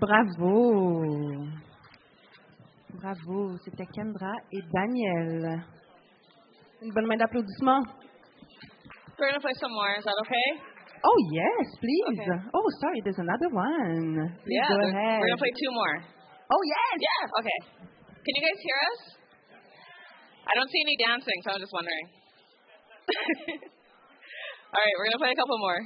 Bravo. Bravo. C'était Kendra et Daniel. Une bonne main d'applaudissement. We're going to play some more. Is that okay? Oh, yes, please. Okay. Oh, sorry, there's another one. Please Yeah, go ahead. we're going to play two more. Oh, yes. Yeah, okay. Can you guys hear us? I don't see any dancing, so I'm just wondering. All right, we're going to play a couple more.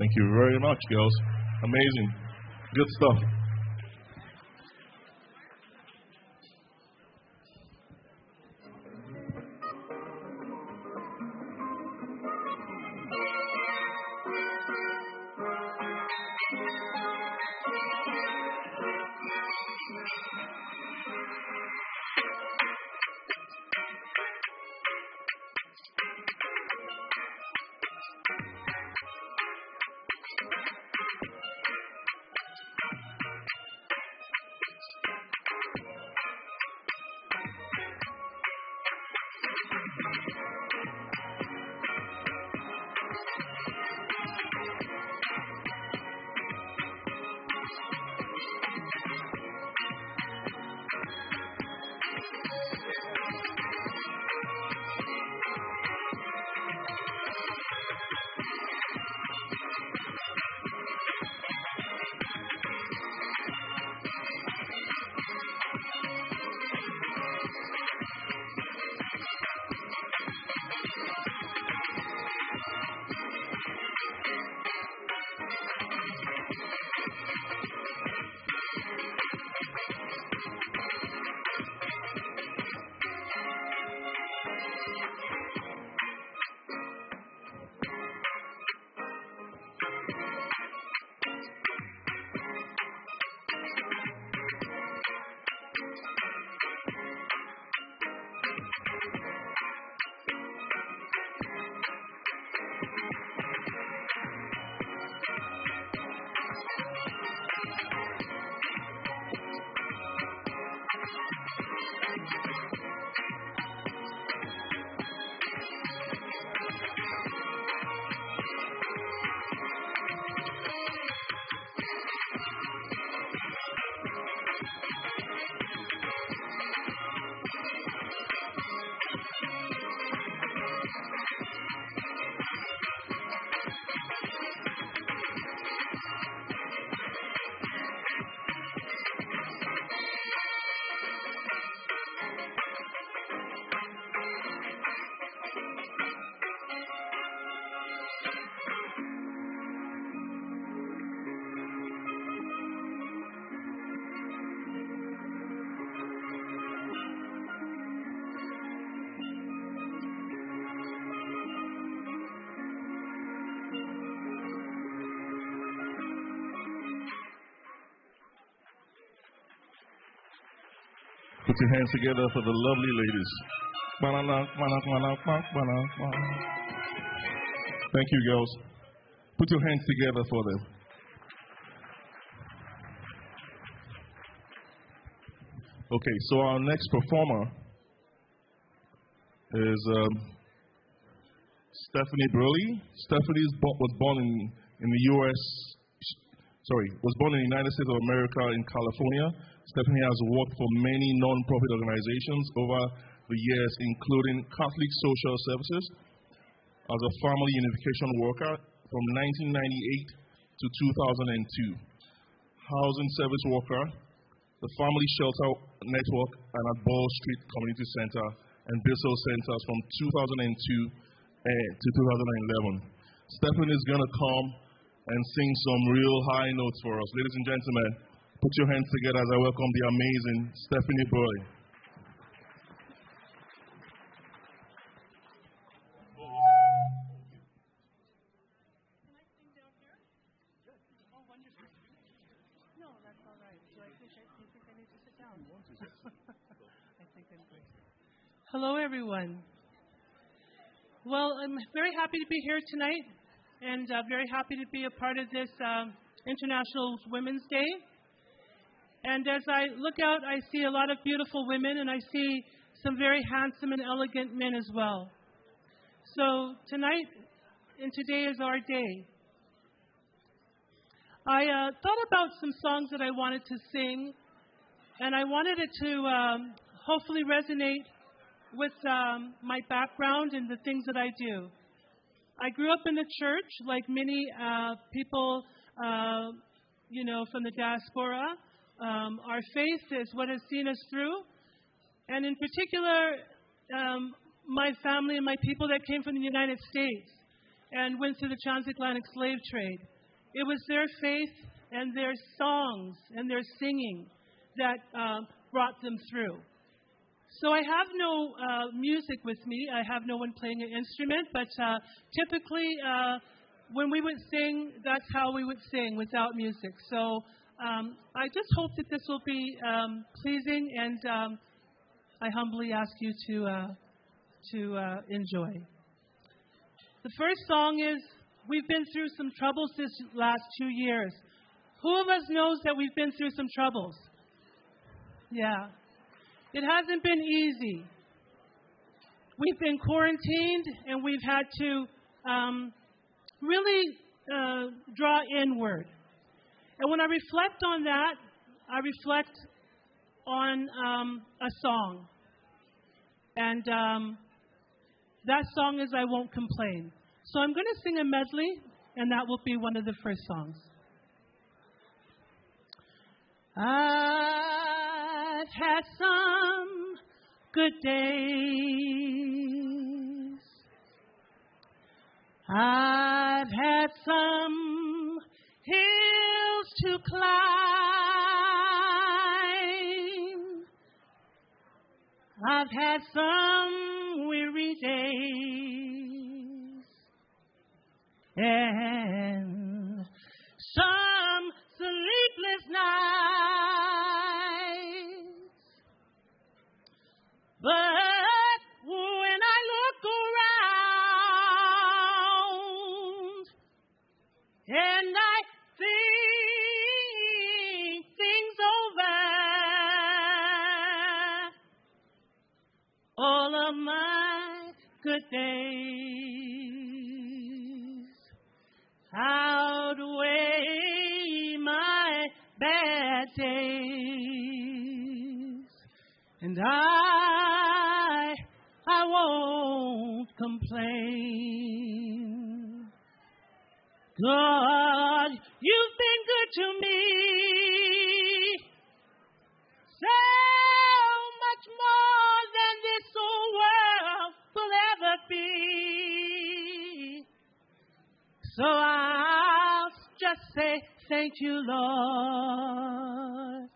Thank you very much, girls. Amazing. Good stuff. Put your hands together for the lovely ladies. Thank you, girls. Put your hands together for them. Okay, so our next performer is Stephanie Burley. Stephanie was born in the U.S. Was born in the United States of America in California. Stephanie has worked for many non-profit organizations over the years, including Catholic Social Services, as a family unification worker from 1998 to 2002, housing service worker, the Family Shelter Network, and at Ball Street Community Center and Bissell Centers from 2002 to 2011. Stephanie is going to come and sing some real high notes for us. Ladies and gentlemen, put your hands together as I welcome the amazing Stephanie Burley. Hello, everyone. Well, I'm very happy to be here tonight and very happy to be a part of this International Women's Day. And as I look out, I see a lot of beautiful women and I see some very handsome and elegant men as well. So tonight and today is our day. I thought about some songs that I wanted to sing, and I wanted it to hopefully resonate with my background and the things that I do. I grew up in the church, like many people, from the diaspora. Our faith is what has seen us through. And in particular, my family and my people that came from the United States and went through the transatlantic slave trade. it was their faith and their songs and their singing that brought them through. So I have no music with me. I have no one playing an instrument, but typically when we would sing, that's how we would sing, without music. So I just hope that this will be pleasing, and I humbly ask you to enjoy. The first song is, we've been through some troubles this last 2 years. Who of us knows that we've been through some troubles? Yeah. It hasn't been easy. We've been quarantined, and we've had to really draw inward. And when I reflect on that, I reflect on a song. And that song is I Won't Complain. So I'm going to sing a medley, and that will be one of the first songs. I've had some good days. I've had some hills to climb. I've had some weary days and some sleepless nights. But when I look around and I think things over, all of my good days outweigh my bad days, and I won't complain. God, you've been good to me, so much more than this whole world will ever be. So I'll just say thank you, Lord.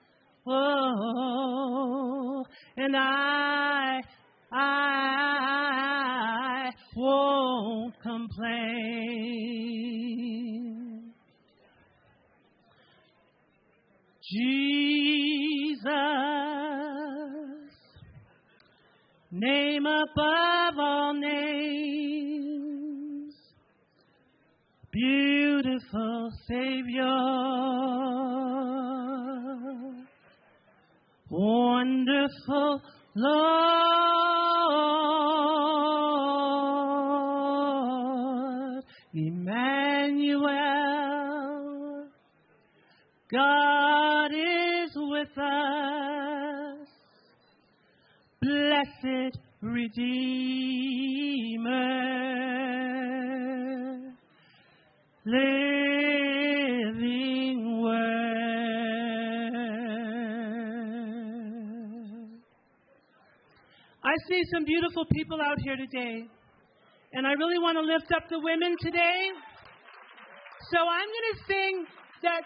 Oh, and I won't complain. Jesus, name above all names, beautiful Savior, wonderful Lord, Emmanuel, God is with us, blessed Redeemer, living Word. I see some beautiful people out here today, and I really want to lift up the women today. So I'm going to sing that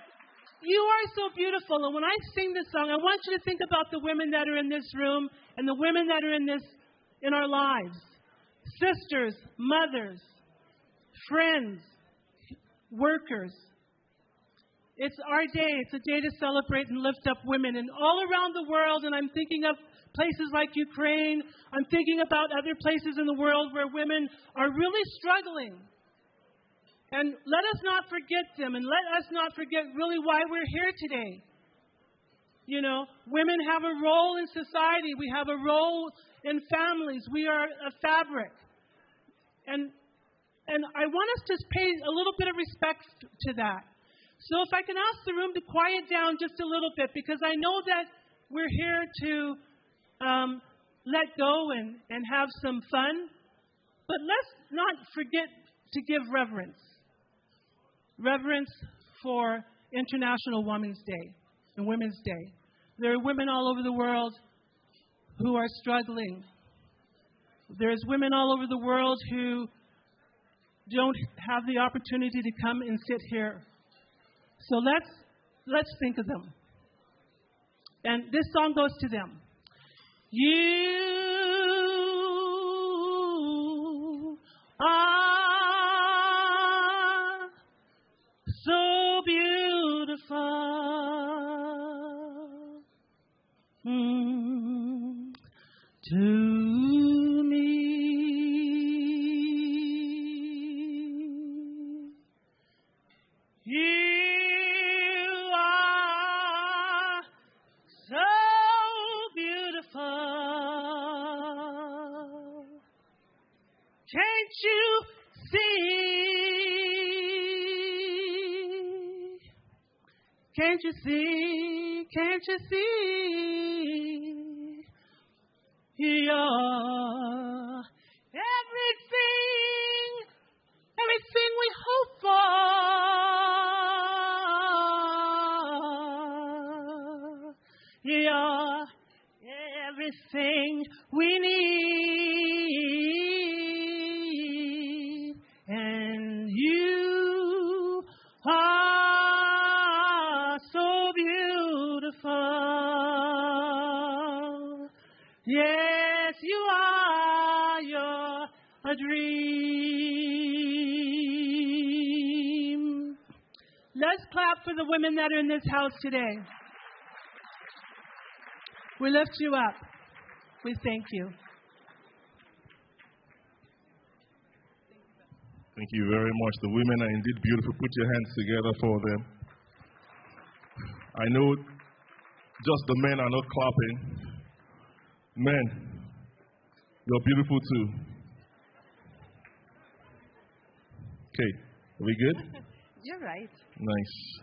you are so beautiful. And when I sing this song, I want you to think about the women that are in this room and the women that are in our lives. Sisters, mothers, friends, workers. It's our day. It's a day to celebrate and lift up women. And all around the world, and I'm thinking of places like Ukraine, I'm thinking about other places in the world where women are really struggling. And let us not forget them, and let us not forget really why we're here today. You know, women have a role in society. We have a role in families. We are a fabric. And I want us to pay a little bit of respect to that. So if I can ask the room to quiet down just a little bit, because I know that we're here to let go and have some fun. But let's not forget to give reverence. Reverence for International Women's Day and Women's Day. There are women all over the world who are struggling. There's women all over the world who don't have the opportunity to come and sit here So let's think of them. And this song goes to them. You are so beautiful to me. You are so beautiful. Can't you see? Can't you see? Can't you see? You're everything we hope for. You're everything we need, and you are so beautiful. Yes, you are. You're a dream. Let's clap for the women that are in this house today. We lift you up. We thank you. Thank you very much. The women are indeed beautiful. Put your hands together for them. I know just the men are not clapping. Men, you're beautiful too. Okay, are we good? You're right. Nice.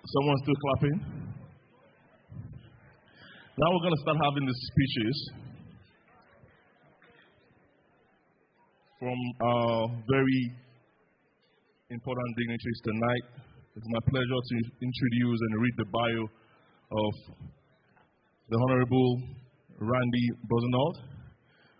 Someone still clapping? Now we're going to start having the speeches from our very important dignitaries tonight. It's my pleasure to introduce and read the bio of the Honorable Randy Boissonnaud.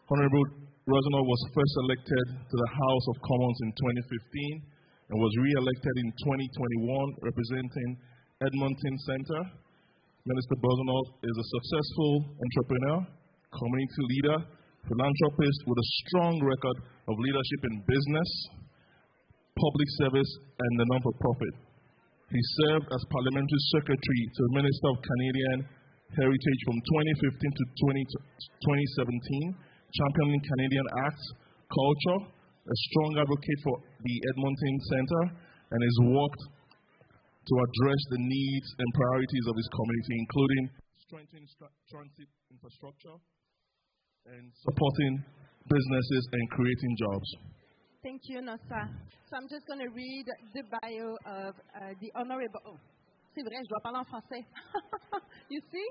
Honorable Boissonnaud was first elected to the House of Commons in 2015 and was re-elected in 2021 representing Edmonton Centre. Minister Boissonnaud is a successful entrepreneur, community leader, philanthropist with a strong record of leadership in business, public service, and the non-for-profit. He served as Parliamentary Secretary to the Minister of Canadian Heritage from 2015 to 2017, championing Canadian arts, culture, a strong advocate for the Edmonton Centre, and has worked to address the needs and priorities of his community, including strengthening transit infrastructure and supporting businesses and creating jobs. Thank you, Nossa. So I'm just going to read the bio of the Honorable... Oh, c'est vrai, je dois parler en français. You see?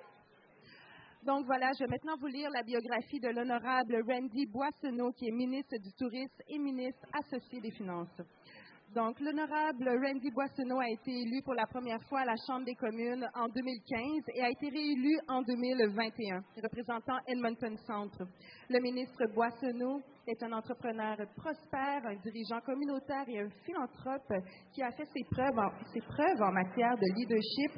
Donc voilà, je vais maintenant vous lire la biographie de l'Honorable Randy Boissonnaud, qui est ministre du Tourisme et ministre associé des Finances. Donc, l'Honorable Randy Boissonnaud a été élu pour la première fois à la Chambre des communes en 2015 et a été réélu en 2021, représentant Edmonton Centre. Le ministre Boissonnaud est un entrepreneur prospère, un dirigeant communautaire et un philanthrope qui a fait ses preuves en matière de leadership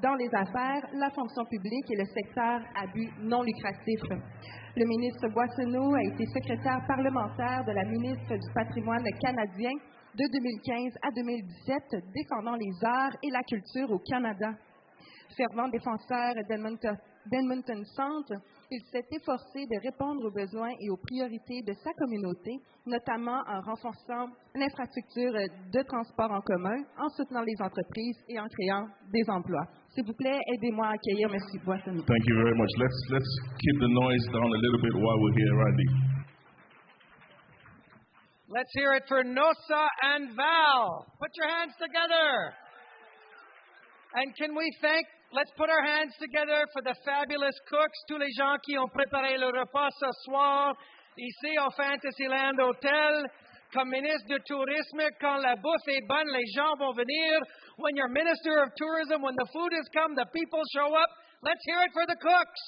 dans les affaires, la fonction publique et le secteur à but non lucratif. Le ministre Boissonnaud a été secrétaire parlementaire de la ministre du Patrimoine canadien de 2015 à 2017, défendant les arts et la culture au Canada. Fervent défenseur d'Edmonton Centre, il s'est efforcé de répondre aux besoins et aux priorités de sa communauté, notamment en renforçant l'infrastructure de transport en commun, en soutenant les entreprises et en créant des emplois. S'il vous plaît, aidez-moi à accueillir M. Boissonnaud. Thank you very much. Let's keep the noise down a little bit while we're here, Randy. Let's hear it for Nossa and Val. Put your hands together. And let's put our hands together for the fabulous cooks, tous les gens qui ont préparé le repas ce soir, ici au Fantasyland Hotel. Comme ministre du Tourisme, quand la bouffe est bonne, les gens vont venir. When you're Minister of Tourism, when the food has come, the people show up. Let's hear it for the cooks.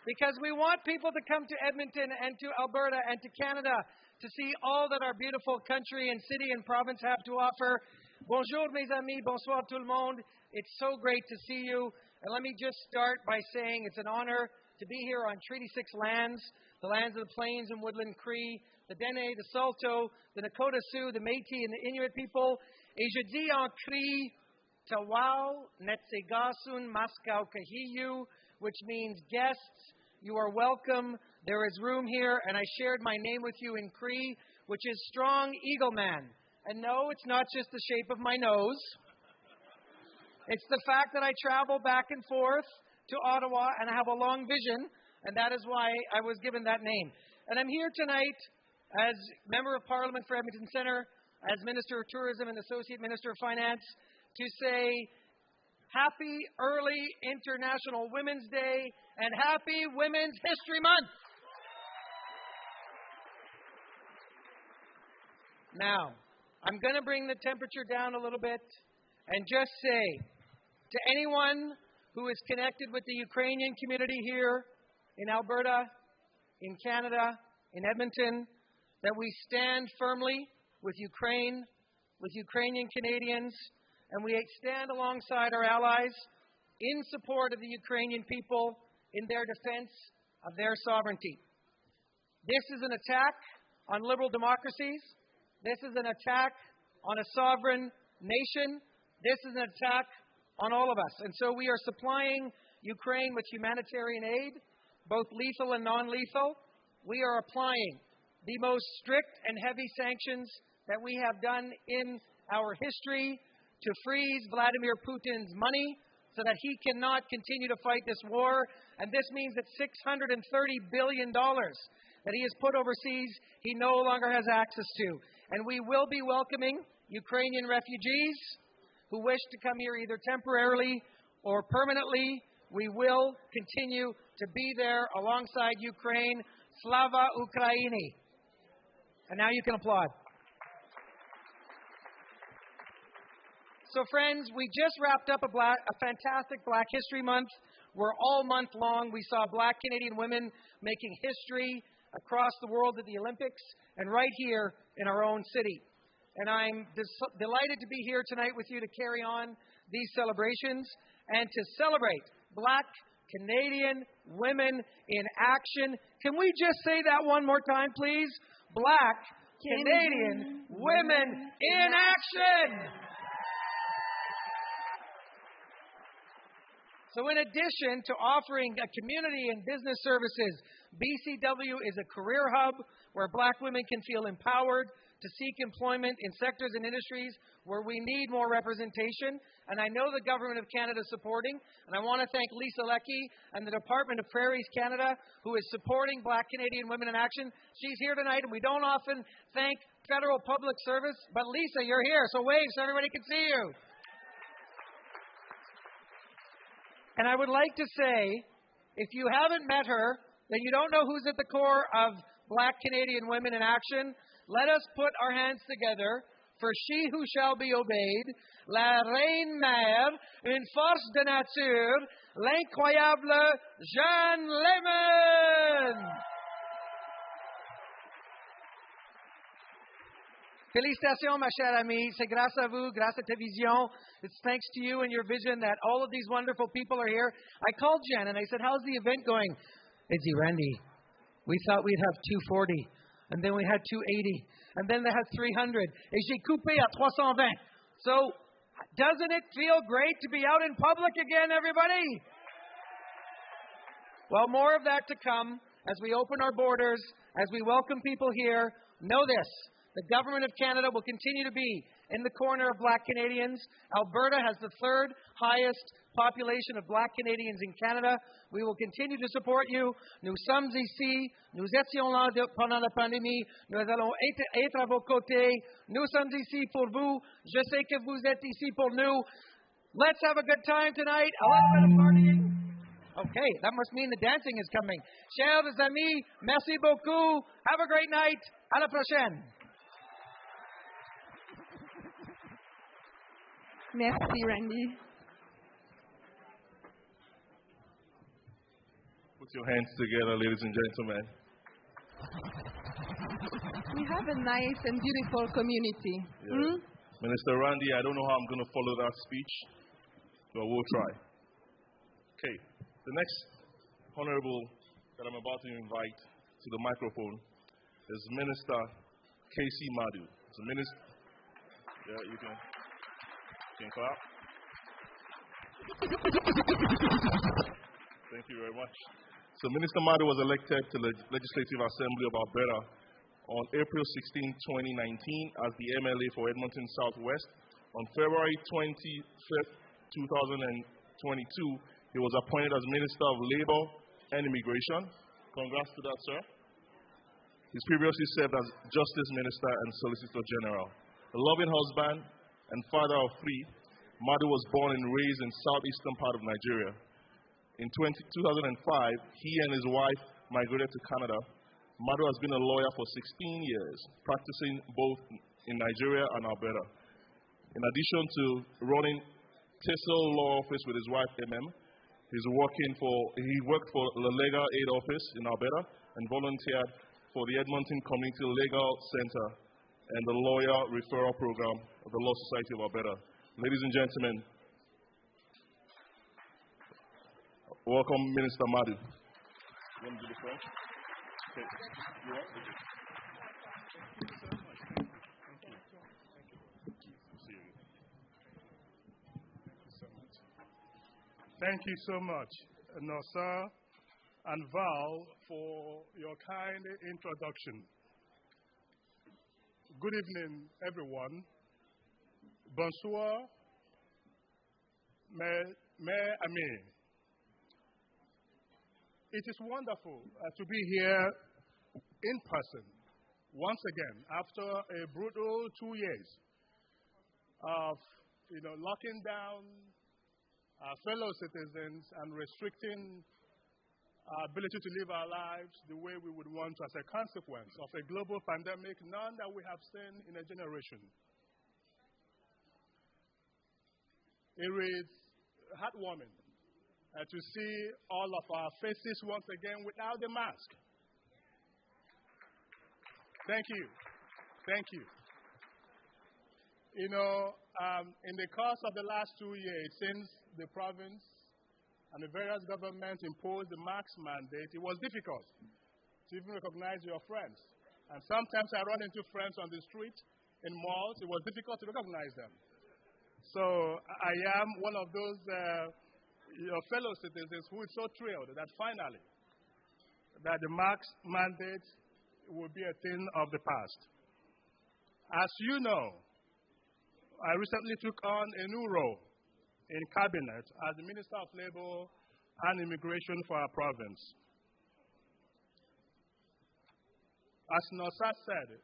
because we want people to come to Edmonton and to Alberta and to Canada to see all that our beautiful country and city and province have to offer. Bonjour, mes amis. Bonsoir, tout le monde. It's so great to see you. And let me just start by saying it's an honor to be here on Treaty 6 lands, the lands of the Plains and Woodland Cree, the Dene, the Saulteaux, the Nakota Sioux, the Métis, and the Inuit people. Et je dis en Cree, Tawau, Netsegasun, Maskau, Kahiyu, which means guests, you are welcome. There is room here, and I shared my name with you in Cree, which is Strong Eagle Man. And no, it's not just the shape of my nose. It's the fact that I travel back and forth to Ottawa, and I have a long vision, and that is why I was given that name. And I'm here tonight as Member of Parliament for Edmonton Centre, as Minister of Tourism and Associate Minister of Finance, to say Happy Early International Women's Day and Happy Women's History Month. Now, I'm going to bring the temperature down a little bit and just say to anyone who is connected with the Ukrainian community here in Alberta, in Canada, in Edmonton, that we stand firmly with Ukraine, with Ukrainian Canadians, and we stand alongside our allies in support of the Ukrainian people in their defense of their sovereignty. This is an attack on liberal democracies. This is an attack on a sovereign nation. This is an attack on all of us. And so we are supplying Ukraine with humanitarian aid, both lethal and non-lethal. We are applying the most strict and heavy sanctions that we have done in our history to freeze Vladimir Putin's money so that he cannot continue to fight this war. And this means that $630 billion that he has put overseas, he no longer has access to. And we will be welcoming Ukrainian refugees who wish to come here either temporarily or permanently. We will continue to be there alongside Ukraine. Slava Ukraini. And now you can applaud. So friends, we just wrapped up a fantastic Black History Month, where all month long we saw Black Canadian women making history across the world at the Olympics and right here in our own city. And I'm delighted to be here tonight with you to carry on these celebrations and to celebrate Black Canadian women in action. Can we just say that one more time, please? Black Canadian women in action! So in addition to offering community and business services, BCW is a career hub where Black women can feel empowered to seek employment in sectors and industries where we need more representation. And I know the Government of Canada is supporting. And I want to thank Lisa Leckie and the Department of Prairies Canada, who is supporting Black Canadian Women in Action. She's here tonight, and we don't often thank Federal Public Service. But Lisa, you're here, so wave so everybody can see you. And I would like to say, if you haven't met her, then you don't know who's at the core of Black Canadian Women in Action. Let us put our hands together for she who shall be obeyed, la reine mère, une force de nature, l'incroyable Jeanne Lemon. Félicitations, ma chère amie. C'est grâce à vous, grâce à ta vision. It's thanks to you and your vision that all of these wonderful people are here. I called Jen and I said, how's the event going? Izzy, Randy, we thought we'd have 240, and then we had 280, and then they had 300. Et j'ai coupé à 320. So, doesn't it feel great to be out in public again, everybody? Well, more of that to come as we open our borders, as we welcome people here. Know this. The Government of Canada will continue to be in the corner of Black Canadians. Alberta has the third highest population of Black Canadians in Canada. We will continue to support you. Nous sommes ici. Nous étions là pendant la pandémie. Nous allons être à vos côtés. Nous sommes ici pour vous. Je sais que vous êtes ici pour nous. Let's have a good time tonight. A little bit of partying. Okay, that must mean the dancing is coming. Chers amis, merci beaucoup. Have a great night. À la prochaine. Merci, Randy. Put your hands together, ladies and gentlemen. We have a nice and beautiful community. Yeah. Minister Randy, I don't know how I'm going to follow that speech, but we'll try. Okay, the next honorable that I'm about to invite to the microphone is Minister Casey Madu. It's a minister. Yeah, you can clap. Thank you very much. So Minister Madu was elected to the Legislative Assembly of Alberta on April 16, 2019 as the MLA for Edmonton Southwest. On February 25th, 2022, he was appointed as Minister of Labour and Immigration. Congrats to that, sir. He's previously served as Justice Minister and Solicitor General. A loving husband and father of three, Madu was born and raised in southeastern part of Nigeria. In 2005, he and his wife migrated to Canada. Madu has been a lawyer for 16 years, practicing both in Nigeria and Alberta. In addition to running TESOL Law Office with his wife, he worked for the Legal Aid Office in Alberta and volunteered for the Edmonton Community Legal Center and the Lawyer Referral Program of the Law Society of Alberta. Ladies and gentlemen, welcome Minister Madu. You want to do the French? Okay. You want? Thank you so much, Nosa and Val, for your kind introduction. Good evening, everyone. Bonsoir, mes amis. It is wonderful to be here in person once again after a brutal 2 years of locking down our fellow citizens and restricting our ability to live our lives the way we would want as a consequence of a global pandemic, none that we have seen in a generation. It is heartwarming to see all of our faces once again without the mask. Thank you. Thank you. In the course of the last 2 years, since the province and the various governments imposed the mask mandate, it was difficult to even recognize your friends. And sometimes I run into friends on the street in malls. It was difficult to recognize them. So I am one of those your fellow citizens who is so thrilled that finally that the mask mandate will be a thing of the past. As you know, I recently took on a new role in Cabinet as the Minister of Labour and Immigration for our province. As Nosa said,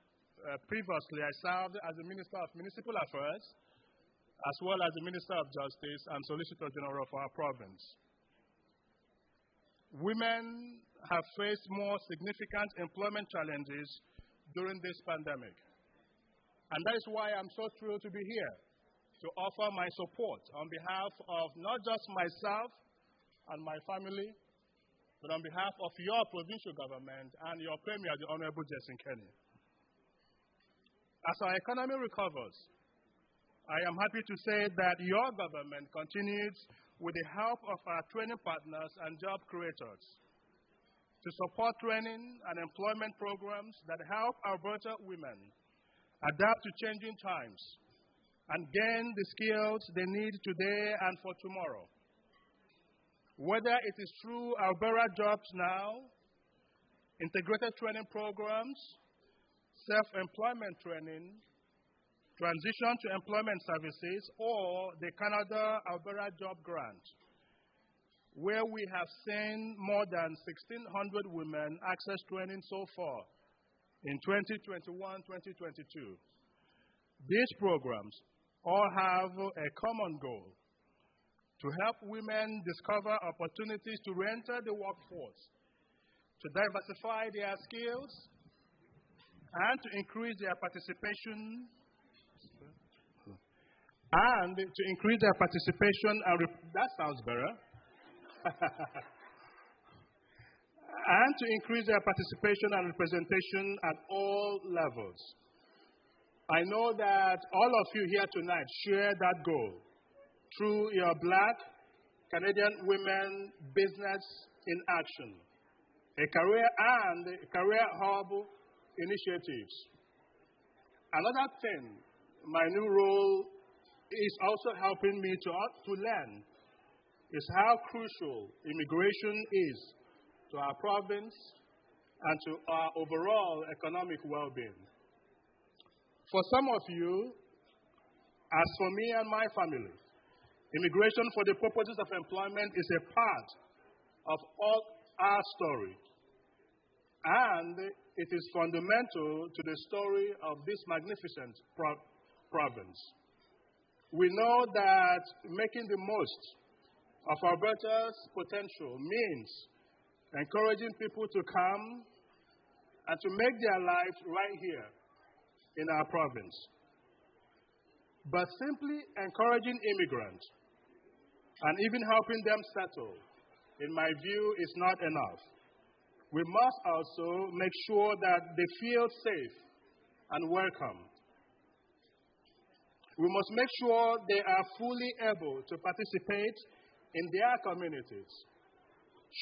previously I served as the Minister of Municipal Affairs as well as the Minister of Justice and Solicitor General for our province. Women have faced more significant employment challenges during this pandemic. And that is why I'm so thrilled to be here to offer my support on behalf of not just myself and my family, but on behalf of your provincial government and your Premier, the Honorable Jason Kenney. As our economy recovers, I am happy to say that your government continues with the help of our training partners and job creators to support training and employment programs that help Alberta women adapt to changing times and gain the skills they need today and for tomorrow. Whether it is through Alberta Jobs Now, integrated training programs, self-employment training, transition to employment services, or the Canada Alberta Job Grant, where we have seen more than 1,600 women access training so far in 2021-2022. These programs all have a common goal: to help women discover opportunities to re-enter the workforce, to diversify their skills, and to increase their participation that sounds better. and to increase their participation and representation at all levels. I know that all of you here tonight share that goal through your Black Canadian Women Business in Action, a career hub initiatives. Another thing, my new role is also helping me to learn is how crucial immigration is to our province and to our overall economic well-being. For some of you, as for me and my family, immigration for the purposes of employment is a part of all our story. And it is fundamental to the story of this magnificent province. We know that making the most of Alberta's potential means encouraging people to come and to make their lives right here in our province. But simply encouraging immigrants and even helping them settle, in my view, is not enough. We must also make sure that they feel safe and welcome. We must make sure they are fully able to participate in their communities,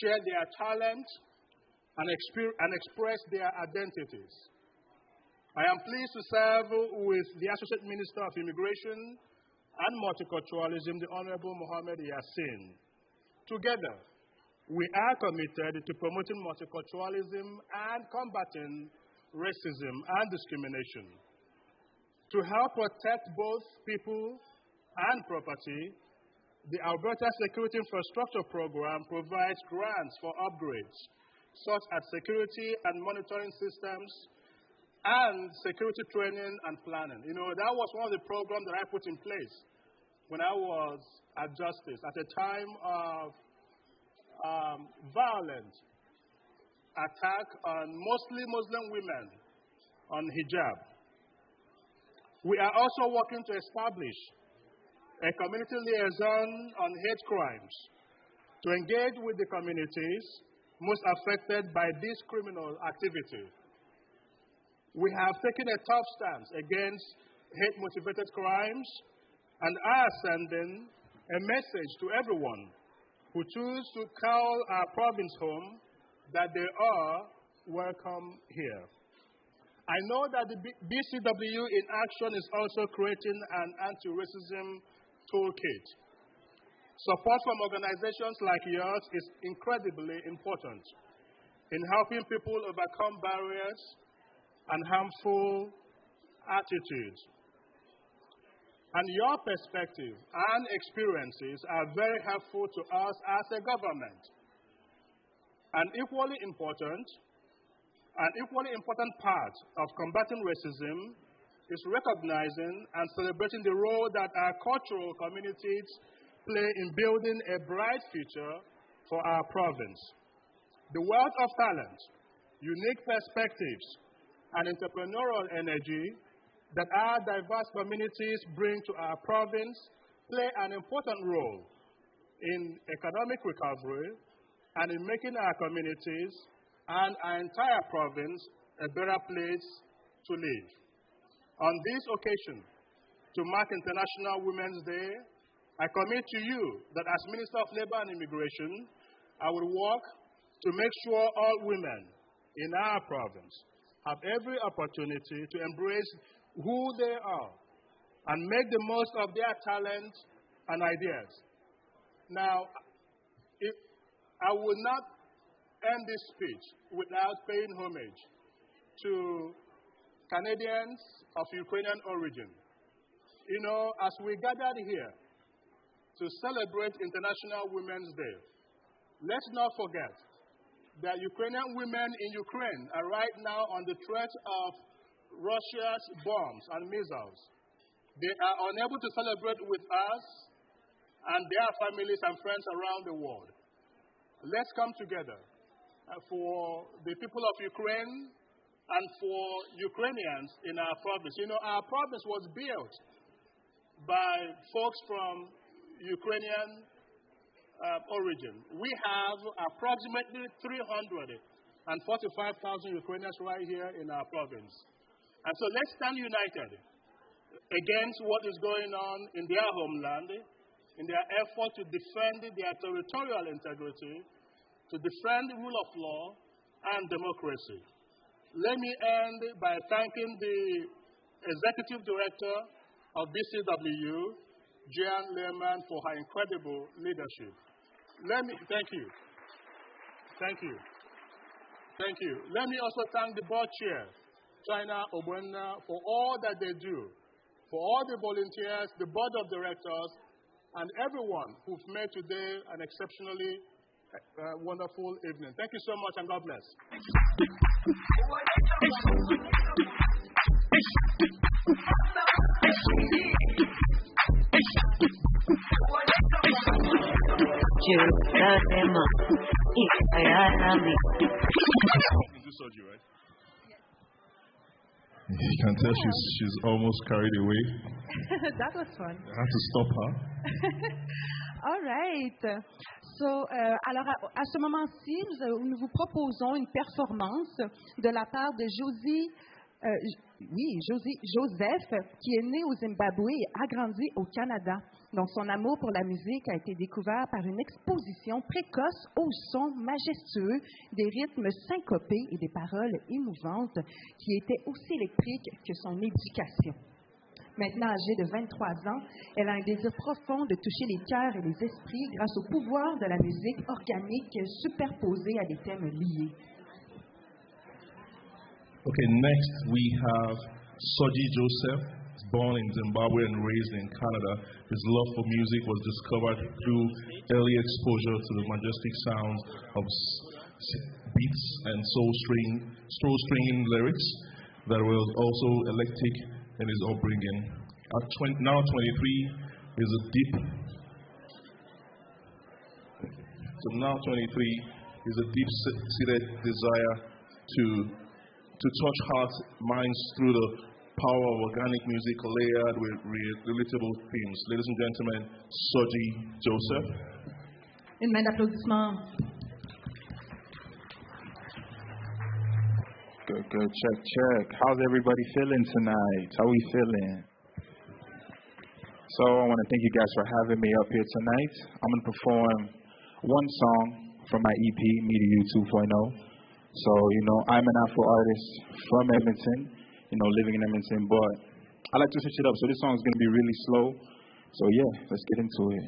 share their talent, and express their identities. I am pleased to serve with the Associate Minister of Immigration and Multiculturalism, the Honorable Mohammed Yassin. Together, we are committed to promoting multiculturalism and combating racism and discrimination. To help protect both people and property, the Alberta Security Infrastructure Program provides grants for upgrades, such as security and monitoring systems and security training and planning. You know, that was one of the programs that I put in place when I was at Justice at a time of violent attack on mostly Muslim women on hijab. We are also working to establish a community liaison on hate crimes to engage with the communities most affected by this criminal activity. We have taken a tough stance against hate-motivated crimes and are sending a message to everyone who choose to call our province home that they are welcome here. I know that the BCW in Action is also creating an anti-racism toolkit. Support from organizations like yours is incredibly important in helping people overcome barriers and harmful attitudes. And your perspective and experiences are very helpful to us as a government. An equally important part of combating racism is recognizing and celebrating the role that our cultural communities play in building a bright future for our province. The wealth of talent, unique perspectives, and entrepreneurial energy that our diverse communities bring to our province play an important role in economic recovery and in making our communities and our entire province a better place to live. On this occasion, to mark International Women's Day, I commit to you that as Minister of Labor and Immigration, I will work to make sure all women in our province have every opportunity to embrace who they are and make the most of their talent and ideas. Now, I will not end this speech without paying homage to Canadians of Ukrainian origin. You know, as we gathered here to celebrate International Women's Day, let's not forget that Ukrainian women in Ukraine are right now on the threat of Russia's bombs and missiles. They are unable to celebrate with us and their families and friends around the world. Let's come together for the people of Ukraine and for Ukrainians in our province. You know, our province was built by folks from Ukrainian origin. We have approximately 345,000 Ukrainians right here in our province. And so let's stand united against what is going on in their homeland, in their effort to defend their territorial integrity, to defend the rule of law and democracy. Let me end by thanking the Executive Director of BCW, Jan Lehman, for her incredible leadership. Thank you. Let me also thank the board chair, China Obwenna, for all that they do, for all the volunteers, the board of directors, and everyone who've made today an exceptionally wonderful evening. Thank you so much, and God bless. Right? You can tell she's almost carried away. That was fun. I had to stop her. All right. Alors, à ce moment-ci, nous vous proposons une performance de la part de Joseph, qui est né au Zimbabwe et a grandi au Canada. Donc, son amour pour la musique a été découvert par une exposition précoce au son majestueux, des rythmes syncopés et des paroles émouvantes qui étaient aussi électriques que son éducation. Maintenant âgée de 23 ans, elle a un désir profond de toucher les cœurs et les esprits grâce au pouvoir de la musique organique superposée à des thèmes liés. Okay, next we have Soji Joseph, born in Zimbabwe and raised in Canada. His love for music was discovered through early exposure to the majestic sounds of beats and soul-stringing lyrics that were also electric in his upbringing. Now 23, is a deep-seated desire to touch hearts, minds through the power of organic music layered with relatable themes. Ladies and gentlemen, Soji Joseph. Une main d'applaudissement. Good. Check. How's everybody feeling tonight? How we feeling? So I want to thank you guys for having me up here tonight. I'm going to perform one song from my EP, Media You 2.0. So, I'm an Afro artist from Edmonton, living in Edmonton, but I like to switch it up. So this song is going to be really slow. So yeah, let's get into it.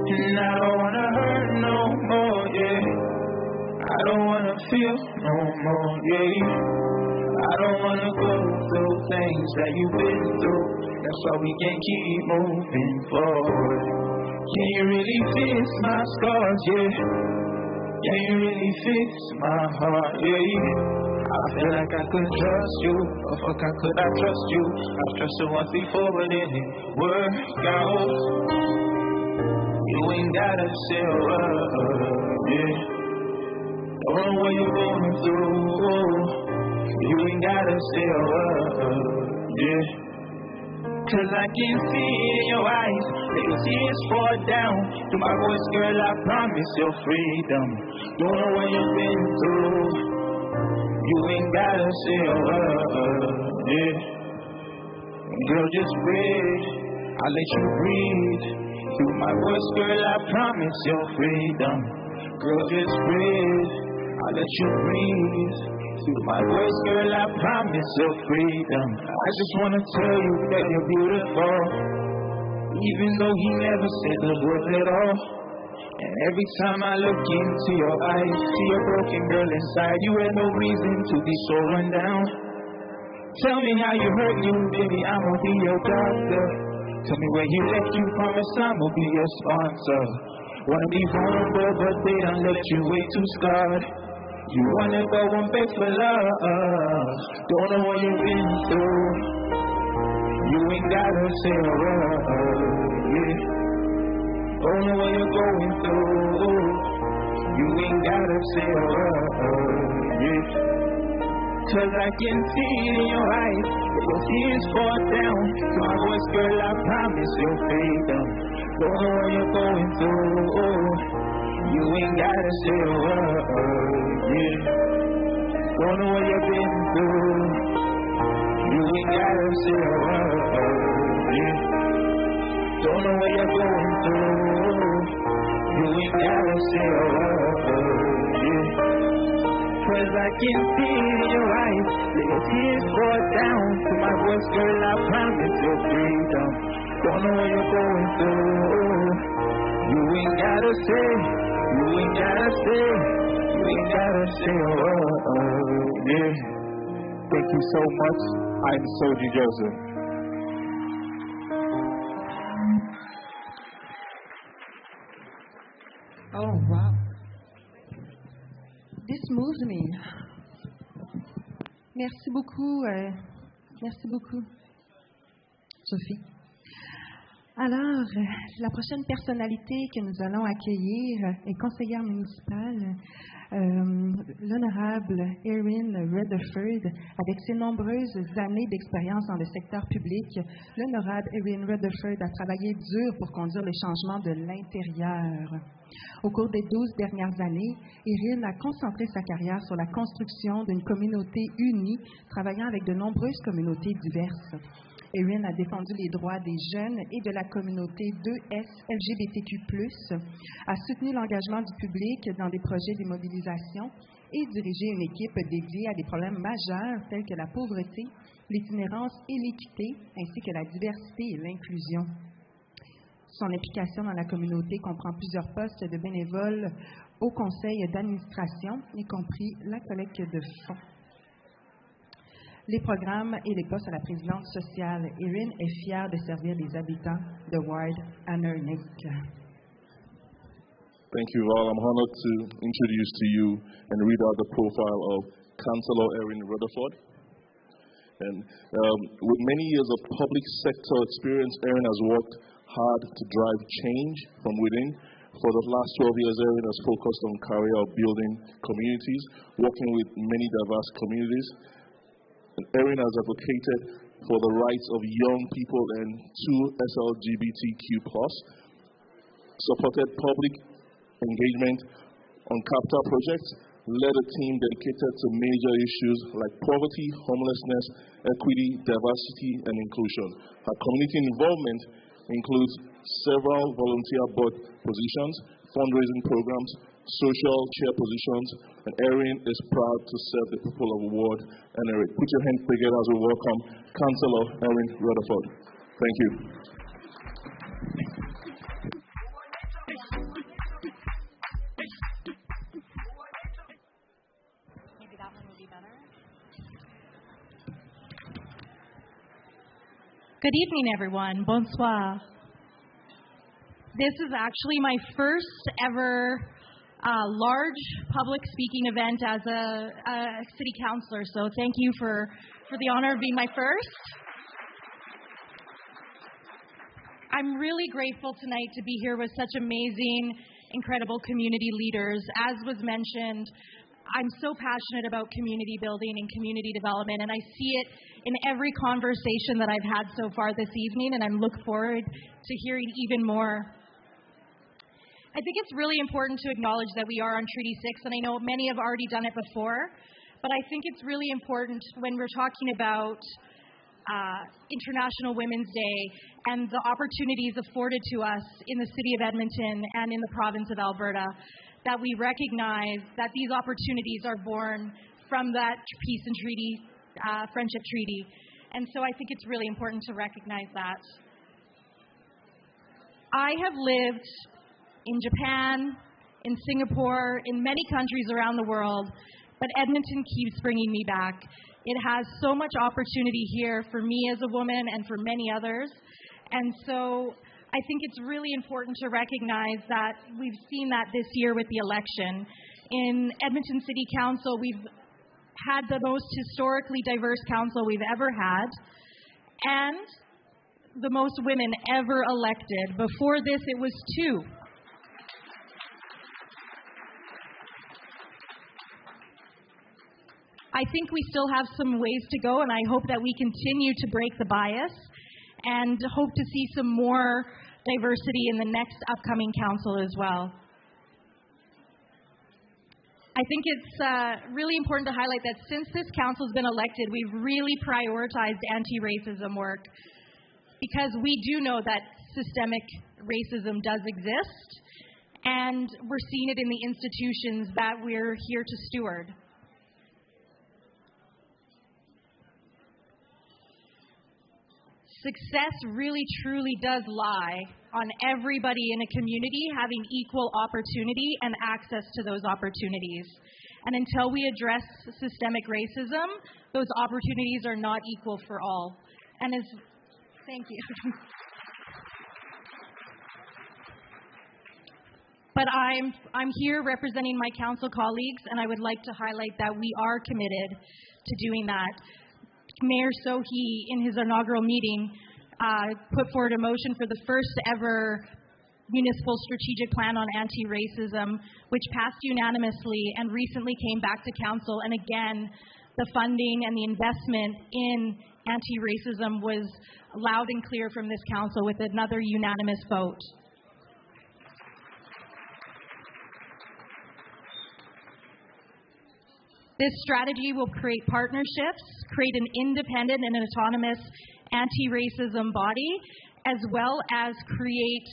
And I don't want to hurt no more, yeah. I don't want to feel no more, yeah. I don't want to go through things that you've been through. That's why we can't keep moving forward. Can you really fix my scars, yeah? Can you really fix my heart, yeah? I feel like I could trust you, or fuck, how could I trust you? I've trusted once before, but it didn't work out. You ain't gotta say a word, yeah. Don't know what you're going through. You ain't gotta say a word, yeah. 'Cause I can see in your eyes, little tears fall down. To my voice, girl, I promise your freedom. Don't know what you've been through. You ain't gotta say a word, yeah. Girl, just breathe, I'll let you breathe. Through my voice, girl, I promise your freedom. Girl, just breathe, I'll let you breathe. Through my voice, girl, I promise your freedom. I just wanna tell you that you're beautiful, even though he never said the word at all. And every time I look into your eyes, see a broken girl inside, you had no reason to be so run down. Tell me how you hurt you, baby, I'ma be your doctor. Tell me where you left, you promise I'ma be your sponsor. Wanna be vulnerable, but they done left you way too scarred. You wanna go and beg for love. Don't know what you've been through. You ain't gotta say a word, yeah. Don't know what you're going through. gotta say a word, yeah. 'Cause I can see it in your eyes, your tears fall down. So my voice, girl, I promise you'll fade down. Don't know what you're going through, you ain't gotta say a word, yeah. Don't know what you've been through, you ain't gotta say a word, yeah. Don't know what you're going through, you ain't gotta say a word, yeah. 'Cause I can see it in your eyes, your tears fall down. To my voice, girl, I promise you'll freedom. Don't know what you're going through, you ain't gotta say, you ain't gotta say, you ain't gotta say a word, yeah. Thank you so much. I'm Soji Joseph. Oh, wow. This moves me. Merci beaucoup. Merci beaucoup, Sophie. Alors, la prochaine personnalité que nous allons accueillir est conseillère municipale, l'honorable Erin Rutherford. Avec ses nombreuses années d'expérience dans le secteur public, l'honorable Erin Rutherford a travaillé dur pour conduire les changements de l'intérieur. Au cours des 12 dernières années, Erin a concentré sa carrière sur la construction d'une communauté unie, travaillant avec de nombreuses communautés diverses. Erin a défendu les droits des jeunes et de la communauté 2S LGBTQ+, a soutenu l'engagement du public dans des projets d'immobilisation et dirigé une équipe dédiée à des problèmes majeurs tels que la pauvreté, l'itinérance et l'équité, ainsi que la diversité et l'inclusion. Son implication dans la communauté comprend plusieurs postes de bénévoles au conseil d'administration, y compris la collecte de fonds, les programmes et les postes à la présidence sociale. Erin est fière de servir les habitants de Ward Annernick. Thank you, Val. I'm honored to introduce to you and read out the profile of Councillor Erin Rutherford. And with many years of public sector experience, Erin has worked hard to drive change from within. For the last 12 years, Erin has focused on career of building communities, working with many diverse communities. And Erin has advocated for the rights of young people and LGBTQ+, supported public engagement on capital projects, led a team dedicated to major issues like poverty, homelessness, equity, diversity, and inclusion. Her community involvement includes several volunteer board positions, fundraising programs, social chair positions, and Erin is proud to serve the people of Ward Annernick. Put your hands together as we welcome Councillor Erin Rutherford. Thank you. Maybe that one would be better. Good evening, everyone. Bonsoir. This is actually my first ever large public speaking event as a city councillor, so thank you for the honor of being my first. I'm really grateful tonight to be here with such amazing, incredible community leaders. As was mentioned, I'm so passionate about community building and community development, and I see it in every conversation that I've had so far this evening, and I'm looking forward to hearing even more. I think it's really important to acknowledge that we are on Treaty 6, and I know many have already done it before, but I think it's really important when we're talking about International Women's Day and the opportunities afforded to us in the city of Edmonton and in the province of Alberta, that we recognize that these opportunities are born from that peace and treaty, friendship treaty. And so I think it's really important to recognize that. I have lived in Japan, in Singapore, in many countries around the world, but Edmonton keeps bringing me back. It has so much opportunity here for me as a woman and for many others. And so I think it's really important to recognize that we've seen that this year with the election. In Edmonton City Council, we've had the most historically diverse council we've ever had, and the most women ever elected. Before this, it was 2. I think we still have some ways to go, and I hope that we continue to break the bias and hope to see some more diversity in the next upcoming council as well. I think it's really important to highlight that since this council's been elected, we've really prioritized anti-racism work because we do know that systemic racism does exist, and we're seeing it in the institutions that we're here to steward. Success really, truly does lie on everybody in a community having equal opportunity and access to those opportunities. And until we address systemic racism, those opportunities are not equal for all. And thank you. But I'm here representing my council colleagues, and I would like to highlight that we are committed to doing that. Mayor Sohi, in his inaugural meeting, put forward a motion for the first ever municipal strategic plan on anti-racism, which passed unanimously and recently came back to council. And again, the funding and the investment in anti-racism was loud and clear from this council with another unanimous vote. This strategy will create partnerships, create an independent and autonomous anti-racism body, as well as create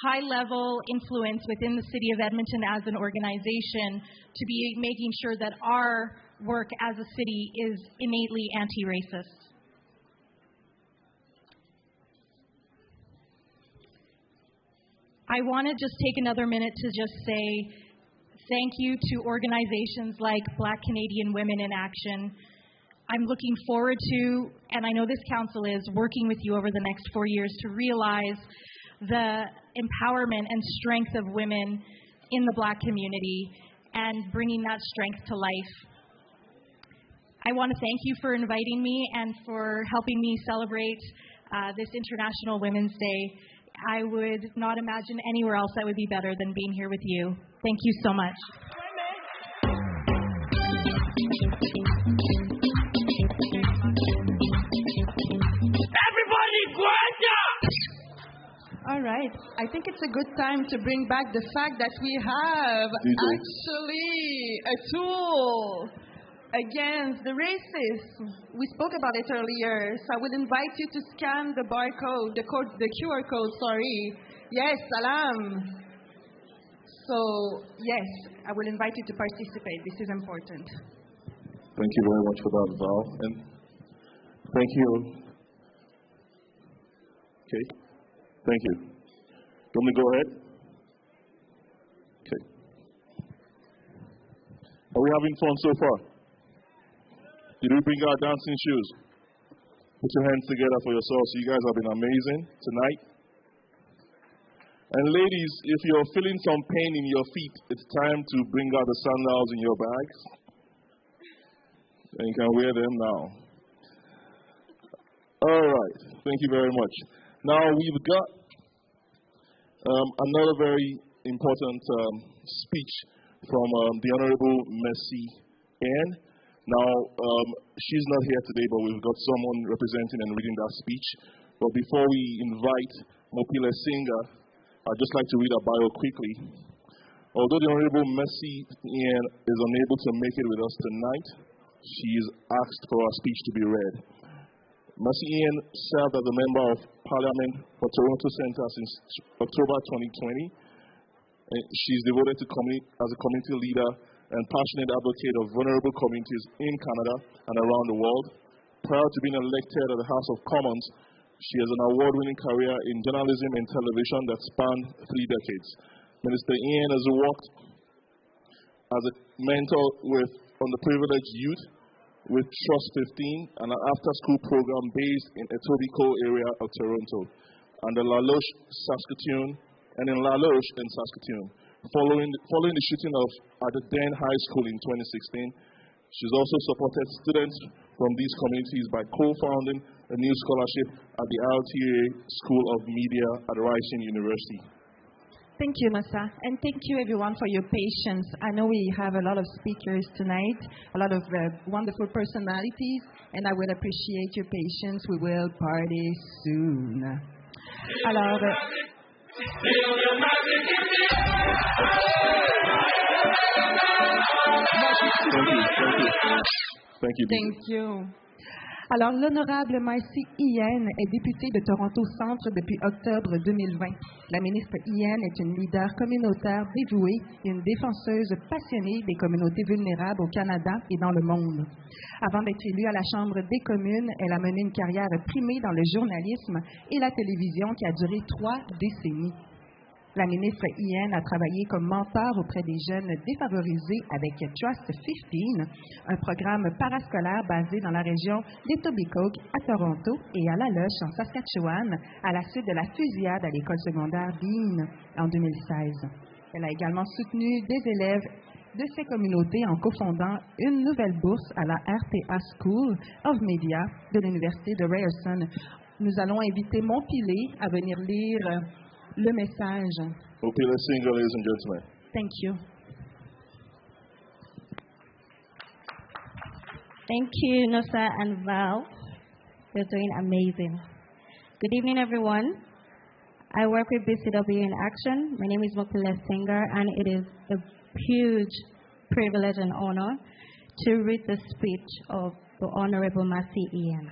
high-level influence within the City of Edmonton as an organization to be making sure that our work as a city is innately anti-racist. I want to just take another minute to just say thank you to organizations like Black Canadian Women in Action. I'm looking forward to, and I know this council is, working with you over the next 4 years to realize the empowerment and strength of women in the Black community and bringing that strength to life. I want to thank you for inviting me and for helping me celebrate this International Women's Day. I would not imagine anywhere else that would be better than being here with you. Thank you so much. Everybody, Guardia! All right. I think it's a good time to bring back the fact that we have actually a tool against the racism. We spoke about it earlier, so I would invite you to scan the barcode, the QR code, sorry. Yes, salam. So, yes, I will invite you to participate. This is important. Thank you very much for that, Val. And thank you. Okay. Thank you. You want me to go ahead? Okay. Are we having fun so far? Did we bring our dancing shoes? Put your hands together for yourselves. You guys have been amazing tonight. And ladies, if you're feeling some pain in your feet, it's time to bring out the sandals in your bags. And you can wear them now. All right. Thank you very much. Now we've got another very important speech from the Honorable Mercy Ann. Now, she's not here today, but we've got someone representing and reading that speech. But before we invite Mopile Singer, I'd just like to read her bio quickly. Although the Honorable Mercy Ann is unable to make it with us tonight, she is asked for her speech to be read. Mercy Ann served as a member of Parliament for Toronto Centre since October 2020. And she's devoted to as a community leader and passionate advocate of vulnerable communities in Canada and around the world. Prior to being elected at the House of Commons, she has an award-winning career in journalism and television that spanned 3 decades. Minister Ian has worked as a mentor with underprivileged youth with Trust 15 and an after-school program based in Etobicoke area of Toronto and in La Loche, Saskatoon. Following the shooting of at the Den High School in 2016, she's also supported students from these communities by co-founding a new scholarship at the RTA School of Media at Rising University. Thank you, Masa. And thank you, everyone, for your patience. I know we have a lot of speakers tonight, a lot of wonderful personalities, and I will appreciate your patience. We will party soon. Alors, Thank you. Alors, l'honorable Marcy Ian est députée de Toronto Centre depuis octobre 2020. La ministre Ian est une leader communautaire dévouée et une défenseuse passionnée des communautés vulnérables au Canada et dans le monde. Avant d'être élue à la Chambre des communes, elle a mené une carrière primée dans le journalisme et la télévision qui a duré 3 décennies. La ministre Ian a travaillé comme mentor auprès des jeunes défavorisés avec Trust 15, un programme parascolaire basé dans la région d'Etobicoke à Toronto et à La Loche en Saskatchewan à la suite de la fusillade à l'école secondaire Dean en 2016. Elle a également soutenu des élèves de ces communautés en cofondant une nouvelle bourse à la RTA School of Media de l'Université de Ryerson. Nous allons inviter Montpilé à venir lire le message. Montpilé Singer, ladies and gentlemen. Thank you. Thank you, Nosa and Val. You're doing amazing. Good evening, everyone. I work with BCW En Action. My name is Montpilé Singer, and it is a huge privilege and honor to read the speech of the Honorable Marcy Ian.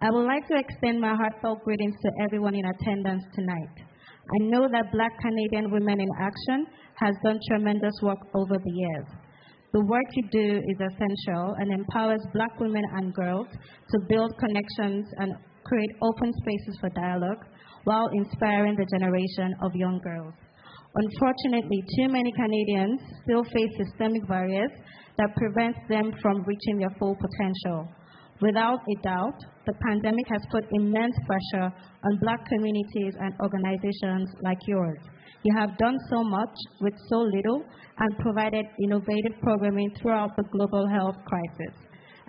I would like to extend my heartfelt greetings to everyone in attendance tonight. I know that Black Canadian Women in Action has done tremendous work over the years. The work you do is essential and empowers Black women and girls to build connections and create open spaces for dialogue while inspiring the generation of young girls. Unfortunately, too many Canadians still face systemic barriers that prevent them from reaching their full potential. Without a doubt, the pandemic has put immense pressure on Black communities and organizations like yours. You have done so much with so little and provided innovative programming throughout the global health crisis.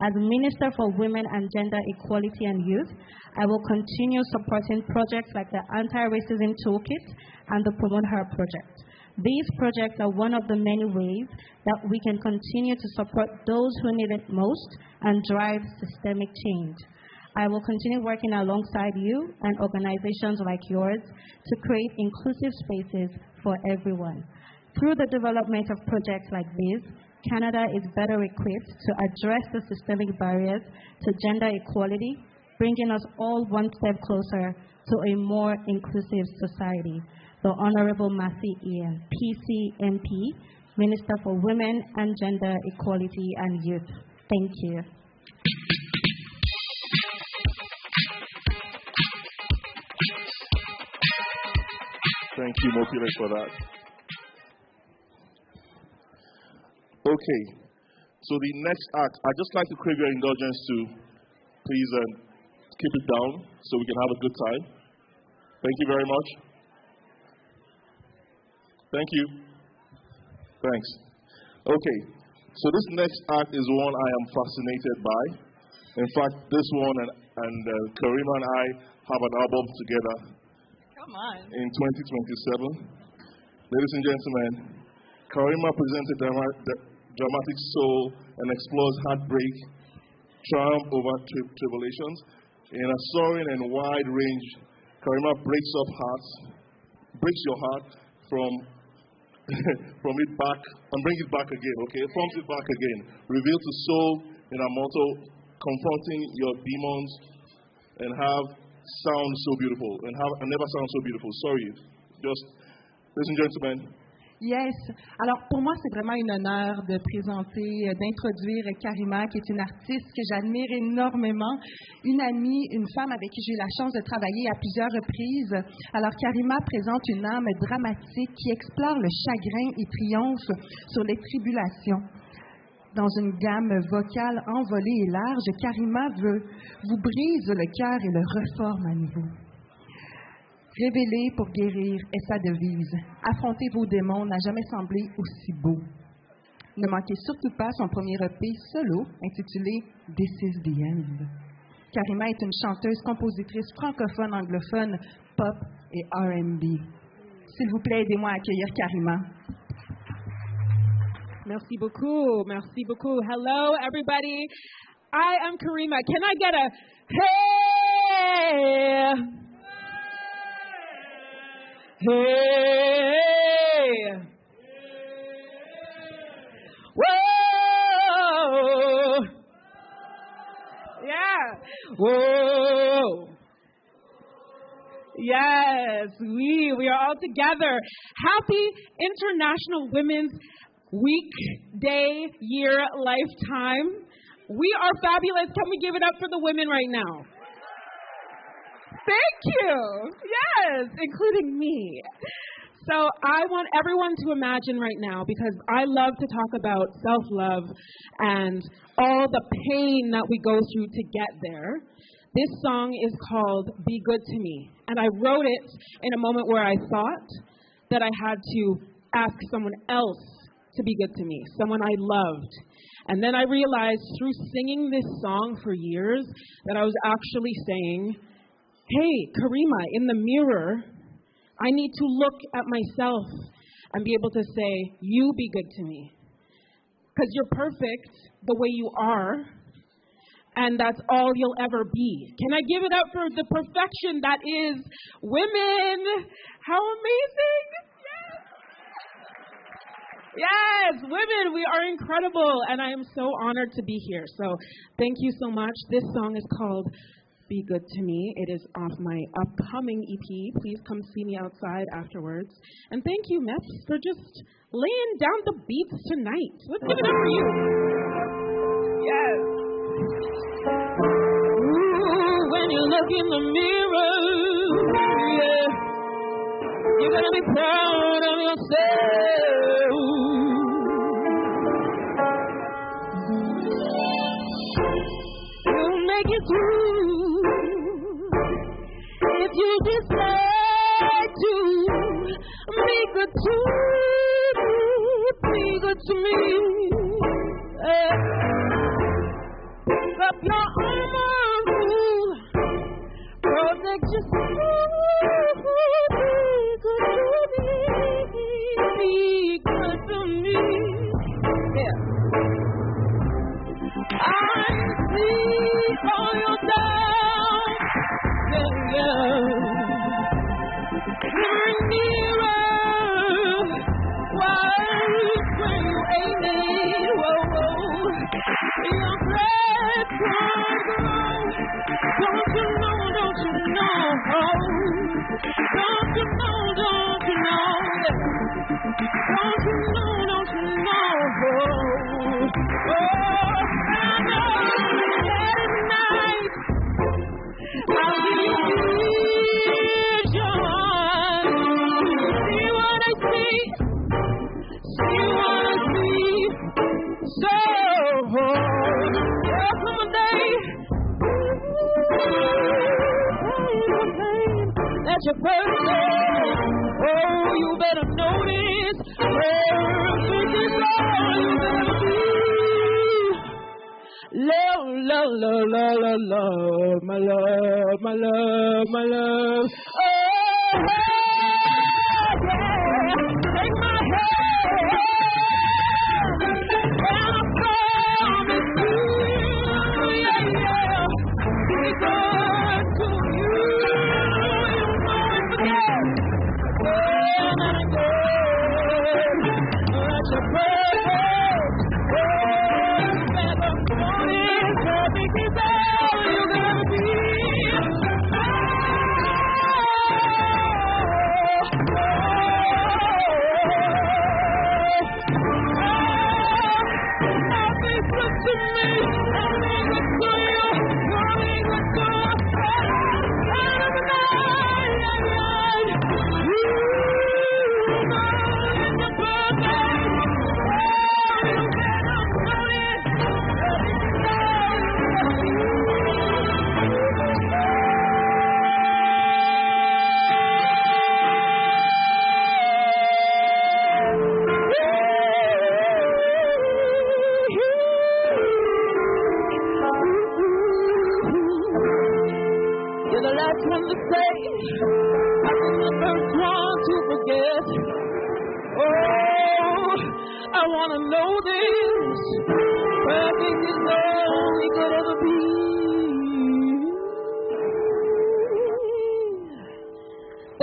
As Minister for Women and Gender Equality and Youth, I will continue supporting projects like the Anti-Racism Toolkit and the Promote Her Project. These projects are one of the many ways that we can continue to support those who need it most and drive systemic change. I will continue working alongside you and organizations like yours to create inclusive spaces for everyone. Through the development of projects like these, Canada is better equipped to address the systemic barriers to gender equality, bringing us all one step closer to a more inclusive society. The Honorable Marcy Ian, PCMP, Minister for Women and Gender Equality and Youth. Thank you. Thank you, Montpilé, for that. Okay, so the next act, I'd just like to crave your indulgence to please keep it down so we can have a good time. Thank you very much. Thank you. Thanks. Okay, so this next act is one I am fascinated by. In fact, this one and Karima and I have an album together. Come on. In 2027. Ladies and gentlemen, Karima presents a dramatic soul and explores heartbreak, triumph over tribulations. In a soaring and wide range, Karima breaks your heart from it back and brings it back again, okay? Forms it back again. Reveals the soul in a motto, confronting your demons and have sound so beautiful and never sound so beautiful. Sorry, just, ladies and gentlemen. Yes. Alors, pour moi, c'est vraiment un honneur de présenter, d'introduire Karima, qui est une artiste que j'admire énormément, une amie, une femme avec qui j'ai eu la chance de travailler à plusieurs reprises. Alors, Karima présente une âme dramatique qui explore le chagrin et triomphe sur les tribulations. Dans une gamme vocale envolée et large, Karima vous brise le cœur et le reforme à nouveau. Révéler pour guérir est sa devise. Affronter vos démons n'a jamais semblé aussi beau. Ne manquez surtout pas son premier EP solo intitulé This is the End. Karima est une chanteuse, compositrice francophone, anglophone, pop et R&B. S'il vous plaît, aidez-moi à accueillir Karima. Merci beaucoup. Merci beaucoup. Hello, everybody. I am Karima. Can I get a hey? Hey. Whoa. Yeah. Whoa. Yes, we are all together. Happy International Women's Week, Day, Year, Lifetime. We are fabulous. Can we give it up for the women right now? Thank you. Yes, including me. So I want everyone to imagine right now, because I love to talk about self-love and all the pain that we go through to get there. This song is called Be Good to Me. And I wrote it in a moment where I thought that I had to ask someone else to be good to me, someone I loved. And then I realized through singing this song for years that I was actually saying, hey, Karima, in the mirror, I need to look at myself and be able to say, you be good to me. Because you're perfect the way you are, and that's all you'll ever be. Can I give it up for the perfection that is women? How amazing! Yes, women, we are incredible, and I am so honored to be here. So thank you so much. This song is called Be Good to Me. It is off my upcoming EP. Please come see me outside afterwards. And thank you, Mets, for just laying down the beats tonight. Let's give it up for you. Yes. Ooh, when you look in the mirror, yeah, you're gonna be proud of yourself. You'll make it through if you decide to be good to me, be good to me. Pick up your armor, protect your soul. Be good to me. Yeah. I see all your doubts. Coming nearer. Watch where you aiming. Whoa, whoa. Your breath can grow. Don't you know? Don't you know? Don't you know? Don't you know? Don't you know? Don't you know? Oh, I know that at night I'll be vision. See what I see. See what I see. So, there come a day that you're perfect. Oh, you better notice. Perfect is all you better be. Love, love, love, love, love, love, my love, my love, my love. Oh, yeah. Take my hand, and I promise you, yeah, yeah. Be good to you. You know it's again. When I go, that you're perfect. Oh, never morning, perfect is all you're gonna be. Be good to me, and be good to you. Be good to us. You're the last one to say, I've been the first one to forget. I wanna know this. Perfect is all we could ever be.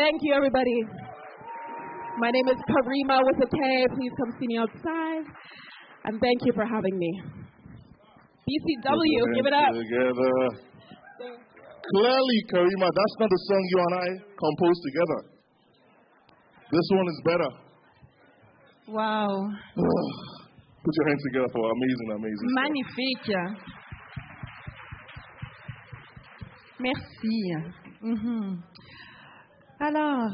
Thank you, everybody. My name is Karima with a K. Please come see me outside. And thank you for having me. BCW, give it up. Together. Clearly, Karima, that's not the song you and I composed together. This one is better. Wow. Put your hands together for amazing stuff. Magnifique. Merci. Alors,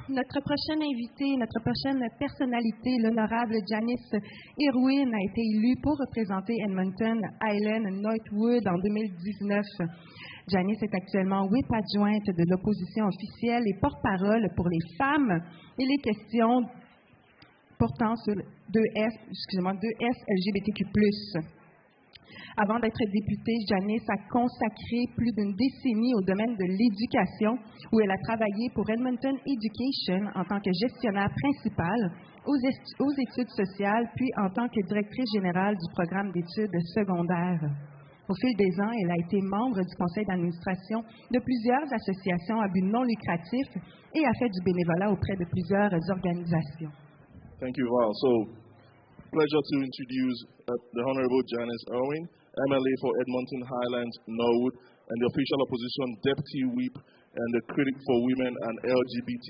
notre prochaine invitée, notre prochaine personnalité, l'honorable Janice Irwin, a été élue pour représenter Edmonton Island Northwood en 2019. Janice est actuellement whip adjointe de l'opposition officielle et porte-parole pour les femmes et les questions portant sur 2S LGBTQ+. Avant d'être députée, Janice a consacré plus d'une décennie au domaine de l'éducation, où elle a travaillé pour Edmonton Education en tant que gestionnaire principale aux études sociales, puis en tant que directrice générale du programme d'études secondaires. Au fil des ans, elle a été membre du conseil d'administration de plusieurs associations à but non lucratif et a fait du bénévolat auprès de plusieurs organisations. Thank you, Val. So, pleasure to introduce the Honorable Janice Irwin, MLA for Edmonton Highlands Norwood, and the official opposition Deputy Whip and the critic for women and LGBTQ2S+.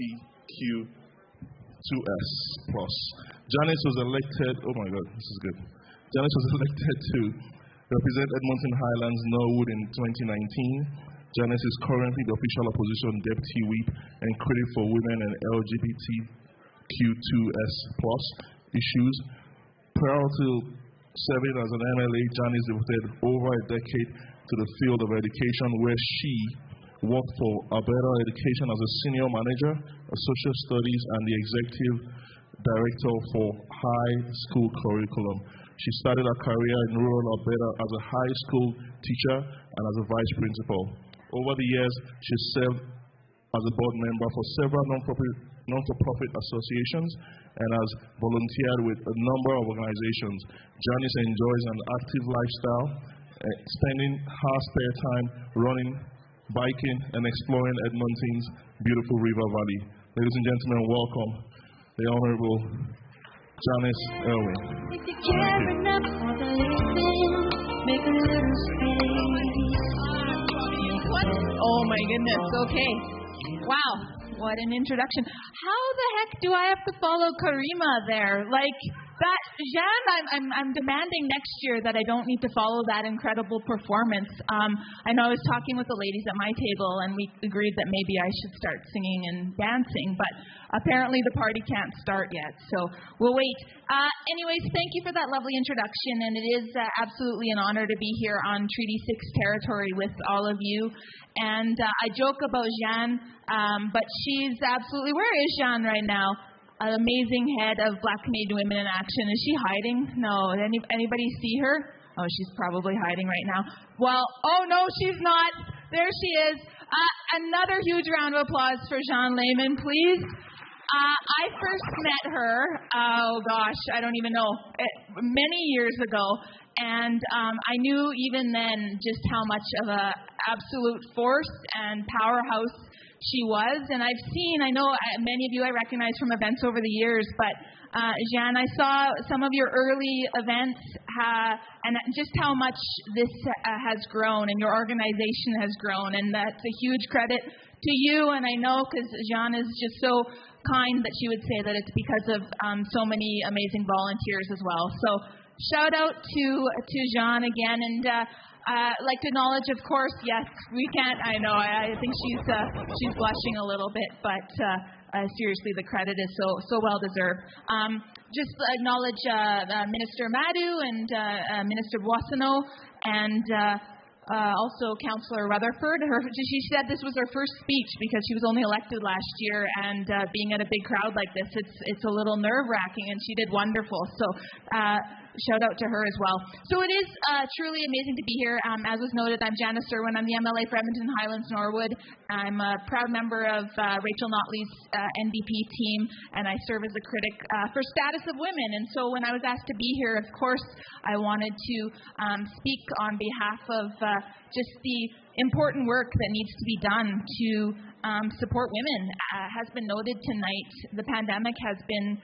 Janice was elected, oh my God, this is good. Janice was elected to represent Edmonton Highlands Norwood in 2019. Janice is currently the official opposition Deputy Whip and critic for women and LGBTQ2S+ issues. Prior to serving as an MLA, Janice devoted over a decade to the field of education, where she worked for A Better Education as a senior manager of social studies and the executive director for high school curriculum. She started her career in rural Alberta as a high school teacher and as a vice principal. Over the years, she served as a board member for several non-for-profit associations and has volunteered with a number of organizations. Janice enjoys an active lifestyle, spending her spare time running, biking, and exploring Edmonton's beautiful river valley. Ladies and gentlemen, welcome the Honorable Janice Irwin. If you care enough for the living, make a little space. Oh my goodness, okay. Wow, what an introduction. How the heck do I have to follow Karima there? Like, that, Jeanne, I'm demanding next year that I don't need to follow that incredible performance. I know I was talking with the ladies at my table, and we agreed that maybe I should start singing and dancing, but apparently the party can't start yet, so we'll wait. Anyways, thank you for that lovely introduction, and it is absolutely an honor to be here on Treaty 6 territory with all of you. And I joke about Jeanne, but she's absolutely, where is Jeanne right now? An amazing head of Black Canadian Women in Action. Is she hiding? No. Anybody see her? Oh, she's probably hiding right now. Well, oh no, she's not. There she is. Another huge round of applause for Jeanne Lehman, please. I first met her, oh gosh, I don't even know, many years ago. And I knew even then just how much of an absolute force and powerhouse she was. And I've seen, I know many of you I recognize from events over the years, but Jeanne, I saw some of your early events and just how much this has grown and your organization has grown. And that's a huge credit to you. And I know because Jeanne is just so kind that she would say that it's because of so many amazing volunteers as well. So shout out to Jeanne again, and I'd like to acknowledge, of course, yes, we can't, I know, I think she's blushing a little bit, but seriously, the credit is so well deserved. Just acknowledge Minister Madhu and Minister Boissonneau, and also Councillor Rutherford. She said this was her first speech because she was only elected last year, and being at a big crowd like this, it's a little nerve-wracking, and she did wonderful. So shout out to her as well. So it is truly amazing to be here. As was noted, I'm Janice Serwin. I'm the MLA for Edmonton Highlands Norwood. I'm a proud member of Rachel Notley's NDP team, and I serve as a critic for Status of Women. And so when I was asked to be here, of course, I wanted to speak on behalf of just the important work that needs to be done to support women. Has been noted tonight, the pandemic has been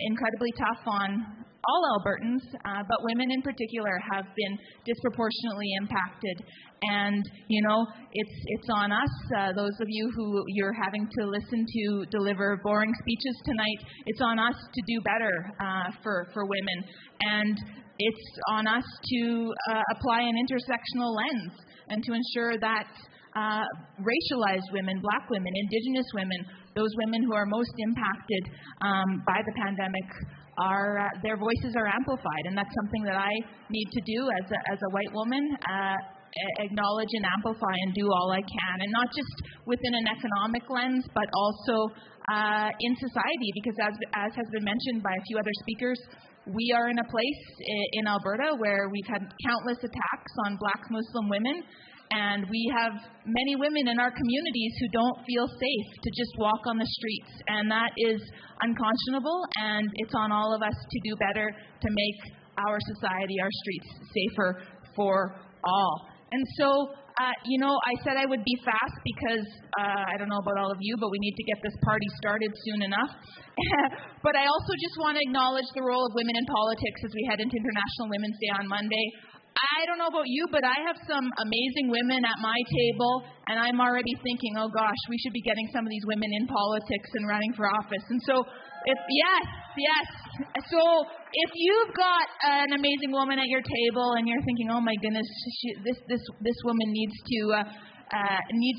incredibly tough on all Albertans, but women in particular have been disproportionately impacted. And, you know, it's on us, those of you who you're having to listen to deliver boring speeches tonight, it's on us to do better for women. And it's on us to apply an intersectional lens and to ensure that racialized women, Black women, Indigenous women, those women who are most impacted by the pandemic, their voices are amplified. And that's something that I need to do as a white woman, acknowledge and amplify and do all I can. And not just within an economic lens, but also in society, because as has been mentioned by a few other speakers, we are in a place in Alberta where we've had countless attacks on Black Muslim women, and we have many women in our communities who don't feel safe to just walk on the streets, and that is unconscionable, and it's on all of us to do better to make our society, our streets, safer for all. And so, you know, I said I would be fast because I don't know about all of you, but we need to get this party started soon enough. But I also just want to acknowledge the role of women in politics as we head into International Women's Day on Monday. I don't know about you, but I have some amazing women at my table, and I'm already thinking, oh gosh, we should be getting some of these women in politics and running for office. And so, yes. So if you've got an amazing woman at your table and you're thinking, oh my goodness, this woman needs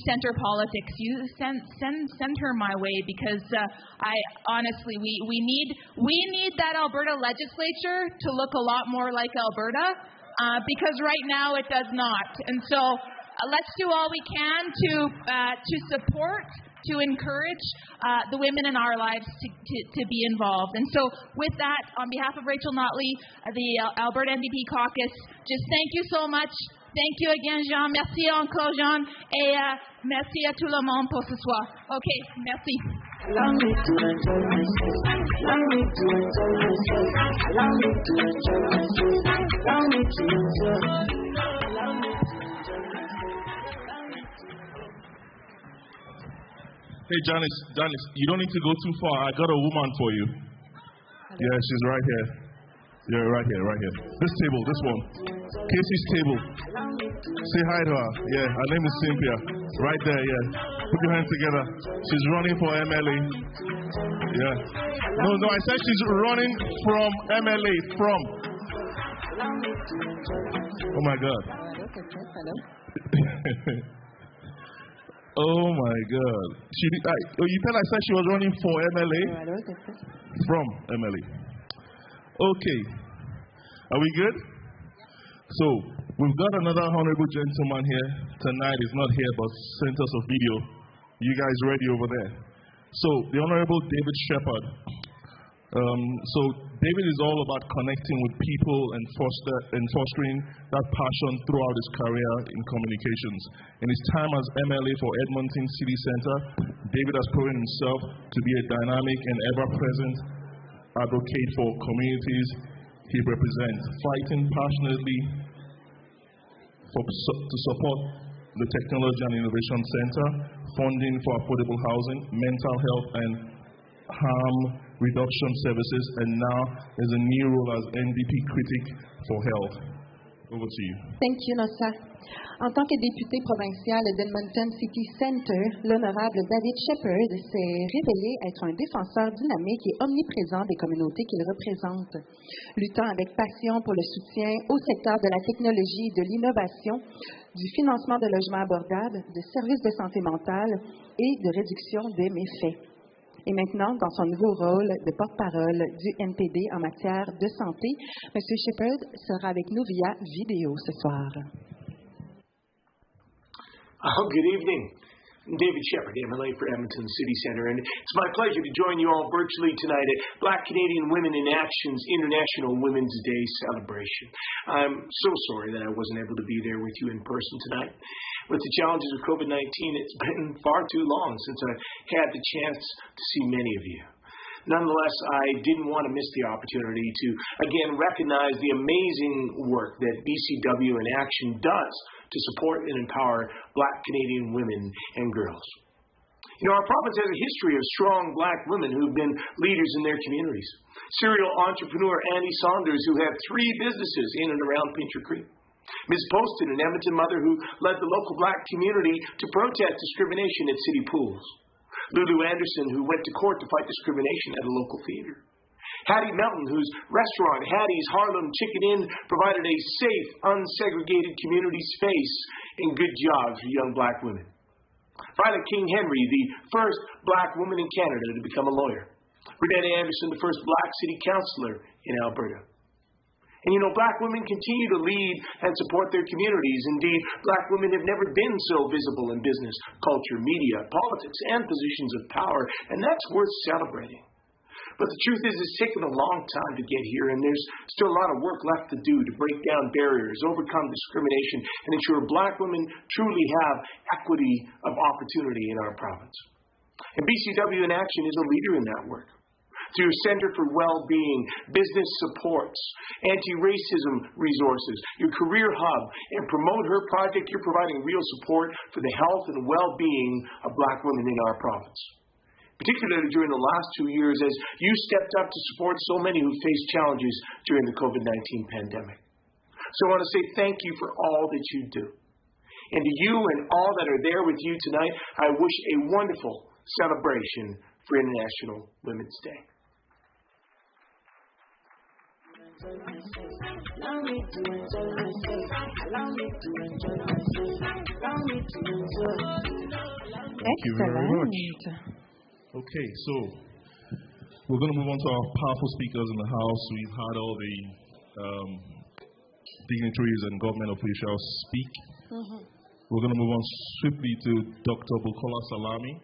center politics, you send her my way, because I honestly, we need that Alberta legislature to look a lot more like Alberta. Because right now it does not. And so let's do all we can to support, to encourage the women in our lives to be involved. And so with that, on behalf of Rachel Notley, the Alberta NDP caucus, just thank you so much. Thank you again, Jean. Merci encore, Jean. Et merci à tout le monde pour ce soir. OK, merci. Allow me to enjoy myself. Allow me to enjoy myself. Allow me to enjoy myself. Allow me to enjoy. Allow me to enjoy myself. Hey, Janice, you don't need to go too far. I got a woman for you. Yeah, she's right here. Yeah, right here. This table, this one. Casey's table. Say hi to her. Yeah, her name is Cynthia. Right there, yeah. Put your hands together. She's running for MLA. Yeah. No, I said she's running from MLA. From. Oh my God. Oh my God. You tell I said she was running for MLA? From MLA. Okay. Are we good? So, we've got another honorable gentleman here tonight. He's not here, but sent us a video. You guys ready over there? So, the Honorable David Shepherd. So, David is all about connecting with people and fostering that passion throughout his career in communications. In his time as MLA for Edmonton City Centre, David has proven himself to be a dynamic and ever-present advocate for communities he represents, fighting passionately to support the Technology and Innovation Center, funding for affordable housing, mental health, and harm reduction services, and now there's a new role as NDP critic for health. Over to you. Thank you, Nossa. En tant que député provincial d'Edmonton City Centre, l'honorable David Shepherd s'est révélé être un défenseur dynamique et omniprésent des communautés qu'il représente, luttant avec passion pour le soutien au secteur de la technologie, de l'innovation, du financement de logements abordables, de services de santé mentale et de réduction des méfaits. Et maintenant, dans son nouveau rôle de porte-parole du NPD en matière de santé, M. Shepherd sera avec nous via vidéo ce soir. Oh, good evening. David Shepard, MLA for Edmonton City Centre, and it's my pleasure to join you all virtually tonight at Black Canadian Women in Action's International Women's Day celebration. I'm so sorry that I wasn't able to be there with you in person tonight. With the challenges of COVID-19, it's been far too long since I had the chance to see many of you. Nonetheless, I didn't want to miss the opportunity to, again, recognize the amazing work that BCW In Action does to support and empower Black Canadian women and girls. You know, our province has a history of strong Black women who've been leaders in their communities. Serial entrepreneur Annie Saunders, who had 3 businesses in and around Pincher Creek. Ms. Poston, an Edmonton mother who led the local Black community to protest discrimination at city pools. Lulu Anderson, who went to court to fight discrimination at a local theater. Hattie Melton, whose restaurant, Hattie's Harlem Chicken Inn, provided a safe, unsegregated community space and good jobs for young Black women. Violet King Henry, the first Black woman in Canada to become a lawyer. Renetta Anderson, the first Black city councillor in Alberta. And you know, Black women continue to lead and support their communities. Indeed, Black women have never been so visible in business, culture, media, politics, and positions of power, and that's worth celebrating. But the truth is, it's taken a long time to get here, and there's still a lot of work left to do to break down barriers, overcome discrimination, and ensure Black women truly have equity of opportunity in our province. And BCW In Action is a leader in that work. Through Center for Well-Being, business supports, anti-racism resources, your career hub, and Promote Her project, you're providing real support for the health and well-being of Black women in our province. Particularly during the last 2 years as you stepped up to support so many who faced challenges during the COVID-19 pandemic. So I want to say thank you for all that you do. And to you and all that are there with you tonight, I wish a wonderful celebration for International Women's Day. Allow me to enjoy myself. Allow me to enjoy myself. Allow me to enjoy. Thank you very much. Okay, so we're going to move on to our powerful speakers in the House. We've had all the dignitaries and government officials speak. We're going to move on swiftly to Dr. Bukola Salami.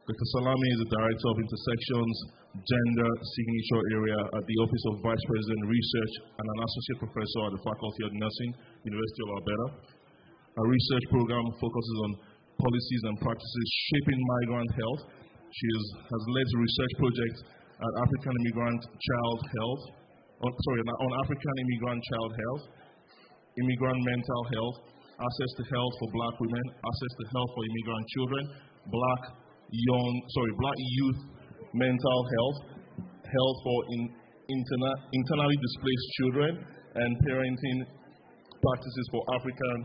Dr. Salami is the Director of Intersections Gender Signature Area at the Office of Vice President Research and an Associate Professor at the Faculty of Nursing, University of Alberta. Her research program focuses on policies and practices shaping migrant health. She has led research projects at African Immigrant Child Health, on African Immigrant Child Health, immigrant mental health, access to health for Black women, access to health for immigrant children, Black youth mental health, health for internally displaced children, and parenting practices for African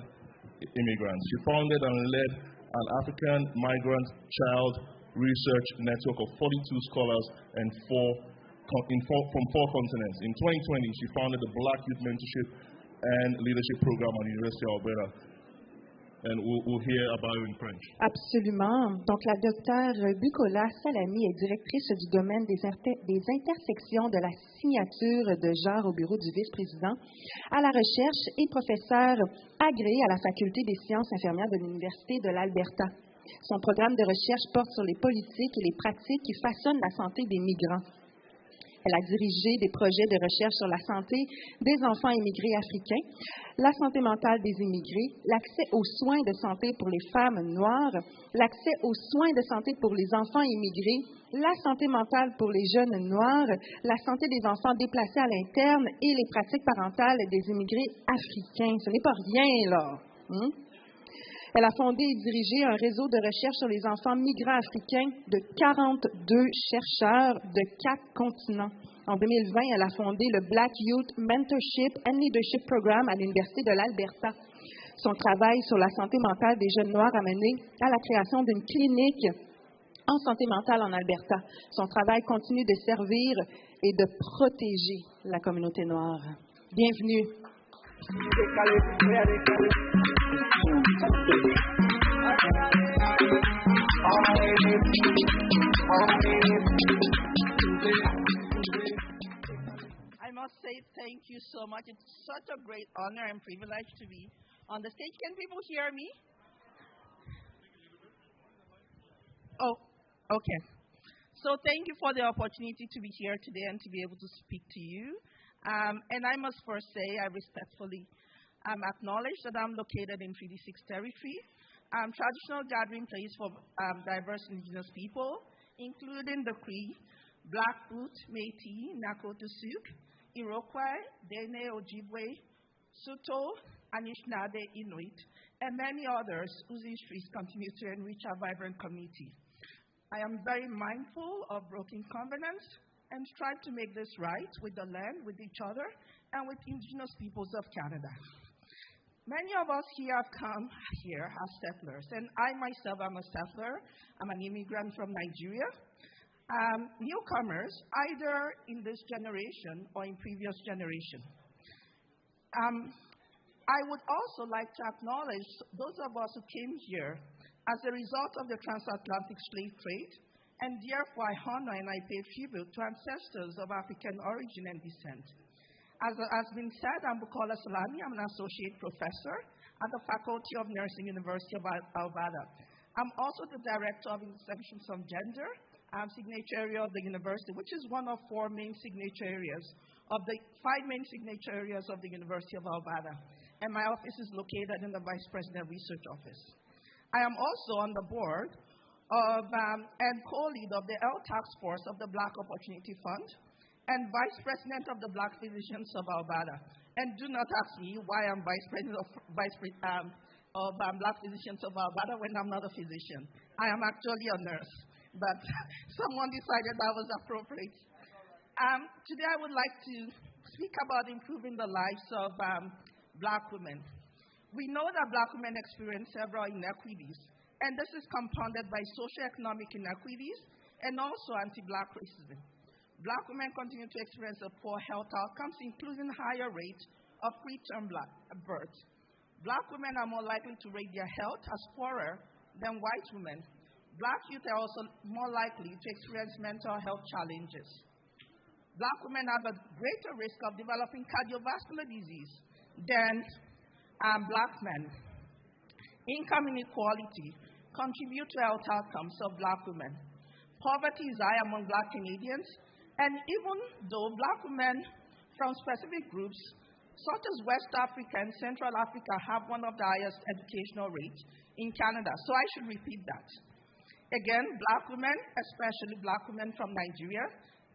immigrants. She founded and led an African migrant child research network of 42 scholars and from 4 continents. In 2020, she founded the Black Youth Mentorship and Leadership Program at the University of Alberta. And we'll hear about it in French. Absolument. Donc, la docteure Bukola Salami est directrice du domaine des intersections de la signature de genre au bureau du vice-président à la recherche et professeure agréée à la Faculté des sciences infirmières de l'Université de l'Alberta. Son programme de recherche porte sur les politiques et les pratiques qui façonnent la santé des migrants. Elle a dirigé des projets de recherche sur la santé des enfants immigrés africains, la santé mentale des immigrés, l'accès aux soins de santé pour les femmes noires, l'accès aux soins de santé pour les enfants immigrés, la santé mentale pour les jeunes noirs, la santé des enfants déplacés à l'interne et les pratiques parentales des immigrés africains. Ce n'est pas rien, là. Elle a fondé et dirigé un réseau de recherche sur les enfants migrants africains de 42 chercheurs de 4 continents. En 2020, elle a fondé le Black Youth Mentorship and Leadership Program à l'Université de l'Alberta. Son travail sur la santé mentale des jeunes noirs a mené à la création d'une clinique en santé mentale en Alberta. Son travail continue de servir et de protéger la communauté noire. Bienvenue. I must say thank you so much. It's such a great honor and privilege to be on the stage. Can people hear me? Oh, okay. So thank you for the opportunity to be here today and to be able to speak to you. And I must first say I respectfully acknowledge that I'm located in Treaty 6 territory, traditional gathering place for diverse indigenous people, including the Cree, Blackfoot, Métis, Nakota Sioux, Iroquois, Dene, Ojibwe, Saulteaux, Anishinaabe, Inuit, and many others whose histories continue to enrich our vibrant community. I am very mindful of broken covenants and strive to make this right with the land, with each other, and with indigenous peoples of Canada. Many of us here have come here as settlers, and I myself am a settler. I'm an immigrant from Nigeria. Newcomers, either in this generation or in previous generation. I would also like to acknowledge those of us who came here as a result of the transatlantic slave trade, and therefore I honor and I pay tribute to ancestors of African origin and descent. As has been said, I'm Bukola Salami. I'm an associate professor at the Faculty of Nursing, University of Alberta. I'm also the director of Intersections of Gender, signature area of the university, which is one of five main signature areas of the University of Alberta. And my office is located in the Vice President Research Office. I am also on the board of and co-lead of the L Task Force of the Black Opportunity Fund and Vice President of the Black Physicians of Alberta. And do not ask me why I'm Vice President of Black Physicians of Alberta when I'm not a physician. I am actually a nurse, but someone decided that was appropriate. Today I would like to speak about improving the lives of Black women. We know that Black women experience several inequities, and this is compounded by socioeconomic inequities and also anti-Black racism. Black women continue to experience poor health outcomes, including higher rates of preterm birth. Black women are more likely to rate their health as poorer than white women. Black youth are also more likely to experience mental health challenges. Black women have a greater risk of developing cardiovascular disease than Black men. Income inequality contribute to health outcomes of Black women. Poverty is high among Black Canadians, and even though Black women from specific groups, such as West Africa and Central Africa, have one of the highest educational rates in Canada. So I should repeat that. Again, Black women, especially Black women from Nigeria,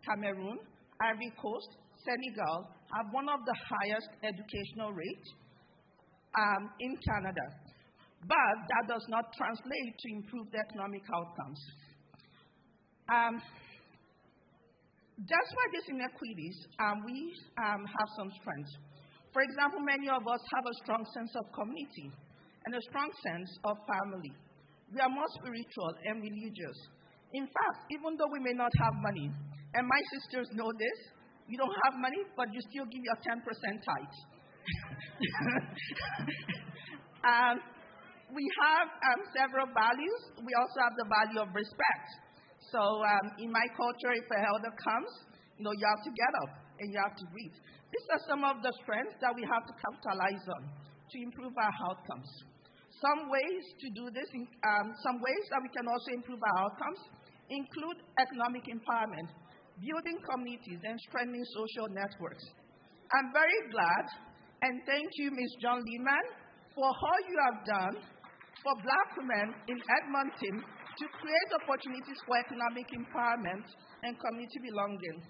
Cameroon, Ivory Coast, Senegal, have one of the highest educational rates in Canada. But that does not translate to improved economic outcomes. Despite these inequities, we have some strengths. For example, many of us have a strong sense of community and a strong sense of family. We are more spiritual and religious. In fact, even though we may not have money, and my sisters know this, you don't have money, but you still give your 10% tithe. We have several values. We also have the value of respect. So in my culture, if an elder comes, you have to get up and you have to greet. These are some of the strengths that we have to capitalize on to improve our outcomes. Some ways to do this, some ways that we can also improve our outcomes include economic empowerment, building communities, and strengthening social networks. I'm very glad, and thank you, Ms. John Lehman, for all you have done for Black women in Edmonton to create opportunities for economic empowerment and community belonging.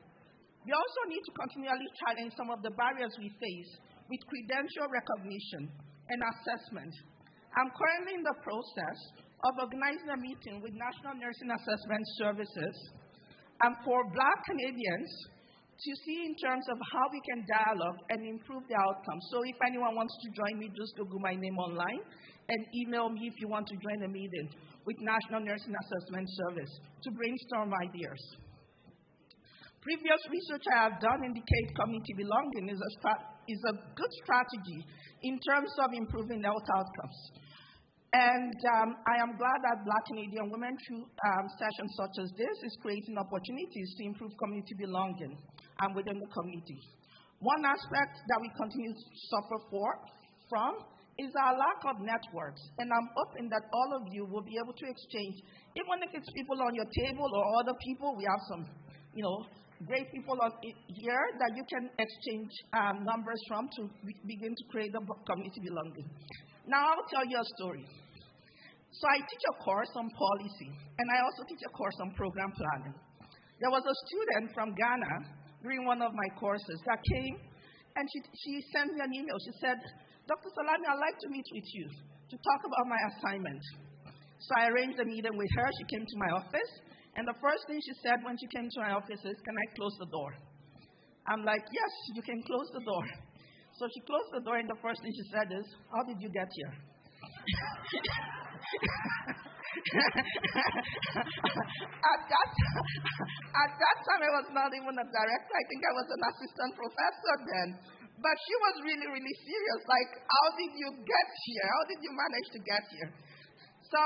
We also need to continually challenge some of the barriers we face with credential recognition and assessment. I'm currently in the process of organizing a meeting with National Nursing Assessment Services for Black Canadians to see in terms of how we can dialogue and improve the outcomes. So if anyone wants to join me, just Google my name online and email me if you want to join a meeting with National Nursing Assessment Service to brainstorm ideas. Previous research I have done indicate community belonging is a good strategy in terms of improving health outcomes. And I am glad that Black Canadian women, through sessions such as this, is creating opportunities to improve community belonging within the community. One aspect that we continue to suffer from is our lack of networks. And I'm hoping that all of you will be able to exchange, even if it's people on your table or other people. We have some, great people here that you can exchange numbers from to begin to create a community belonging. Now I'll tell you a story. So I teach a course on policy, and I also teach a course on program planning. There was a student from Ghana during one of my courses that came, and she sent me an email. She said, Dr. Salami, I'd like to meet with you to talk about my assignment. So I arranged a meeting with her. She came to my office, and the first thing she said when she came to my office is, can I close the door? I'm like, yes, you can close the door. So she closed the door, and the first thing she said is, how did you get here? At that time, I was not even a director. I think I was an assistant professor then. But she was really, really serious. Like, how did you get here? How did you manage to get here? So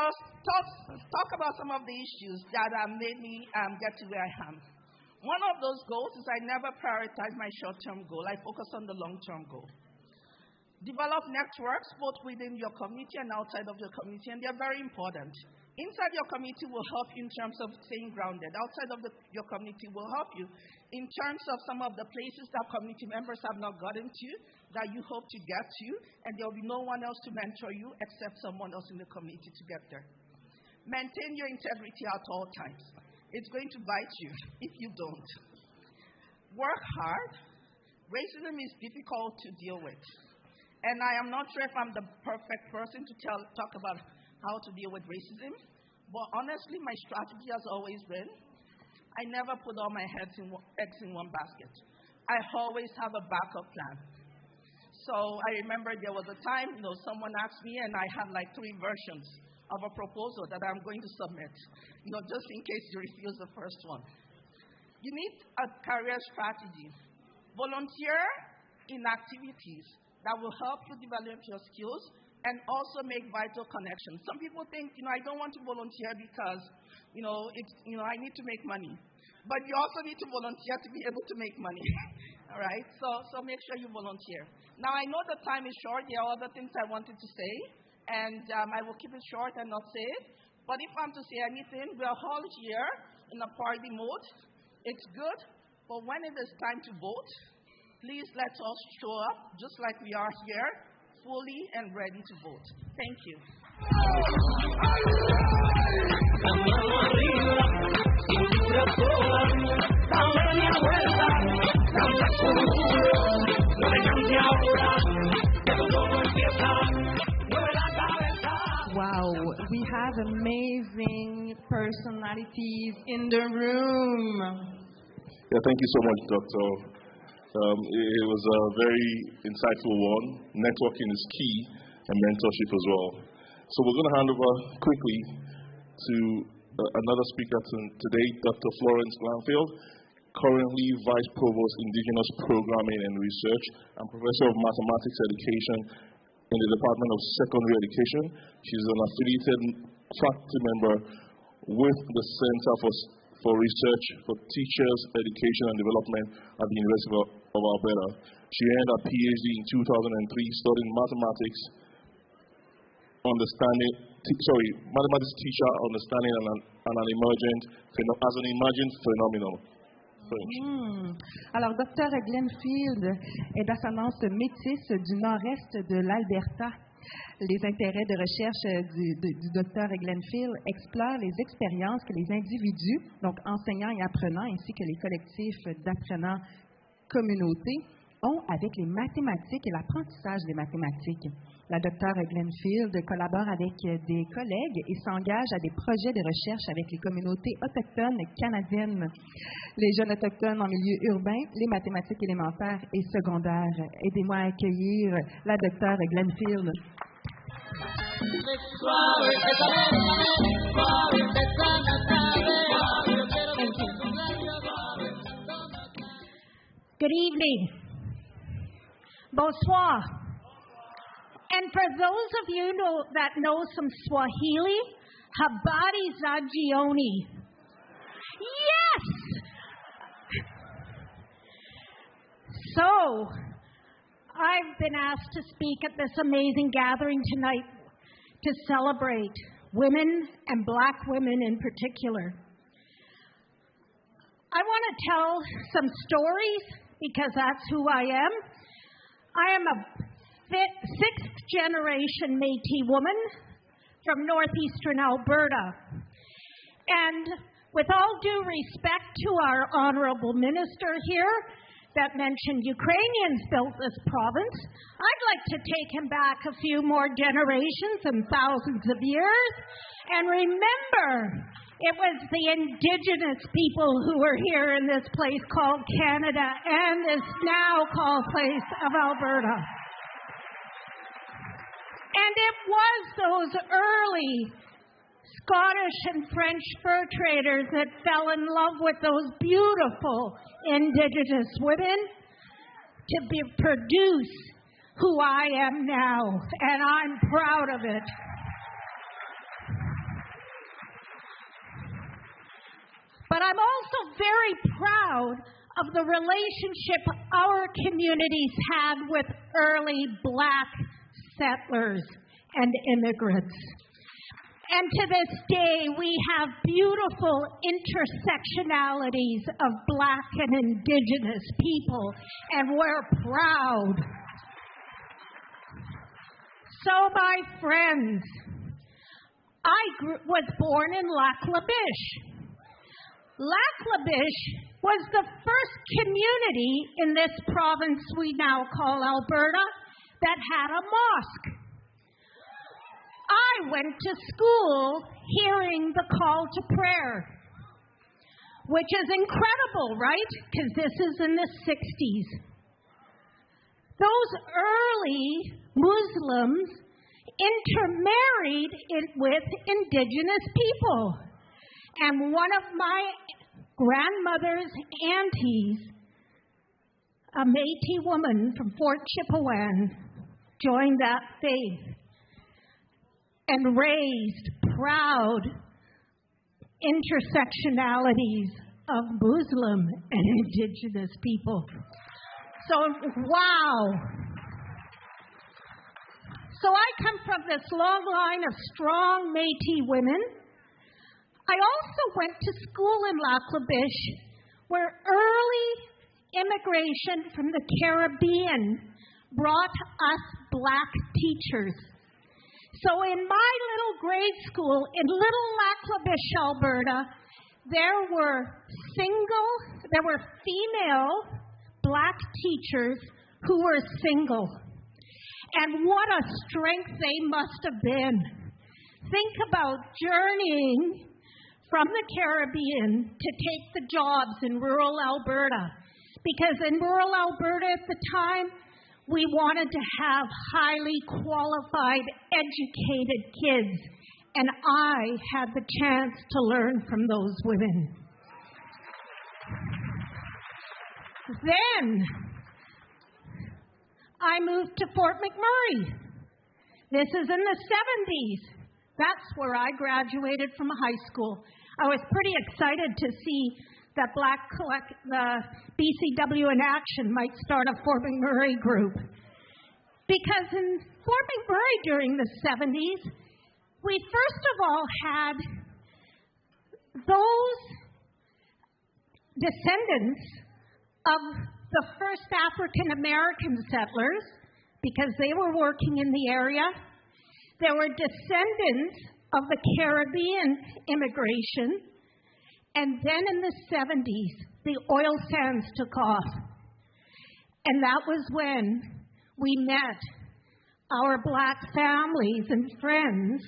talk about some of the issues that made me get to where I am. One of those goals is I never prioritize my short-term goal. I focus on the long-term goal. Develop networks both within your community and outside of your community, and they're very important. Inside your community will help you in terms of staying grounded. Outside of your community will help you in terms of some of the places that community members have not gotten to that you hope to get to, and there will be no one else to mentor you except someone else in the community to get there. Maintain your integrity at all times. It's going to bite you if you don't. Work hard. Racism is difficult to deal with. And I am not sure if I'm the perfect person to talk about how to deal with racism. But honestly, my strategy has always been, I never put all my eggs in one basket. I always have a backup plan. So I remember there was a time, someone asked me, and I had like 3 versions of a proposal that I'm going to submit, just in case you refuse the first one. You need a career strategy. Volunteer in activities that will help you develop your skills and also make vital connections. Some people think, I don't want to volunteer because, I need to make money. But you also need to volunteer to be able to make money. All right? So make sure you volunteer. Now, I know the time is short. There are other things I wanted to say, and I will keep it short and not say it. But if I'm to say anything, we are all here in a party mode. It's good, but when it is time to vote, please let us show up just like we are here, fully and ready to vote. Thank you. Wow, we have amazing personalities in the room. Yeah, thank you so much, Doctor. It was a very insightful one. Networking is key, and mentorship as well. So we're going to hand over quickly to another speaker today, Dr. Florence Glanfield, currently Vice Provost, Indigenous Programming and Research, and Professor of Mathematics Education in the Department of Secondary Education. She's an affiliated faculty member with the Center for Research for Teachers, Education and Development at the University of Alberta. She earned her PhD in 2003 studying mathematics teacher understanding as an emergent phenomenon. Alors, Dr. Glenfield est d'ascendance métisse du nord-est de l'Alberta. Les intérêts de recherche du Dr. Glenfield explorent les expériences que les individus, donc enseignants et apprenants, ainsi que les collectifs d'apprenants communautés, ont avec les mathématiques et l'apprentissage des mathématiques. La Dr. Glenfield collabore avec des collègues et s'engage à des projets de recherche avec les communautés autochtones canadiennes, les jeunes autochtones en milieu urbain, les mathématiques élémentaires et secondaires. Aidez-moi à accueillir la Dr. Glenfield. Good evening. Bonsoir. And for those of you that know some Swahili, habari za jioni. Yes! So, I've been asked to speak at this amazing gathering tonight to celebrate women and Black women in particular. I want to tell some stories because that's who I am. I am a sixth generation Métis woman from northeastern Alberta. And with all due respect to our honorable minister here that mentioned Ukrainians built this province, I'd like to take him back a few more generations and thousands of years and remember it was the Indigenous people who were here in this place called Canada and this now called place of Alberta. And it was those early Scottish and French fur traders that fell in love with those beautiful Indigenous women to produce who I am now, and I'm proud of it. But I'm also very proud of the relationship our communities had with early Black settlers and immigrants. And to this day, we have beautiful intersectionalities of Black and Indigenous people, and we're proud. So, my friends, I was born in Lac La Biche. Lac La Biche was the first community in this province we now call Alberta that had a mosque. I went to school hearing the call to prayer, which is incredible, right? Because this is in the 60s. Those early Muslims intermarried with Indigenous people. And one of my grandmother's aunties, a Métis woman from Fort Chipewyan, joined that faith and raised proud intersectionalities of Muslim and Indigenous people. So, wow. So I come from this long line of strong Métis women. I also went to school in Lac La Biche, where early immigration from the Caribbean brought us Black teachers. So in my little grade school in Little Lac La Biche, Alberta, there were female Black teachers who were single. And what a strength they must have been. Think about journeying from the Caribbean to take the jobs in rural Alberta. Because in rural Alberta at the time, we wanted to have highly qualified, educated kids. And I had the chance to learn from those women. Then I moved to Fort McMurray. This is in the 70s. That's where I graduated from high school. I was pretty excited to see that the BCW En Action might start a Fort McMurray group. Because in Fort McMurray during the 70s, we first of all had those descendants of the first African American settlers, because they were working in the area. There were descendants of the Caribbean immigration. And then in the 70s, the oil sands took off. And that was when we met our Black families and friends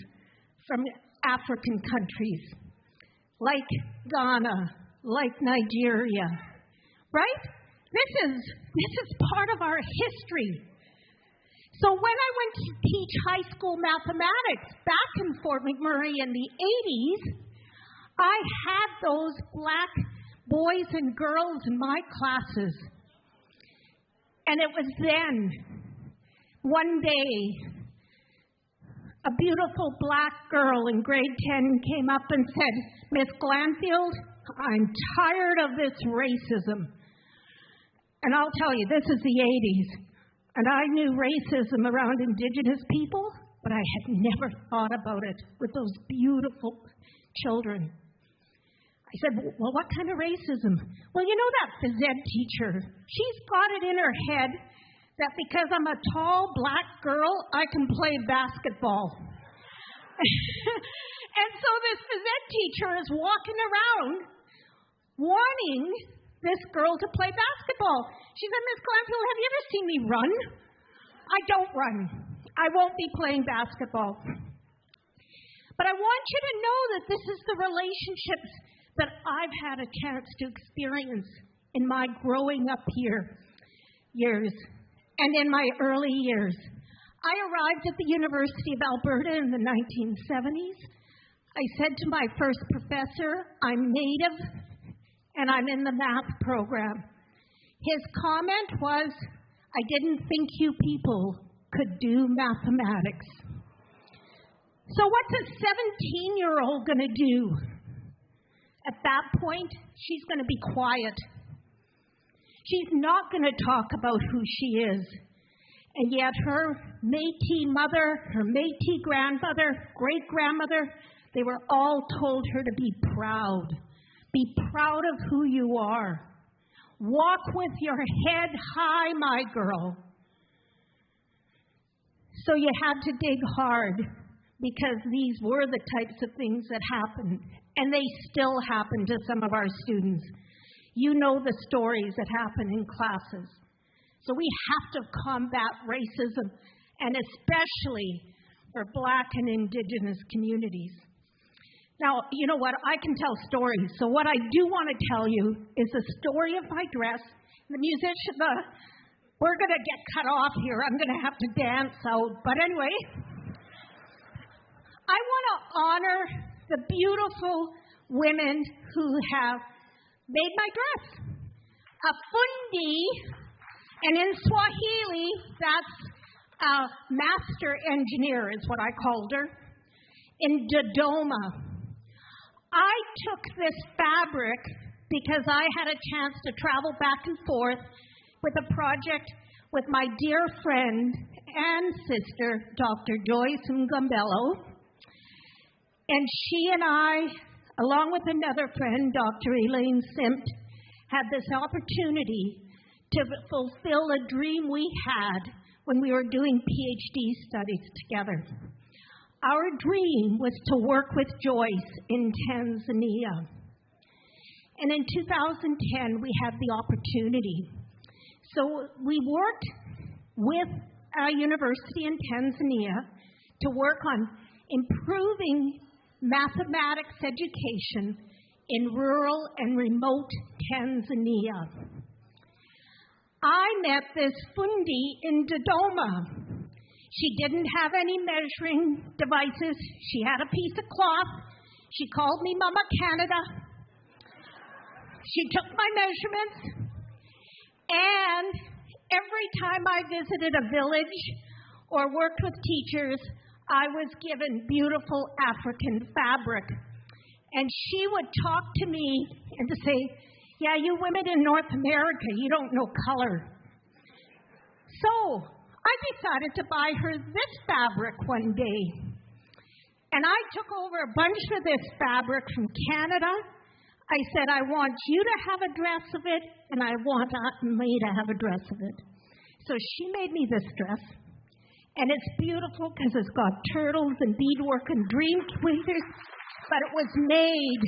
from African countries, like Ghana, like Nigeria, right? This is part of our history. So when I went to teach high school mathematics back in Fort McMurray in the 80s, I had those Black boys and girls in my classes. And it was then, one day, a beautiful Black girl in grade 10 came up and said, "Miss Glanfield, I'm tired of this racism." And I'll tell you, this is the 80s. And I knew racism around Indigenous people, but I had never thought about it with those beautiful children. I said, well, what kind of racism? Well, you know that phys ed teacher, she's got it in her head that because I'm a tall black girl, I can play basketball. And so this phys ed teacher is walking around wanting this girl to play basketball. She said, Miss Glanfield, have you ever seen me run? I don't run. I won't be playing basketball. But I want you to know that this is the relationships that I've had a chance to experience in my growing up here years and in my early years. I arrived at the University of Alberta in the 1970s. I said to my first professor, I'm Native and I'm in the math program. His comment was, I didn't think you people could do mathematics. So what's a 17-year-old going to do? At that point, she's going to be quiet. She's not going to talk about who she is. And yet her Métis mother, her Métis grandmother, great-grandmother, they were all told her to be proud. Be proud of who you are. Walk with your head high, my girl. So you had to dig hard because these were the types of things that happened. And they still happen to some of our students. You know the stories that happen in classes. So we have to combat racism, and especially for Black and Indigenous communities. Now, you know what? I can tell stories. So what I do want to tell you is the story of my dress. The musician, we're going to get cut off here. I'm going to have to dance out. But anyway, I want to honor the beautiful women who have made my dress. A fundi, and in Swahili, that's a master engineer is what I called her, in Dodoma. I took this fabric because I had a chance to travel back and forth with a project with my dear friend and sister, Dr. Joyce Ngambello. And she and I, along with another friend, Dr. Elaine Simt, had this opportunity to fulfill a dream we had when we were doing PhD studies together. Our dream was to work with Joyce in Tanzania. And in 2010, we had the opportunity. So we worked with a university in Tanzania to work on improving mathematics education in rural and remote Tanzania. I met this fundi in Dodoma. She didn't have any measuring devices. She had a piece of cloth. She called me Mama Canada. She took my measurements. And every time I visited a village or worked with teachers, I was given beautiful African fabric. And she would talk to me and to say, yeah, you women in North America, you don't know color. So I decided to buy her this fabric one day. And I took over a bunch of this fabric from Canada. I said, I want you to have a dress of it, and I want me to have a dress of it. So she made me this dress. And it's beautiful because it's got turtles and beadwork and dream tweezers. But it was made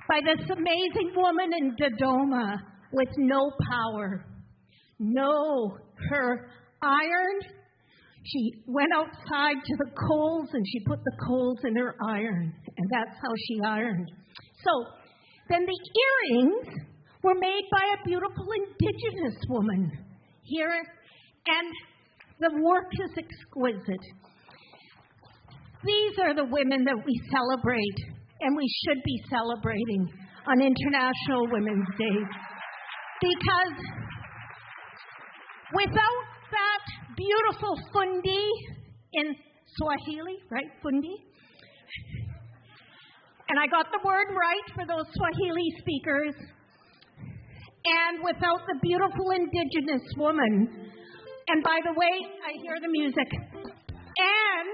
by this amazing woman in Dodoma with no power. No, her iron, she went outside to the coals and she put the coals in her iron. And that's how she ironed. So then the earrings were made by a beautiful Indigenous woman here. And the work is exquisite. These are the women that we celebrate, and we should be celebrating on International Women's Day. Because without that beautiful fundi in Swahili, right, fundi? And I got the word right for those Swahili speakers. And without the beautiful Indigenous woman And by the way, I hear the music. And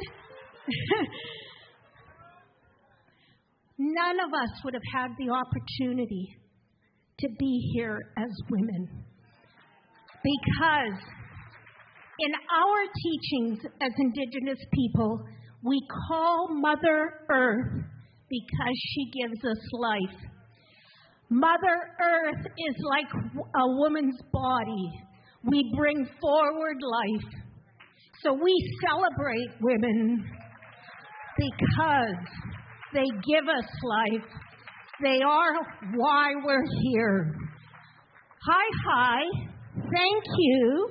none of us would have had the opportunity to be here as women. Because in our teachings as Indigenous people, we call Mother Earth because she gives us life. Mother Earth is like a woman's body. We bring forward life. So we celebrate women because they give us life. They are why we're here. Hi. Thank you.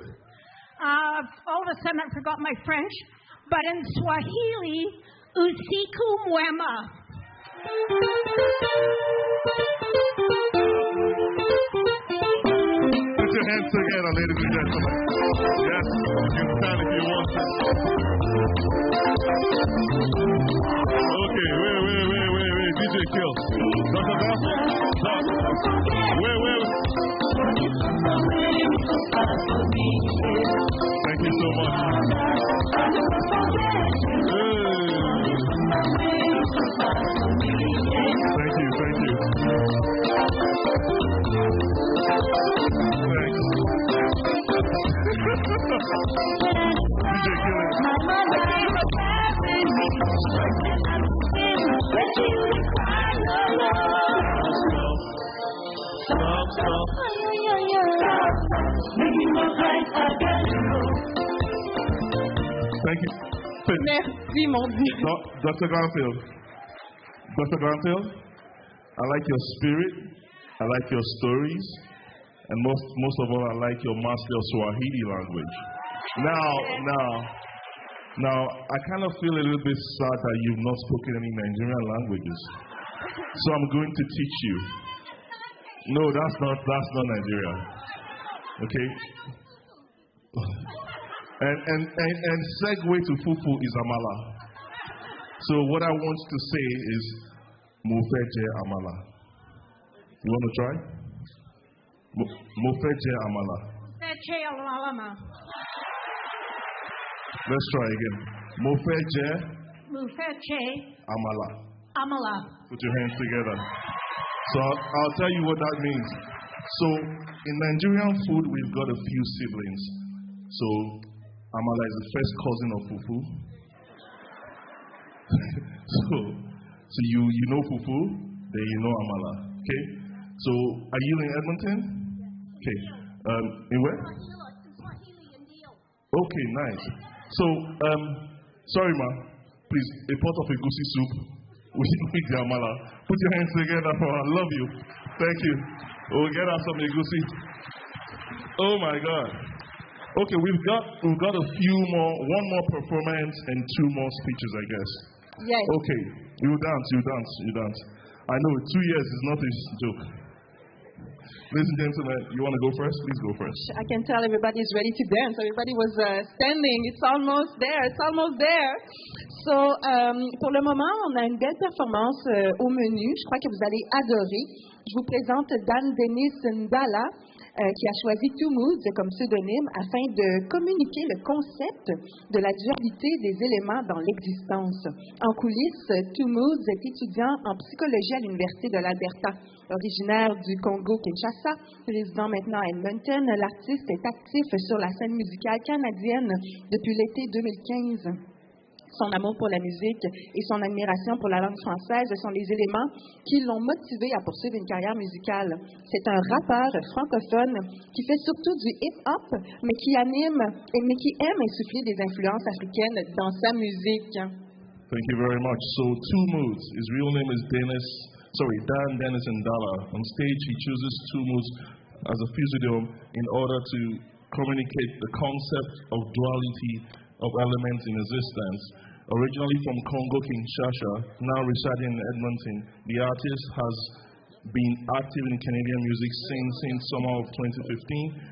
All of a sudden I forgot my French, but in Swahili, usiku mwema. Put your hands together, ladies and gentlemen. Yes, you can stand if you want to. Okay, wait. DJ Kill. Dr. Gospel. Wait. Thank you so much. Thank you. Thanks. DJ Killer. Stop. Thank you. Merci, mon Dieu. Dr. Garfield, I like your spirit, I like your stories, and most of all, I like your master of Swahili language. Now, I kind of feel a little bit sad that you've not spoken any Nigerian languages. So I'm going to teach you. No, that's not Nigeria. Okay? And segue to fufu is amala. So what I want to say is mufeje amala. You want to try? Mufeje amala. Mufeje amala. Let's try again. Mufeje amala. Put your hands together. So I'll tell you what that means. So in Nigerian food, we've got a few siblings. So amala is the first cousin of fufu. So you know fufu, then you know amala. Okay. So are you in Edmonton? Okay. In where? Okay, nice. So sorry, ma. Please, a pot of egusi soup with the amala. Put your hands together for I love you. Thank you. We'll get us some egusi. Oh my God. Okay, we've got a few more, one more performance and two more speeches, I guess. Yes. Okay, you dance. I know 2 years is not a joke. Ladies and gentlemen, you want to go first? Please go first. I can tell everybody is ready to dance. Everybody was standing. It's almost there. So, pour le moment, on a une belle performance au menu. Je crois que vous allez adorer. Je vous présente Dan Denis Ndala, qui a choisi Two Moods comme pseudonyme afin de communiquer le concept de la dualité des éléments dans l'existence. En coulisses, Two Moods est étudiant en psychologie à l'Université de l'Alberta. Originaire du Congo-Kinshasa, résident maintenant à Edmonton, l'artiste est actif sur la scène musicale canadienne depuis l'été 2015. Son amour pour la musique et son admiration pour la langue française sont les éléments qui l'ont motivé à poursuivre une carrière musicale. C'est un rappeur francophone qui fait surtout du hip-hop, mais qui aime insuffler des influences africaines dans sa musique. Thank you very much. So, Two Moods. His real name is Dan Denis Ndala. On stage, he chooses Two Moods as a pseudonym in order to communicate the concept of duality of elements in existence. Originally from Congo-Kinshasa, now residing in Edmonton, the artist has been active in Canadian music since summer of 2015.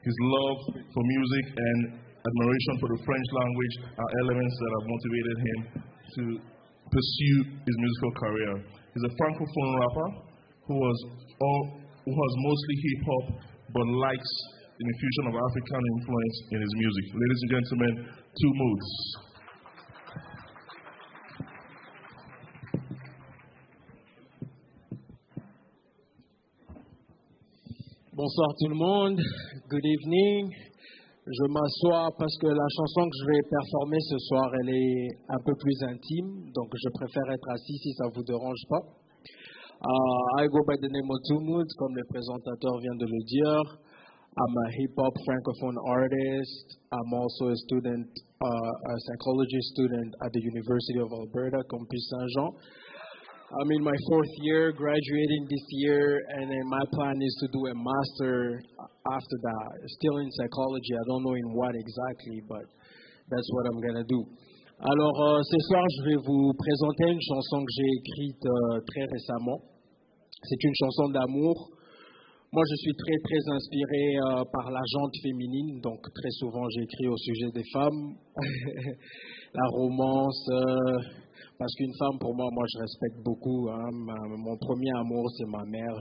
His love for music and admiration for the French language are elements that have motivated him to pursue his musical career. He's a francophone rapper who has mostly hip-hop but likes an infusion of African influence in his music. Ladies and gentlemen, Two Moods. Bonsoir tout le monde. Good evening. Je m'assois parce que la chanson que je vais performer ce soir, elle est un peu plus intime, donc je préfère être assis si ça ne vous dérange pas. I go by the name of Two Moods, comme le présentateur vient de le dire. I'm a hip-hop francophone artist. I'm also a student, a psychology student at the University of Alberta, Campus Saint-Jean. I'm in my 4th year, graduating this year, and then my plan is to do a master after that, still in psychology. I don't know in what exactly, but that's what I'm going to do. Alors, ce soir, je vais vous présenter une chanson que j'ai écrite très récemment. C'est une chanson d'amour. Moi, je suis très, très inspiré par la gente féminine, donc très souvent, j'écris au sujet des femmes. La romance... parce qu'une femme, pour moi, je respecte beaucoup. Hein. Mon premier amour, c'est ma mère.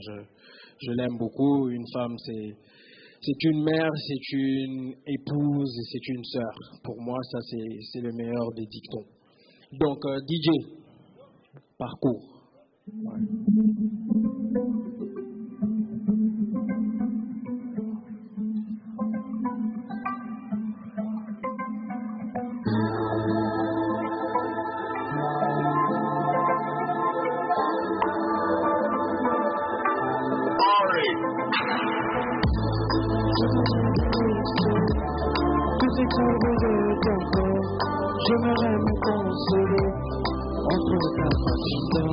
Je l'aime beaucoup. Une femme, c'est une mère, c'est une épouse et c'est une sœur. Pour moi, ça, c'est le meilleur des dictons. Donc, DJ, parcours. Ouais. J'aimerais me consoler entre ta fatigue.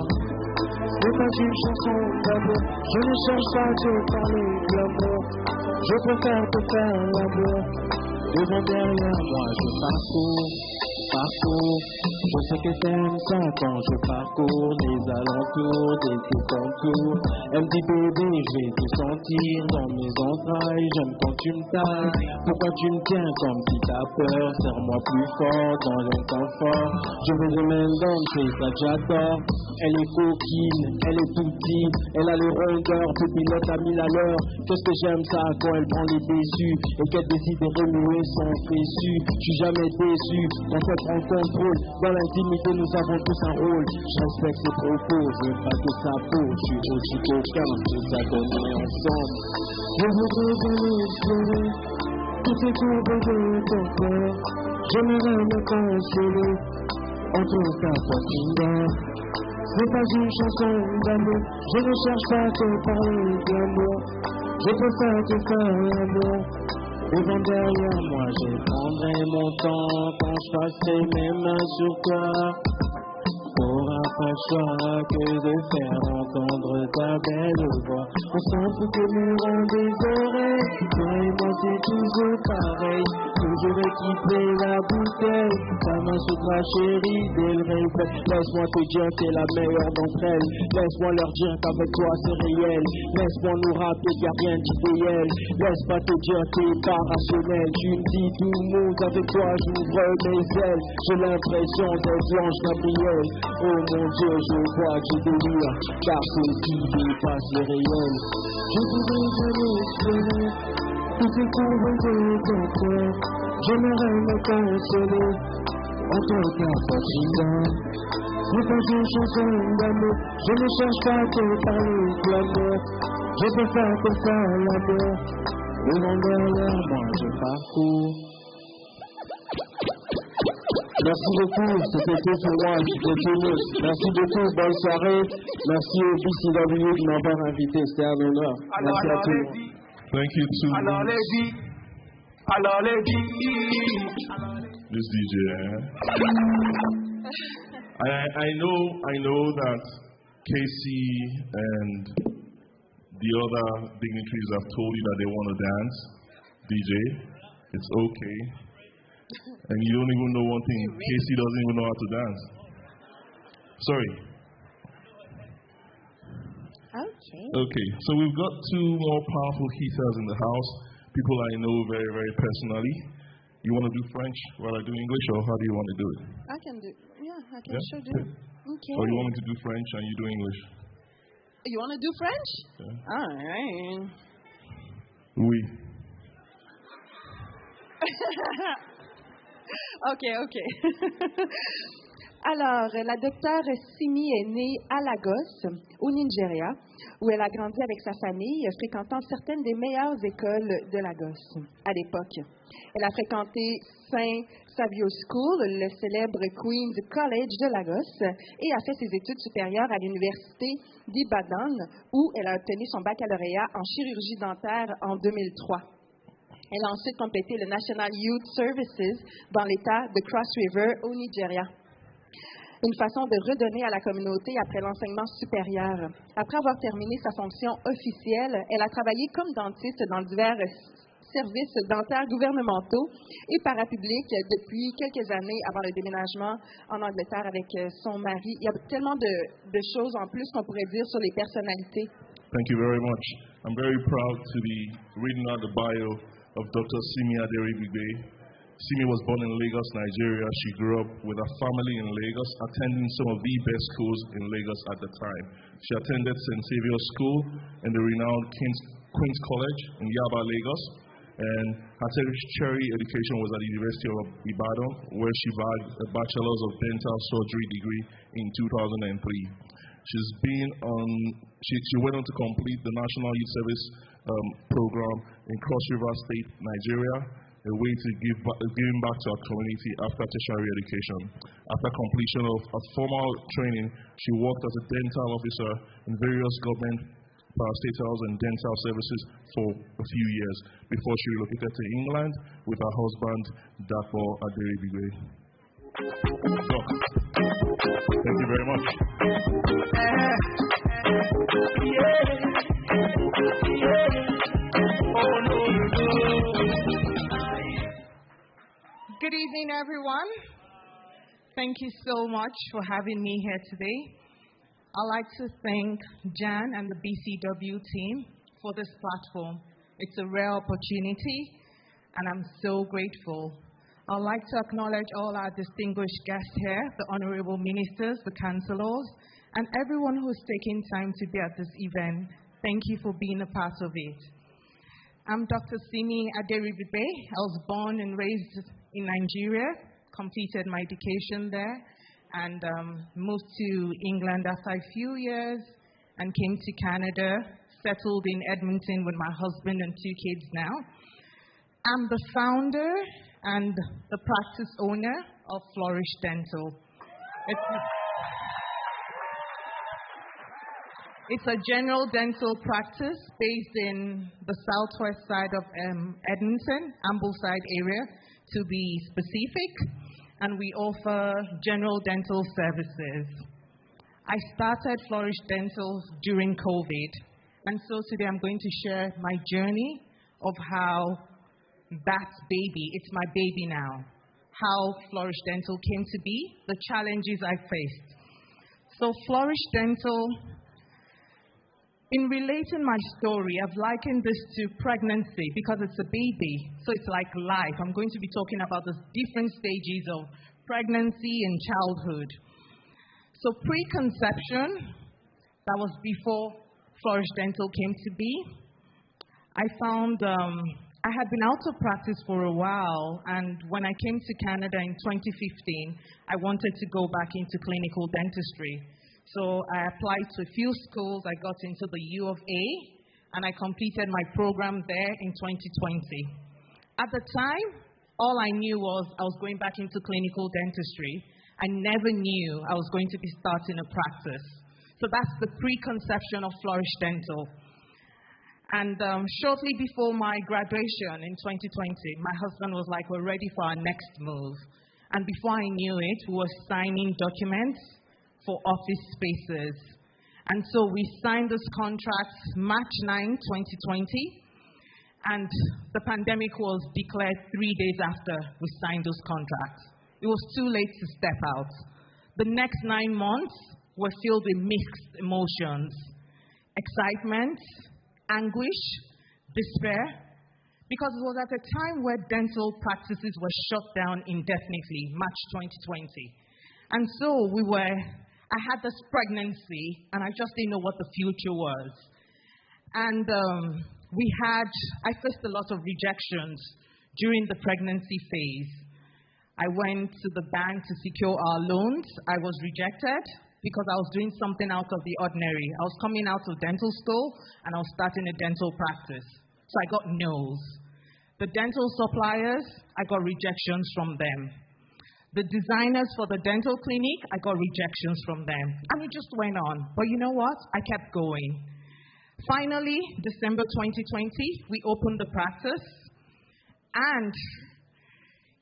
C'est pas une chanson d'amour. Je ne cherche pas à te parler de l'amour. Je préfère te faire l'amour. Devant derrière moi je parcours. Je sais que t'aimes ça quand je parcours les alentours des contours. Elle me dit bébé, je vais te sentir dans mes entrailles. J'aime quand tu me tailles. Pourquoi tu me tiens comme si t'as peur? Serre-moi plus fort dans l'inconfort. Je vais de main dans le face, ça j'adore. Elle est coquine, elle est toute petite. Elle a le rondeur, pilote à 1000 à l'heure. Qu'est-ce que j'aime ça quand elle prend les déçus et qu'elle décide de remuer son fessu. Je suis jamais déçu quand elle prend contrôle. Dans l'intimité, nous avons tous un rôle. Je respecte ses propos, je veux pas que sa peau. Je suis aussi coquin, nous a donné ensemble. Je voudrais bien explorer toutes les courbes de ton corps. J'aimerais me consoler entre ta poitrine. C'est pas une chanson d'amour. Je ne cherche pas à te parler d'amour. Je préfère te faire l'amour. Devant derrière moi, je prendrai mon temps quand je passerai mes mains sur toi. T'auras pas le choix que de faire entendre ta belle voix. On s'en fout que nous rend des oreilles. Toi et moi c'est toujours pareil. Toujours équipé la bouteille. Ta main sur ta chérie dès le réveil. Laisse-moi te dire que t'es la meilleure d'entre elles. Laisse-moi leur dire qu'avec toi c'est réel. Laisse-moi nous rappeler qu'il n'y a rien d'idéal. Laisse pas te dire que t'es pas rationnel. Tu me dis tout monde avec toi j'ouvre mes ailes. J'ai l'impression d'être l'ange Gabriel. Oh mon Dieu, je vois que j'ai délire, car c'est qui dépasse le réel. Je voudrais venir explorer toutes les courbes de ton corps. J'aimerais me consoler entre ta poitrine. C'est pas une chanson d'amour. Je ne cherche pas à te parler de l'amour. Je préfère te faire l'amour. Devant derrière moi je parcours. Merci beaucoup, c'était tout pour moi, c'était tout. Merci beaucoup, bonne soirée. Merci au BCW de m'avoir invité, c'était un honneur. Merci à tout le monde. Thank you to this DJ. I know that Casey and the other dignitaries have told you that they want to dance. DJ, it's okay. And you don't even know one thing. Casey doesn't even know how to dance. Sorry. Okay. So we've got two more powerful heaters in the house. People I know very, very personally. You want to do French while I do English, or how do you want to do it? I can sure do. Okay. Or you want me to do French and you do English? You want to do French? Yeah. All right. Oui. OK. Alors, la docteure Simi est née à Lagos, au Nigeria, où elle a grandi avec sa famille, fréquentant certaines des meilleures écoles de Lagos à l'époque. Elle a fréquenté Saint Savio School, le célèbre Queen's College de Lagos, et a fait ses études supérieures à l'université d'Ibadan, où elle a obtenu son baccalauréat en chirurgie dentaire en 2003. Elle a ensuite complété le National Youth Services dans l'État de Cross River au Nigeria. Une façon de redonner à la communauté après l'enseignement supérieur. Après avoir terminé sa fonction officielle, elle a travaillé comme dentiste dans divers services dentaires gouvernementaux et parapublics depuis quelques années avant le déménagement en Angleterre avec son mari. Il y a tellement de choses en plus qu'on pourrait dire sur les personnalités. Thank you very much. I'm very proud to be reading out the bio of Dr. Simi Aderibigbe. Simi was born in Lagos, Nigeria. She grew up with a family in Lagos, attending some of the best schools in Lagos at the time. She attended St. Saviour's School and the renowned Queen's College in Yaba, Lagos. And her tertiary education was at the University of Ibadan, where she bagged a Bachelor's of Dental Surgery degree in 2003. She went on to complete the National Youth Service program in Cross River State, Nigeria, a way to giving back to our community after tertiary education. After completion of a formal training, she worked as a dental officer in various government parastatals and dental services for a few years before she relocated to England with her husband, Dapo Aderibigbe. Doc, thank you very much. Good evening, everyone. Thank you so much for having me here today. I'd like to thank Jan and the BCW team for this platform. It's a rare opportunity, and I'm so grateful. I'd like to acknowledge all our distinguished guests here, the honorable ministers, the councillors, and everyone who's taken time to be at this event. Thank you for being a part of it. I'm Dr. Simi Aderibigbe. I was born and raised in Nigeria, completed my education there, and moved to England after a few years and came to Canada, settled in Edmonton with my husband and 2 kids now. I'm the founder and the practice owner of Flourish Dental. It's a general dental practice based in the southwest side of Edmonton, Ambleside area, to be specific, and we offer general dental services. I started Flourish Dental during COVID, and so today I'm going to share my journey of how that baby, it's my baby now, how Flourish Dental came to be, the challenges I faced. So Flourish Dental, in relating my story, I've likened this to pregnancy because it's a baby, so it's like life. I'm going to be talking about the different stages of pregnancy and childhood. So pre-conception, that was before Flourish Dental came to be. I found I had been out of practice for a while, and when I came to Canada in 2015, I wanted to go back into clinical dentistry. So I applied to a few schools. I got into the U of A, and I completed my program there in 2020. At the time, all I knew was I was going back into clinical dentistry. I never knew I was going to be starting a practice. So that's the preconception of Flourish Dental. And shortly before my graduation in 2020, my husband was like, we're ready for our next move. And before I knew it, we were signing documents for office spaces. And so we signed this contract March 9, 2020, and the pandemic was declared 3 days after we signed those contracts. It was too late to step out. The next 9 months were filled with mixed emotions: excitement, anguish, despair, because it was at a time where dental practices were shut down indefinitely, March 2020. And so I had this pregnancy, and I just didn't know what the future was. And I faced a lot of rejections during the pregnancy phase. I went to the bank to secure our loans. I was rejected because I was doing something out of the ordinary. I was coming out of dental school and I was starting a dental practice. So I got no's. The dental suppliers, I got rejections from them. The designers for the dental clinic, I got rejections from them. And it just went on. But you know what? I kept going. Finally, December 2020, we opened the practice. And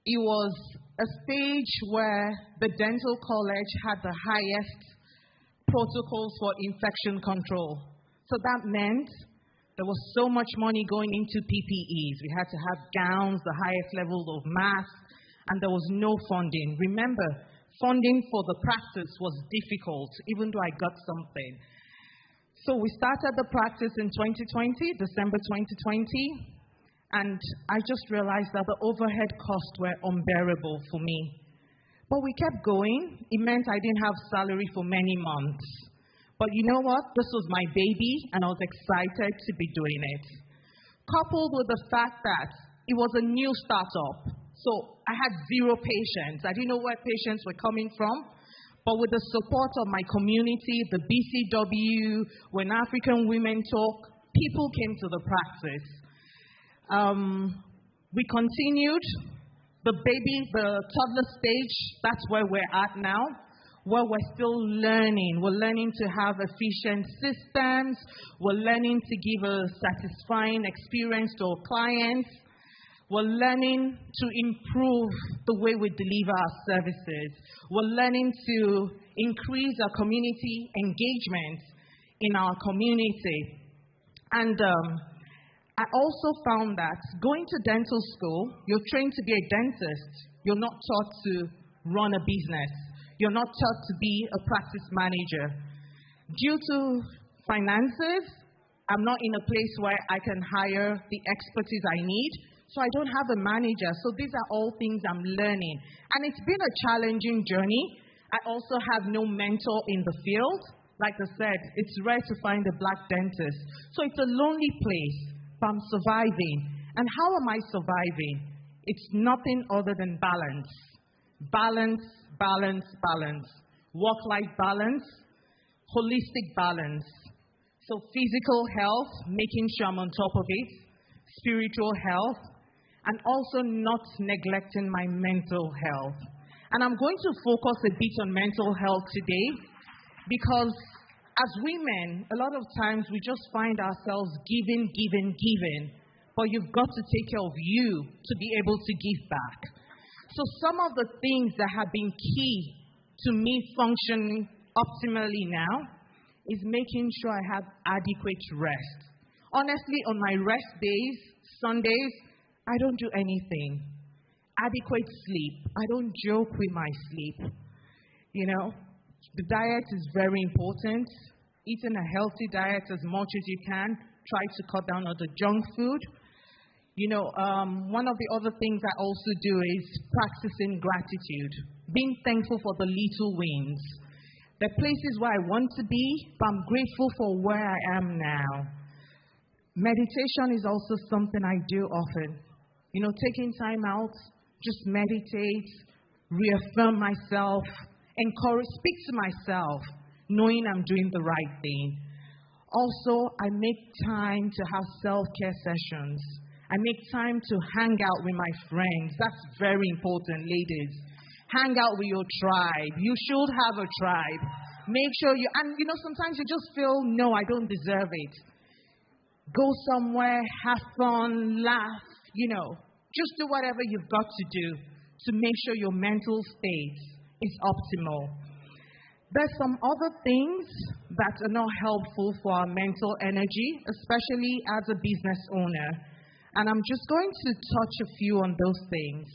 it was a stage where the dental college had the highest protocols for infection control. So that meant there was so much money going into PPEs. We had to have gowns, the highest level of masks, and there was no funding. Remember, funding for the practice was difficult, even though I got something. So we started the practice in 2020, December 2020, and I just realized that the overhead costs were unbearable for me. But we kept going. It meant I didn't have salary for many months. But you know what? This was my baby, and I was excited to be doing it. Coupled with the fact that it was a new startup. So I had 0 patients. I didn't know where patients were coming from. But with the support of my community, the BCW, When African Women Talk, people came to the practice. We continued. The toddler stage, that's where we're at now. Where we're still learning. We're learning to have efficient systems. We're learning to give a satisfying experience to our clients. We're learning to improve the way we deliver our services. We're learning to increase our community engagement in our community. And I also found that going to dental school, you're trained to be a dentist. You're not taught to run a business. You're not taught to be a practice manager. Due to finances, I'm not in a place where I can hire the expertise I need, so I don't have a manager. So these are all things I'm learning. And it's been a challenging journey. I also have no mentor in the field. Like I said, it's rare to find a black dentist. So it's a lonely place, but I'm surviving. And how am I surviving? It's nothing other than balance. Balance, balance, balance. Work-life balance, holistic balance. So physical health, making sure I'm on top of it, spiritual health, and also not neglecting my mental health. And I'm going to focus a bit on mental health today because as women, a lot of times we just find ourselves giving, but you've got to take care of you to be able to give back. So some of the things that have been key to me functioning optimally now is making sure I have adequate rest. Honestly, on my rest days, Sundays, I don't do anything. Adequate sleep. I don't joke with my sleep. You know, the diet is very important. Eating a healthy diet as much as you can. Try to cut down on the junk food. You know, one of the other things I also do is practicing gratitude. Being thankful for the little wins. There are places where I want to be, but I'm grateful for where I am now. Meditation is also something I do often. You know, taking time out, just meditate, reaffirm myself, speak to myself, knowing I'm doing the right thing. Also, I make time to have self-care sessions. I make time to hang out with my friends. That's very important, ladies. Hang out with your tribe. You should have a tribe. Make sure and you know, sometimes you just feel, no, I don't deserve it. Go somewhere, have fun, laugh, you know. Just do whatever you've got to do to make sure your mental state is optimal. There's some other things that are not helpful for our mental energy, especially as a business owner. And I'm just going to touch a few on those things.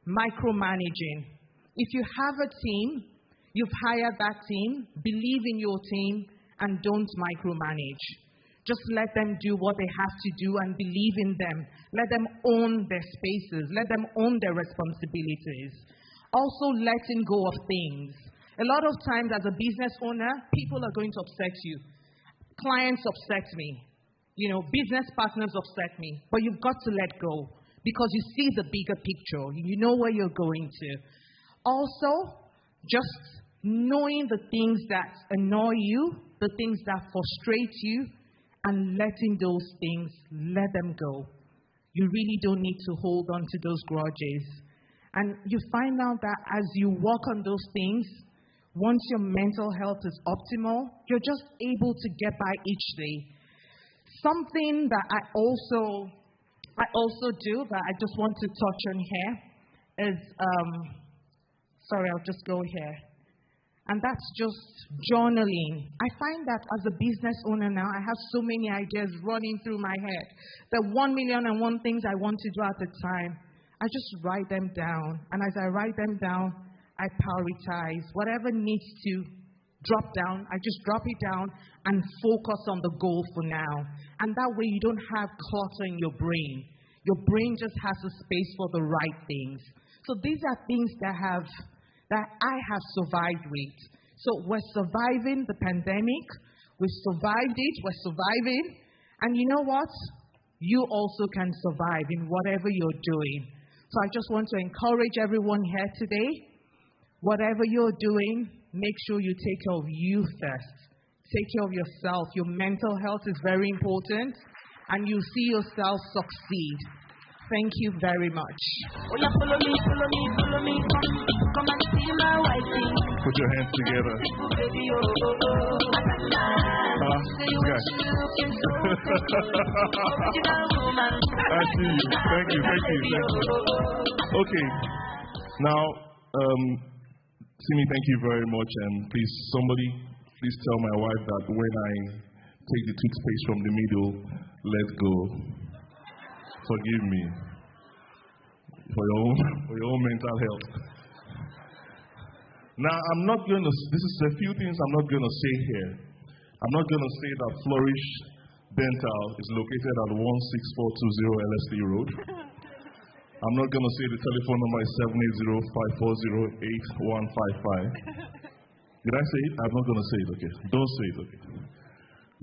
Micromanaging. If you have a team, you've hired that team, believe in your team, and don't micromanage. Just let them do what they have to do and believe in them. Let them own their spaces. Let them own their responsibilities. Also, letting go of things. A lot of times as a business owner, people are going to upset you. Clients upset me. You know, business partners upset me. But you've got to let go. because you see the bigger picture. You know where you're going to. Also, just knowing the things that annoy you, the things that frustrate you, and letting those things, let them go. You really don't need to hold on to those grudges. And you find out that as you work on those things, once your mental health is optimal, you're just able to get by each day. Something that I also do that I just want to touch on here is, I'll just go here. And that's just journaling. I find that as a business owner now, I have so many ideas running through my head. The 1,000,001 things I want to do at a time. I just write them down. And as I write them down, I prioritize. Whatever needs to drop down, I just drop it down and focus on the goal for now. And that way you don't have clutter in your brain. Your brain just has a space for the right things. So these are things that I have survived with. So we're surviving the pandemic. We survived it. We're surviving. And you know what? You also can survive in whatever you're doing. So I just want to encourage everyone here today, whatever you're doing, make sure you take care of you first. Take care of yourself. Your mental health is very important, and you'll see yourself succeed. Thank you very much. Put your hands together. I see you. Thank you. Okay. Now, Simi, thank you very much. And please tell my wife that when I take the toothpaste from the middle, let go. Forgive me for your own mental health. Now, this is a few things I'm not going to say here. I'm not going to say that Flourish Dental is located at 16420 LSD Road. I'm not going to say the telephone number is 780-540-8155. Did I say it? I'm not going to say it, okay? Don't say it, okay?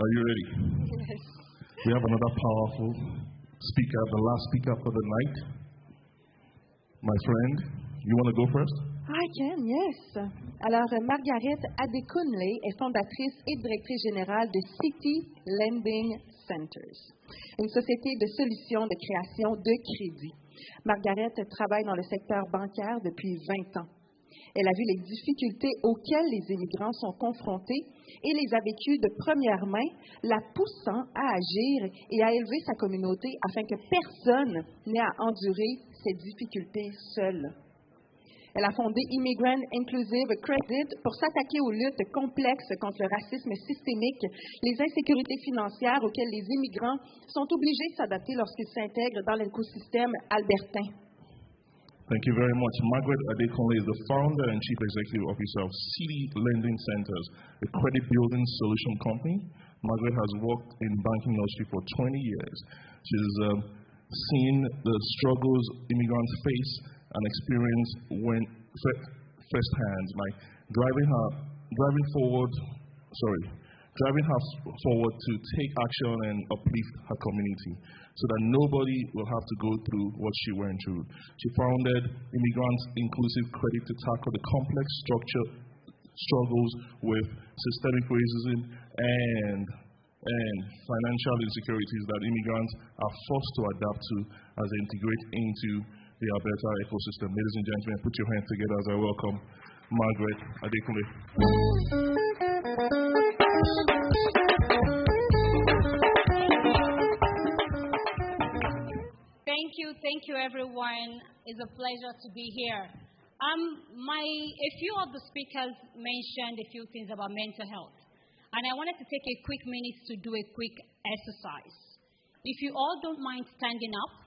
Are you ready? Yes. We have another powerful speaker, the last speaker for the night. My friend, you want to go first? I can, yes. Alors, Margaret Adekunle est fondatrice et directrice générale de City Lending Centers, une société de solutions de création de crédit. Margaret travaille dans le secteur bancaire depuis 20 ans. Elle a vu les difficultés auxquelles les immigrants sont confrontés et les a vécues de première main, la poussant à agir et à élever sa communauté afin que personne n'ait à endurer ces difficultés seul. Elle a fondé Immigrant Inclusive Credit pour s'attaquer aux luttes complexes contre le racisme systémique, les insécurités financières auxquelles les immigrants sont obligés de s'adapter lorsqu'ils s'intègrent dans l'écosystème albertain. Thank you very much. Margaret Adekunle is the founder and chief executive officer of City Lending Centers, a credit building solution company. Margaret has worked in the banking industry for 20 years. She's seen the struggles immigrants face and experience firsthand, like driving her forward to take action and uplift her community so that nobody will have to go through what she went through. She founded Immigrant Inclusive Credit to tackle the complex struggles with systemic racism and financial insecurities that immigrants are forced to adapt to as they integrate into the Alberta ecosystem. Ladies and gentlemen, put your hands together as I welcome Margaret Adekunle. Thank you everyone. It's a pleasure to be here. A few of the speakers mentioned a few things about mental health. And I wanted to take a quick minute to do a quick exercise. If you all don't mind standing up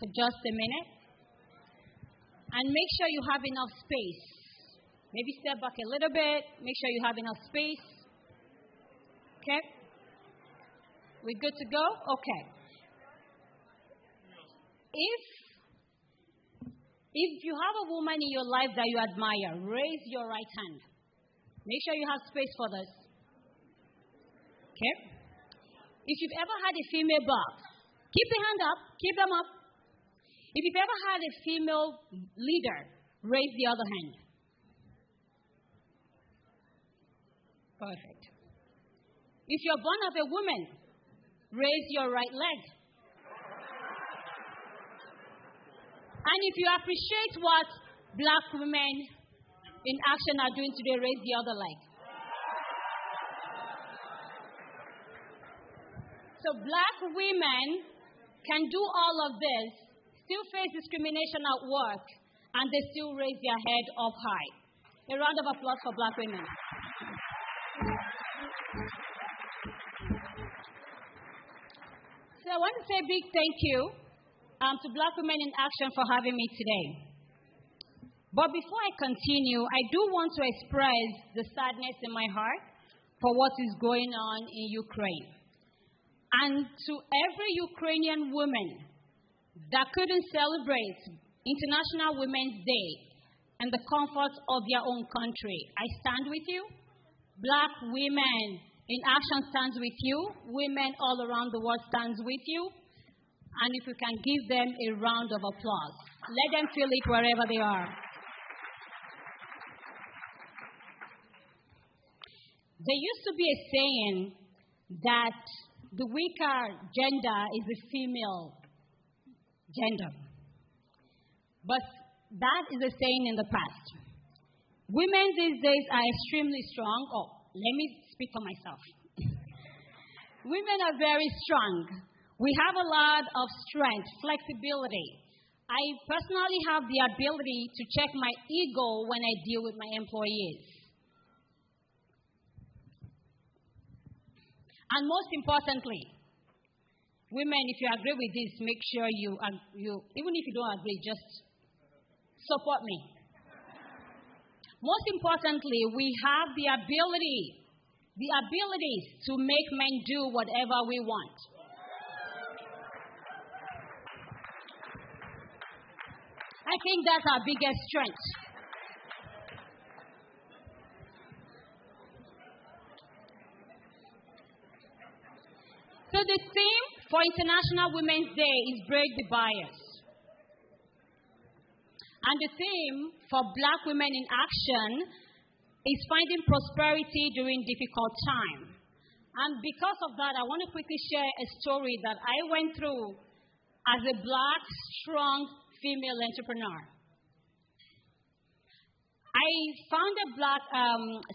for just a minute. And make sure you have enough space. Maybe step back a little bit. Make sure you have enough space. Okay? We good to go? Okay. If you have a woman in your life that you admire, raise your right hand. Make sure you have space for this. Okay? If you've ever had a female boss, keep the hand up, keep them up. If you've ever had a female leader, raise the other hand. Perfect. If you're born of a woman, raise your right leg. And if you appreciate what black women in action are doing today, raise the other leg. So black women can do all of this, still face discrimination at work, and they still raise their head up high. A round of applause for black women. So I want to say a big thank you to Black Women in Action for having me today. But before I continue, I do want to express the sadness in my heart for what is going on in Ukraine. And to every Ukrainian woman that couldn't celebrate International Women's Day and the comfort of their own country, I stand with you. Black women in action stands with you. Women all around the world stands with you. And if you can give them a round of applause, let them feel it wherever they are. There used to be a saying that the weaker gender is the female gender. But that is a saying in the past. Women these days are extremely strong. Oh, let me speak for myself. Women are very strong. We have a lot of strength, flexibility. I personally have the ability to check my ego when I deal with my employees. And most importantly, women, if you agree with this, make sure you even if you don't agree, just support me. Most importantly, we have the abilities to make men do whatever we want. I think that's our biggest strength. So the theme for International Women's Day is Break the Bias. And the theme for Black Women in Action is Finding Prosperity During Difficult Time. And because of that, I want to quickly share a story that I went through as a Black, strong female entrepreneur. I founded Black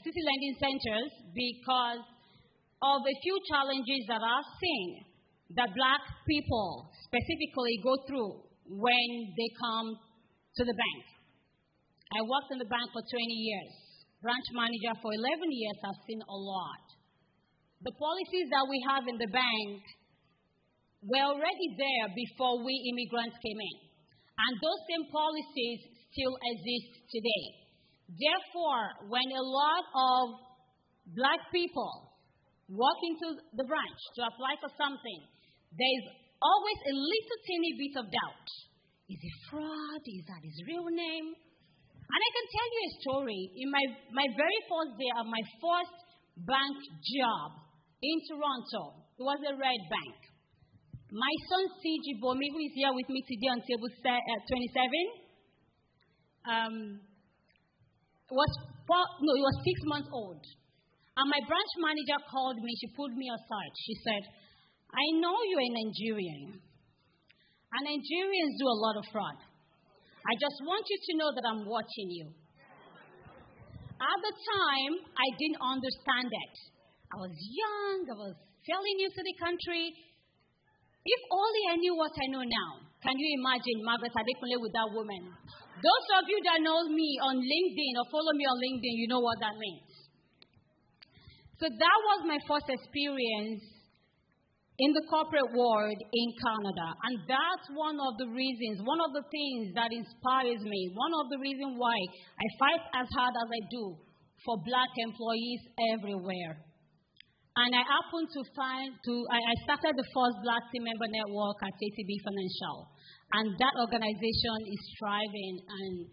city lending centers because of a few challenges that I've seen that Black people specifically go through when they come to the bank. I worked in the bank for 20 years. Branch manager for 11 years. I've seen a lot. The policies that we have in the bank were already there before we immigrants came in. And those same policies still exist today. Therefore, when a lot of Black people walk into the branch to apply for something, there is always a little teeny bit of doubt. Is it fraud? Is that his real name? And I can tell you a story. In my very first day of my first bank job in Toronto, it was a red bank. My son C.G. Bomi, who is here with me today on table 27, he was 6 months old. And my branch manager called me. She pulled me aside. She said, I know you're a Nigerian. And Nigerians do a lot of fraud. I just want you to know that I'm watching you. At the time, I didn't understand it. I was young. I was fairly new to the country. If only I knew what I know now. Can you imagine Margaret Adekunle with that woman? Those of you that know me on LinkedIn or follow me on LinkedIn, you know what that means. So that was my first experience in the corporate world in Canada. And that's one of the reasons, one of the things that inspires me, one of the reasons why I fight as hard as I do for Black employees everywhere. And I happened to I started the first Black team member network at ATB Financial. And that organization is thriving and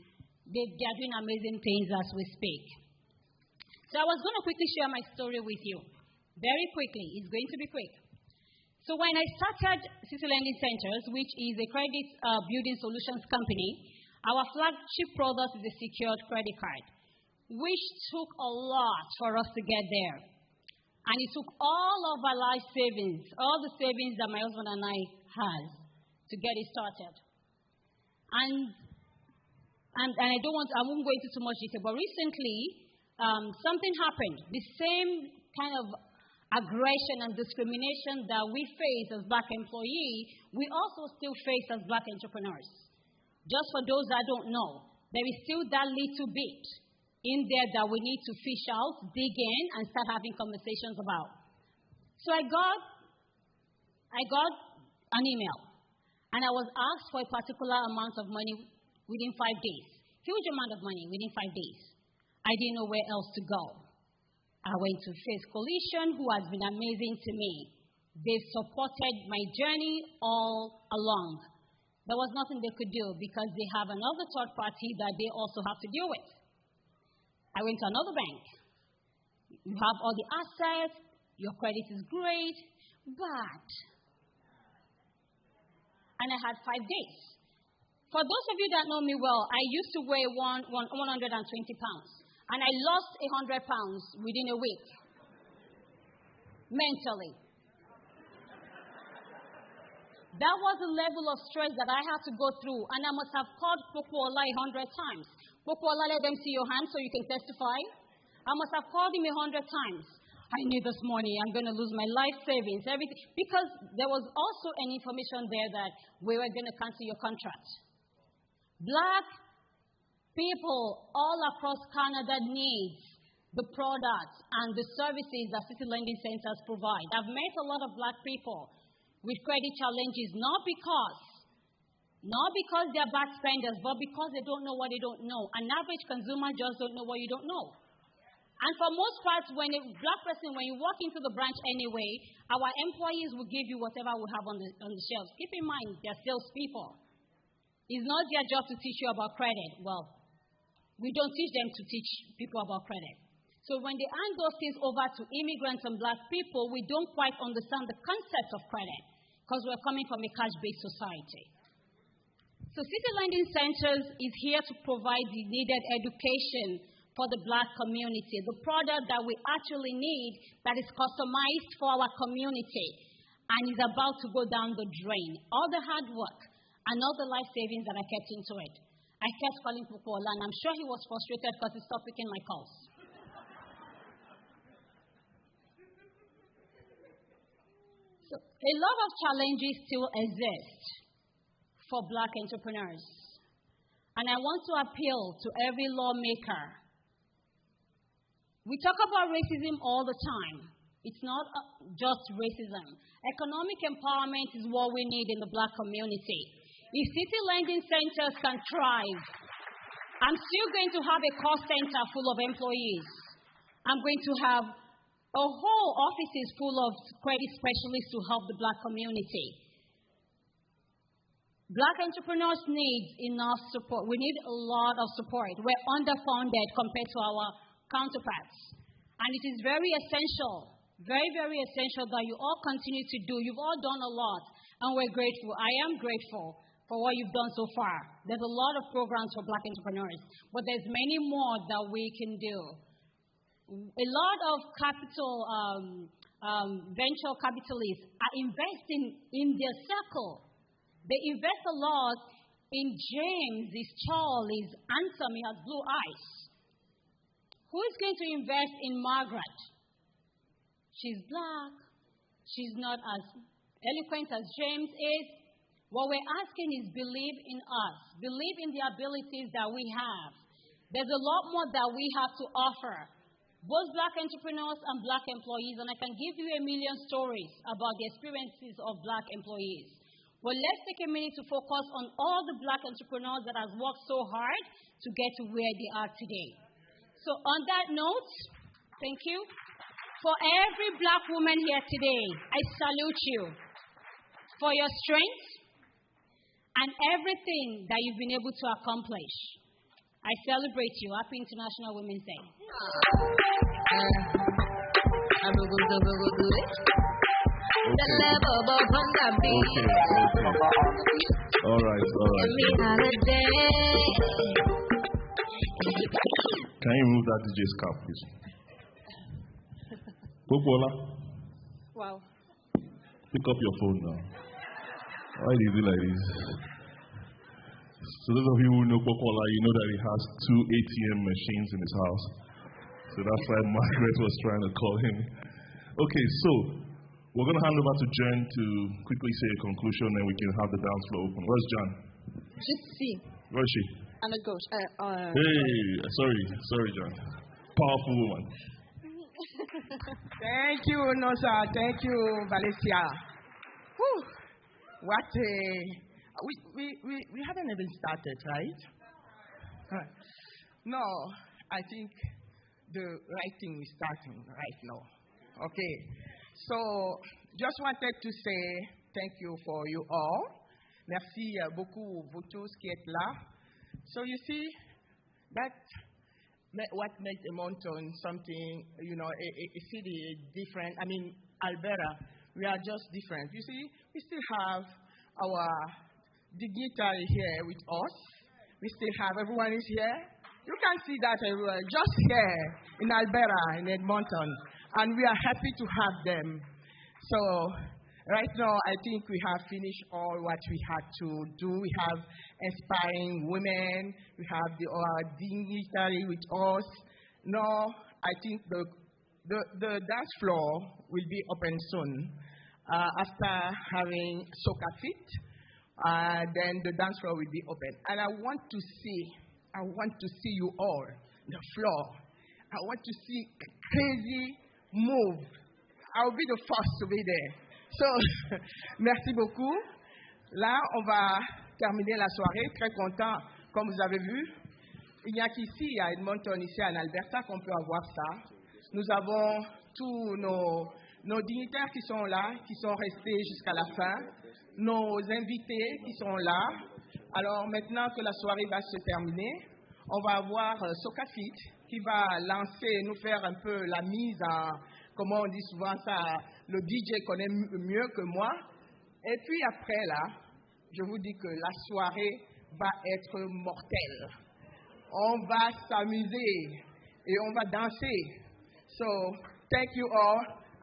they're doing amazing things as we speak. So I was going to quickly share my story with you. Very quickly. It's going to be quick. So when I started City Lending Centers, which is a credit building solutions company, our flagship product is a secured credit card, which took a lot for us to get there. And it took all of our life savings, all the savings that my husband and I had to get it started. And I won't go into too much detail, but recently something happened. The same kind of aggression and discrimination that we face as Black employees, we also still face as Black entrepreneurs. Just for those that don't know, there is still that little bit in there that we need to fish out, dig in, and start having conversations about. So I got an email, and I was asked for a particular amount of money within 5 days. Huge amount of money within 5 days. I didn't know where else to go. I went to Face Coalition, who has been amazing to me. They've supported my journey all along. There was nothing they could do because they have another third party that they also have to deal with. I went to another bank. You have all the assets, your credit is great, but... And I had 5 days. For those of you that know me well, I used to weigh 120 pounds. And I lost 100 pounds within a week. Mentally. That was the level of stress that I had to go through. And I must have called Pokuola 100 times. Pokuola, let them see your hand so you can testify. I must have called him 100 times. I need this money. I'm going to lose my life savings, everything. Because there was also an information there that we were going to cancel your contract. Black people all across Canada need the products and the services that City Lending Centers provide. I've met a lot of Black people with credit challenges, not because they're bad spenders, but because they don't know what they don't know. An average consumer just don't know what you don't know. And for most parts, when you walk into the branch anyway, our employees will give you whatever we have on the shelves. Keep in mind, they're salespeople. It's not their job to teach you about credit. Well, we don't teach them to teach people about credit. So when they hand those things over to immigrants and Black people, we don't quite understand the concept of credit because we're coming from a cash-based society. So City Lending Centers is here to provide the needed education for the Black community, the product that we actually need that is customized for our community and is about to go down the drain. All the hard work and all the life savings that I kept into it. I kept calling Pokuola, and I'm sure he was frustrated because he stopped picking my calls. So a lot of challenges still exist for Black entrepreneurs. And I want to appeal to every lawmaker. We talk about racism all the time. It's not just racism. Economic empowerment is what we need in the Black community. If City Lending Centers can thrive, I'm still going to have a call center full of employees. I'm going to have a whole offices full of credit specialists to help the Black community. Black entrepreneurs need enough support. We need a lot of support. We're underfunded compared to our counterparts. And it is very essential, very, very essential that you all continue to do. You've all done a lot, and we're grateful. I am grateful for what you've done so far. There's a lot of programs for Black entrepreneurs, but there's many more that we can do. A lot of venture capitalists are investing in their circle. They invest a lot in James, he's tall, he's handsome, he has blue eyes. Who is going to invest in Margaret? She's Black. She's not as eloquent as James is. What we're asking is believe in us. Believe in the abilities that we have. There's a lot more that we have to offer, both Black entrepreneurs and Black employees, and I can give you a million stories about the experiences of Black employees. But let's take a minute to focus on all the Black entrepreneurs that have worked so hard to get to where they are today. So on that note, thank you. For every Black woman here today, I salute you for your strength and everything that you've been able to accomplish. I celebrate you. Happy International Women's Day. All right. Can you remove that DJ's cap, please? Popola. Wow. Pick up your phone now. Why do you do like this? So those of you who know Popola, you know that he has 2 ATM machines in his house. So that's why Margaret was trying to call him. Okay, so we're going to hand over to Jen to quickly say a conclusion, and we can have the dance floor open. Where's Jen? Juste ici. Where is she? À notre gauche. Hey, sorry, Jen. Powerful woman. Thank you, Nosa. Thank you, Valencia. Whew. What a... We haven't even started, right? No, I think the writing is starting right now. Okay. So, just wanted to say thank you for you all. Merci beaucoup vous tous qui êtes là. So you see, what makes Edmonton something, a city different. I mean, Alberta, we are just different. You see, we still have our dignitary here with us. We still have, everyone is here. You can see that everywhere, just here in Alberta, in Edmonton. And we are happy to have them. So, right now, I think we have finished all what we had to do. We have inspiring women. We have our dignitary with us. Now, I think the dance floor will be open soon. After having soca fit, then the dance floor will be open. And I want to see you all on the floor. I want to see crazy move. I'll be the first to be there. So, merci beaucoup. Là, on va terminer la soirée. Très content, comme vous avez vu. Il n'y a qu'ici, à Edmonton, ici en Alberta, qu'on peut avoir ça. Nous avons tous nos dignitaires qui sont là, qui sont restés jusqu'à la fin. Nos invités qui sont là. Alors, maintenant que la soirée va se terminer, on va avoir Soca Fit qui va nous faire un peu la mise en... Comment on dit souvent ça, le DJ connaît mieux que moi. Et puis après, là, je vous dis que la soirée va être mortelle. On va s'amuser et on va danser. So, thank you all,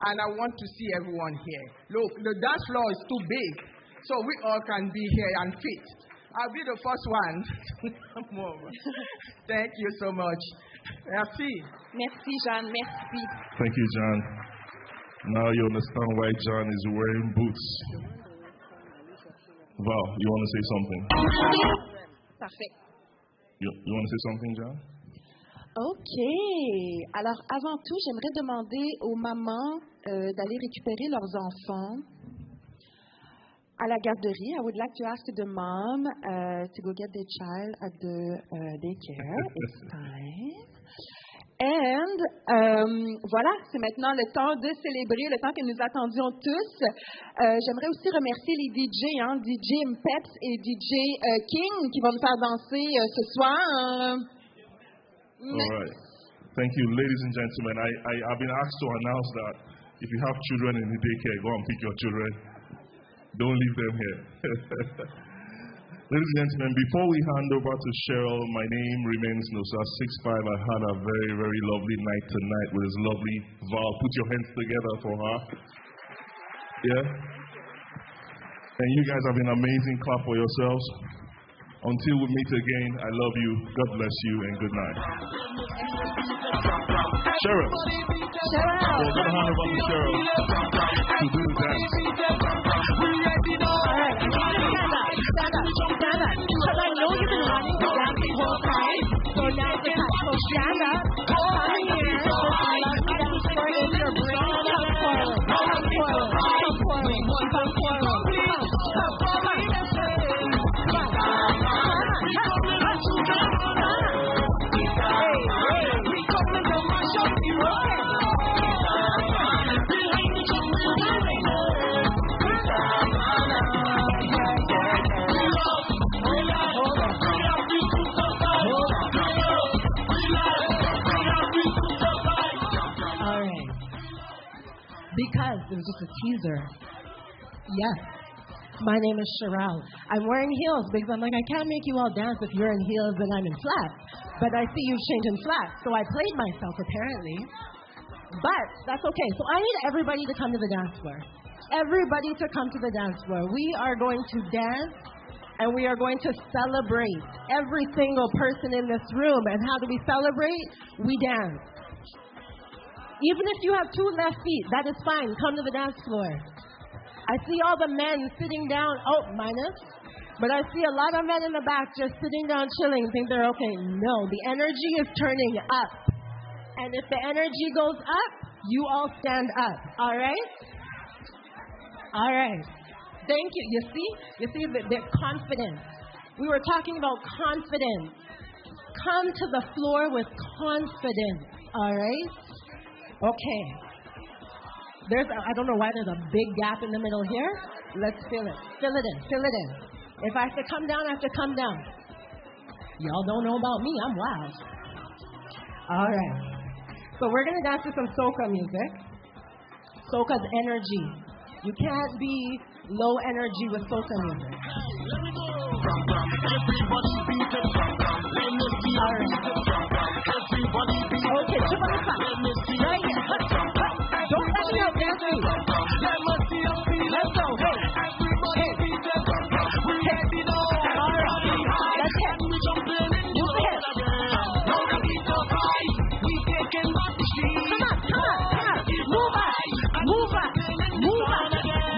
and I want to see everyone here. Look, the dance floor is too big, so we all can be here and fit. I'll be the first one. Thank you so much. Merci. Merci, Jeanne. Merci. Thank you, John. Now you understand why John is wearing boots. Val, you want to say something? Parfait. You want to say something, John? OK. Alors, avant tout, j'aimerais demander aux mamans d'aller récupérer leurs enfants à la garderie. I would like to ask the mom to go get their child at the daycare. It's time. And voilà, c'est maintenant le temps de célébrer, le temps que nous attendions tous. J'aimerais aussi remercier les DJ, DJ Mpeps et DJ King qui vont nous faire danser ce soir. All right. Thank you, ladies and gentlemen. I've been asked to announce that if you have children in the daycare, go and pick your children. Don't leave them here. Ladies and gentlemen, before we hand over to Cheryl, my name remains Nosa 65. I had a very, very lovely night tonight with this lovely Val. Put your hands together for her. Yeah? And you guys have been amazing. Clap for yourselves. Until we meet again, I love you. God bless you and good night. Cheryl. We're going to hand over to Cheryl to do the dance. All right. Stand up. Because I know you've been running the dance the whole time. So now it's the time. So stand up. Come here. Just love me dance for in your brain. Come forward. Come forward. Come forward. Come forward. Because it was just a teaser. Yes. My name is Sherelle. I'm wearing heels because I'm like, I can't make you all dance if you're in heels and I'm in flats. But I see you changing flats, so I played myself apparently. But that's okay. So I need everybody to come to the dance floor. Everybody to come to the dance floor. We are going to dance and we are going to celebrate every single person in this room. And how do we celebrate? We dance. Even if you have 2 left feet, that is fine. Come to the dance floor. I see all the men sitting down. Oh, minus. But I see a lot of men in the back just sitting down chilling, think they're okay. No, the energy is turning up. And if the energy goes up, you all stand up. All right? All right. Thank you. You see the confidence. We were talking about confidence. Come to the floor with confidence. All right? Okay. I don't know why there's a big gap in the middle here. Let's fill it. Fill it in. Fill it in. If I have to come down, I have to come down. Y'all don't know about me. I'm wild. All right. So we're going to dance to some soca music. Soca's energy. You can't be low energy with soca music. All right. Okay, Chibata. Right here. Don't let me out, dance me. Let's go. Hey. All right. Let's hit. Move the hips. Come on.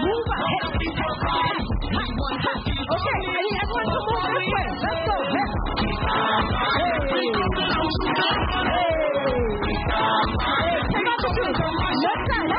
Move up. Okay, I need everyone to move this way. Let's go. Take out the shoes. Left side.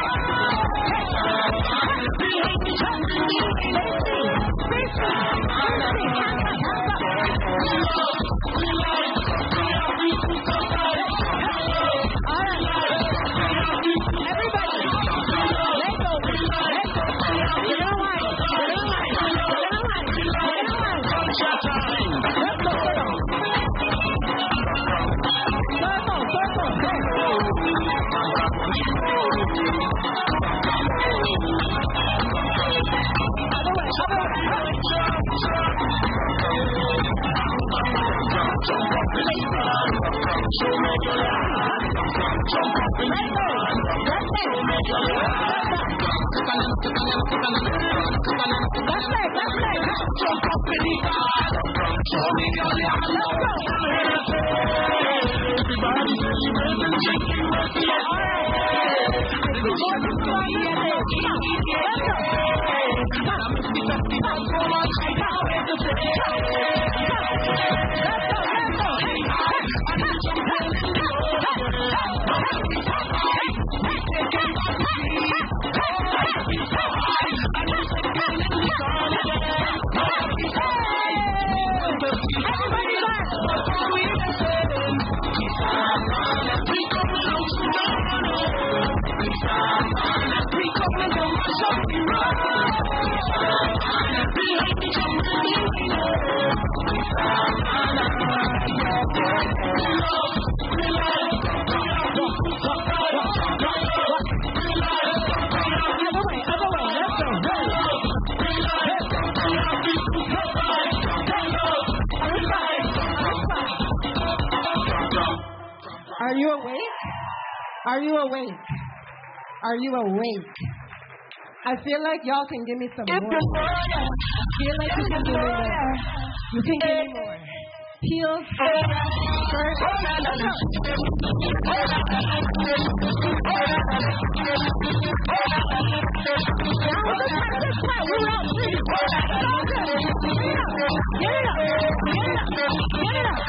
Are you awake? Are you awake? Are you awake? I feel like y'all can give me some more. I feel like you can give me more. You can give me more. Heels, skirt. We're out. Get it up.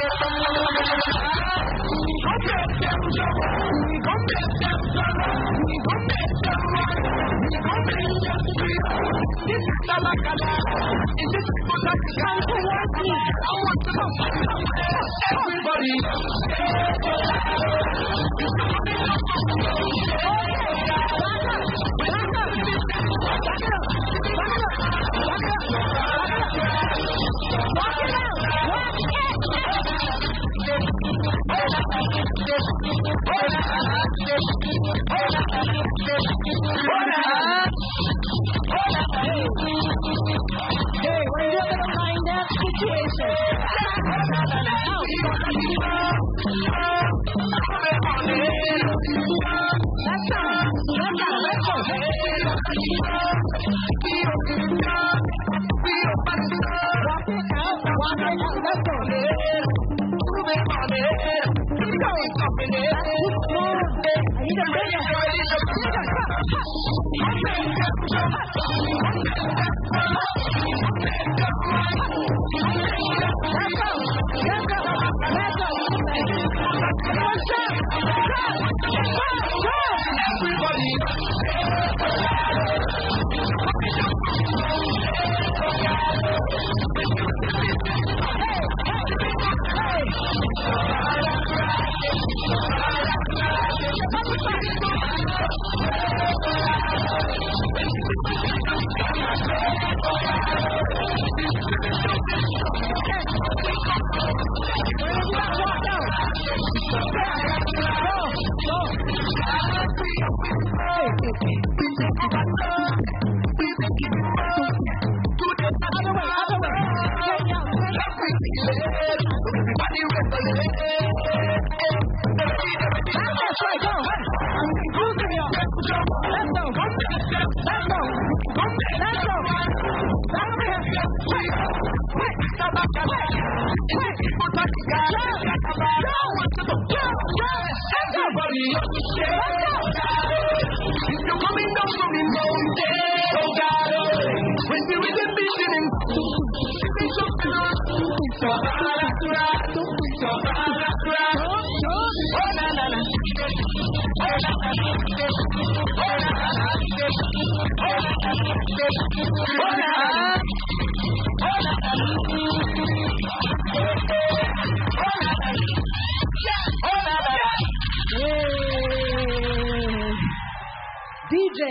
DJ,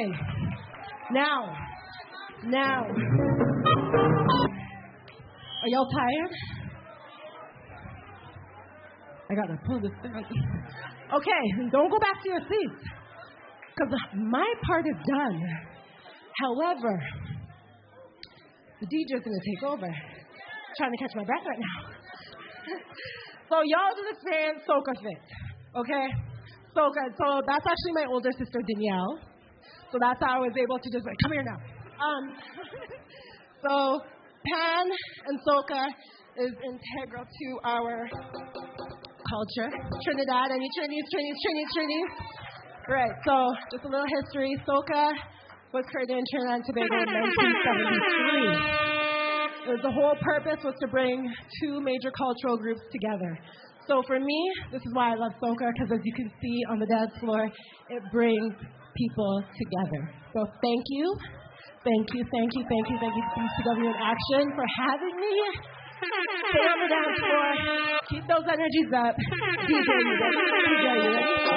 now. Are y'all tired? I gotta pull this down. Okay, don't go back to your seats, because my part is done. However, the DJ's gonna take over. Trying to catch my breath right now. So y'all just experience Soca Fit, okay? Soca, so that's actually my older sister Danielle. So that's how I was able to just come here now. So Pan and Soca is integral to our culture. Trinidad, any Trinis? Right, so just a little history. Soca was created in Trinidad and Tobago in 1973. The whole purpose was to bring two major cultural groups together. So for me, this is why I love Soca, because as you can see on the dance floor, it brings people together. So thank you, BCW En Action, for having me. Stay on the dance floor. Keep those energies up. DJ, you ready?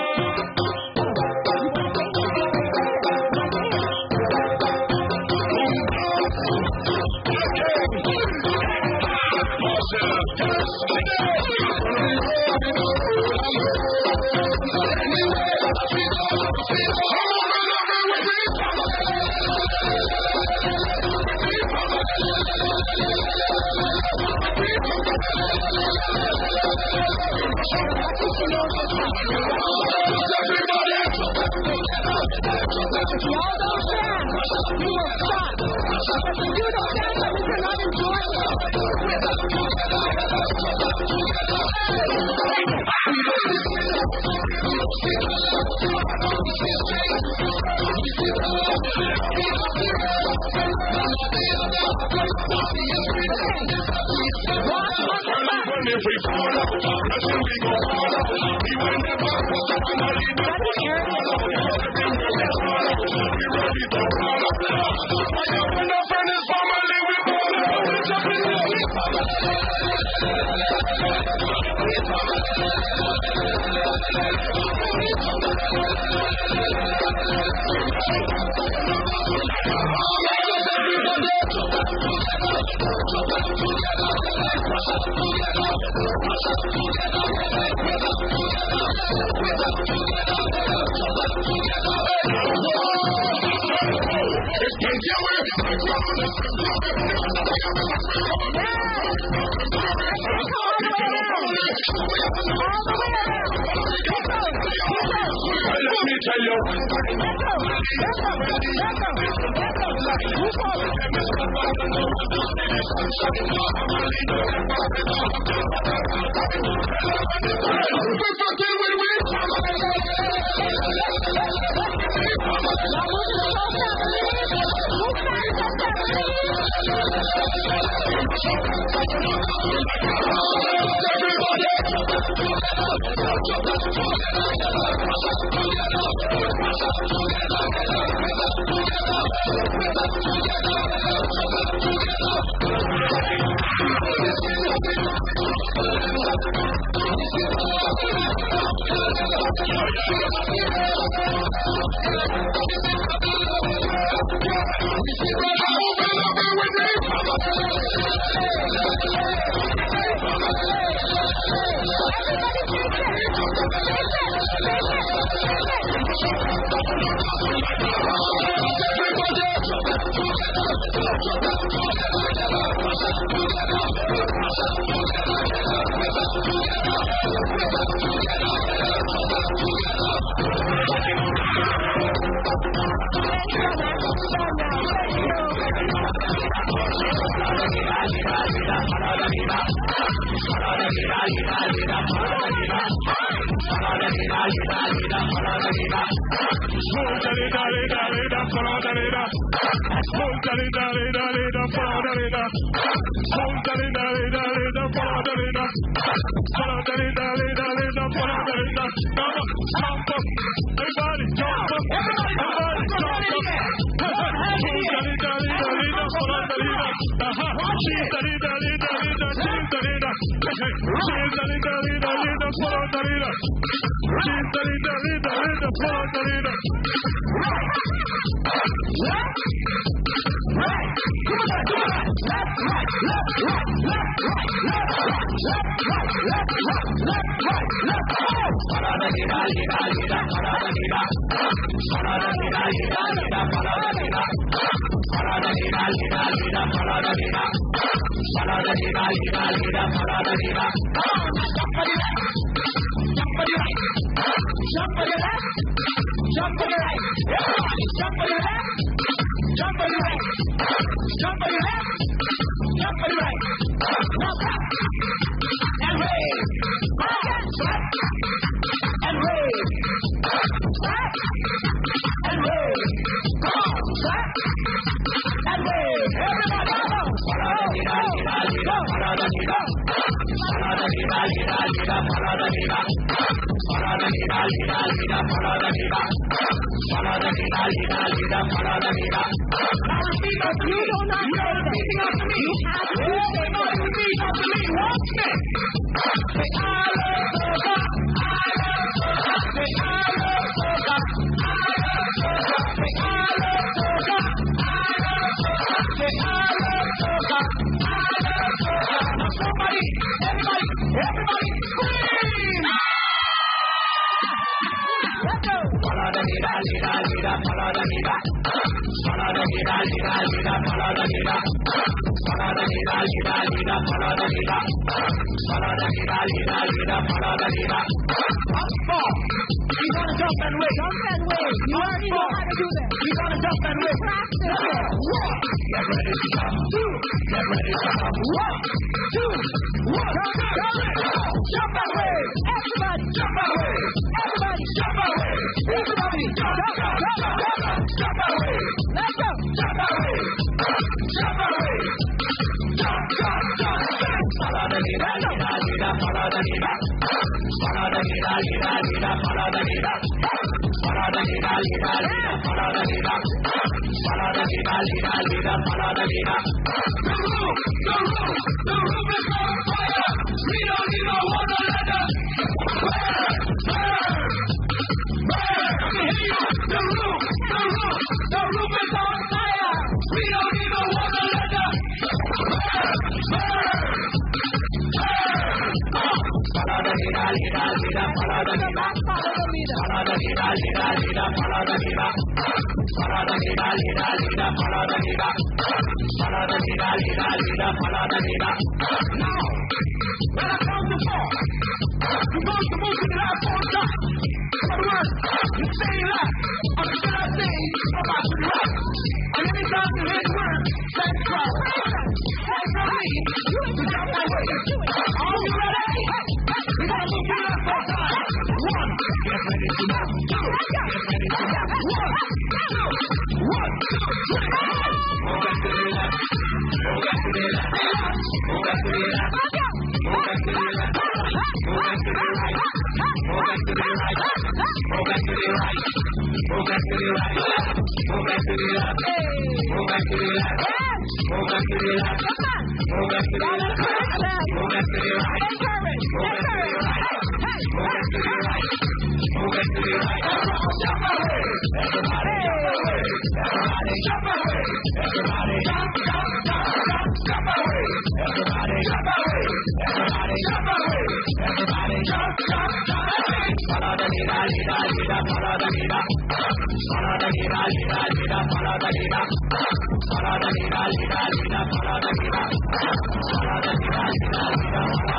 Let me tell you. Now, when I count to 4, Move back to the right. Move back to the right. Move back to the right. Move back to the right. Move back to the left. Move back to the left. Move back to the left. Move back to the left. Move back to the right. Move back to the right. Move back to the right. Move back to the right. Jump away. Everybody jump away. Everybody jump away. Everybody jump, jump, jump, jump, jump away. Everybody jump away. Everybody jump away. Everybody jump, jump, jump. Follow the leader, leader, leader, follow the leader. Follow the leader, leader, leader, follow the leader. Follow the leader, leader, leader, follow the leader. Follow the leader, leader, leader, follow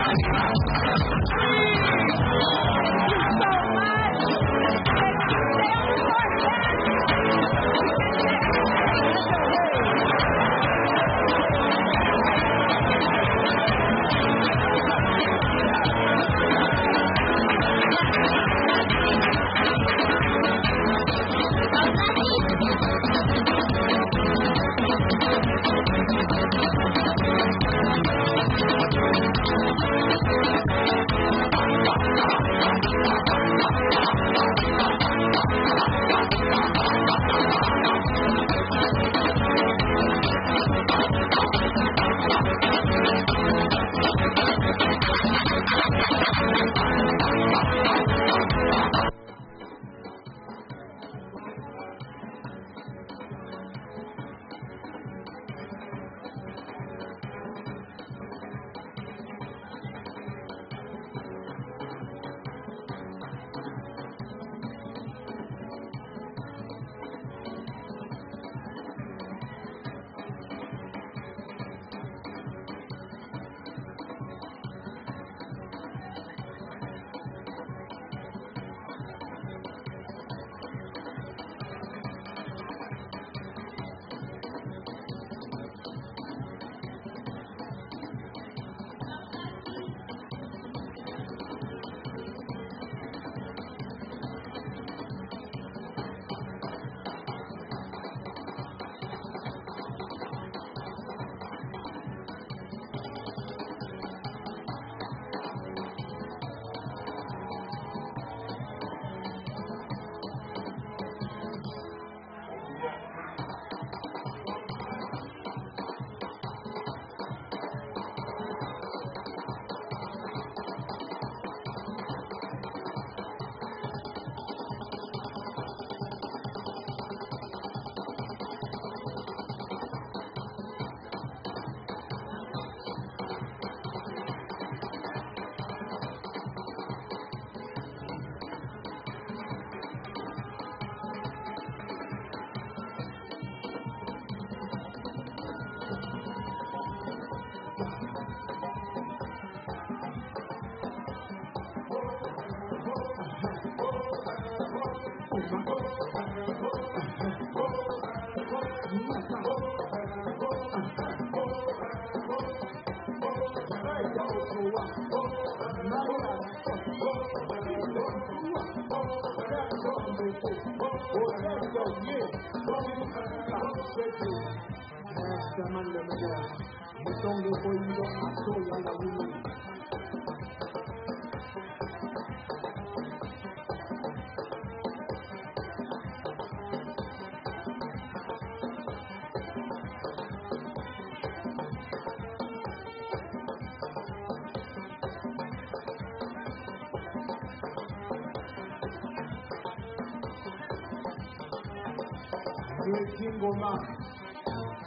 Ngoma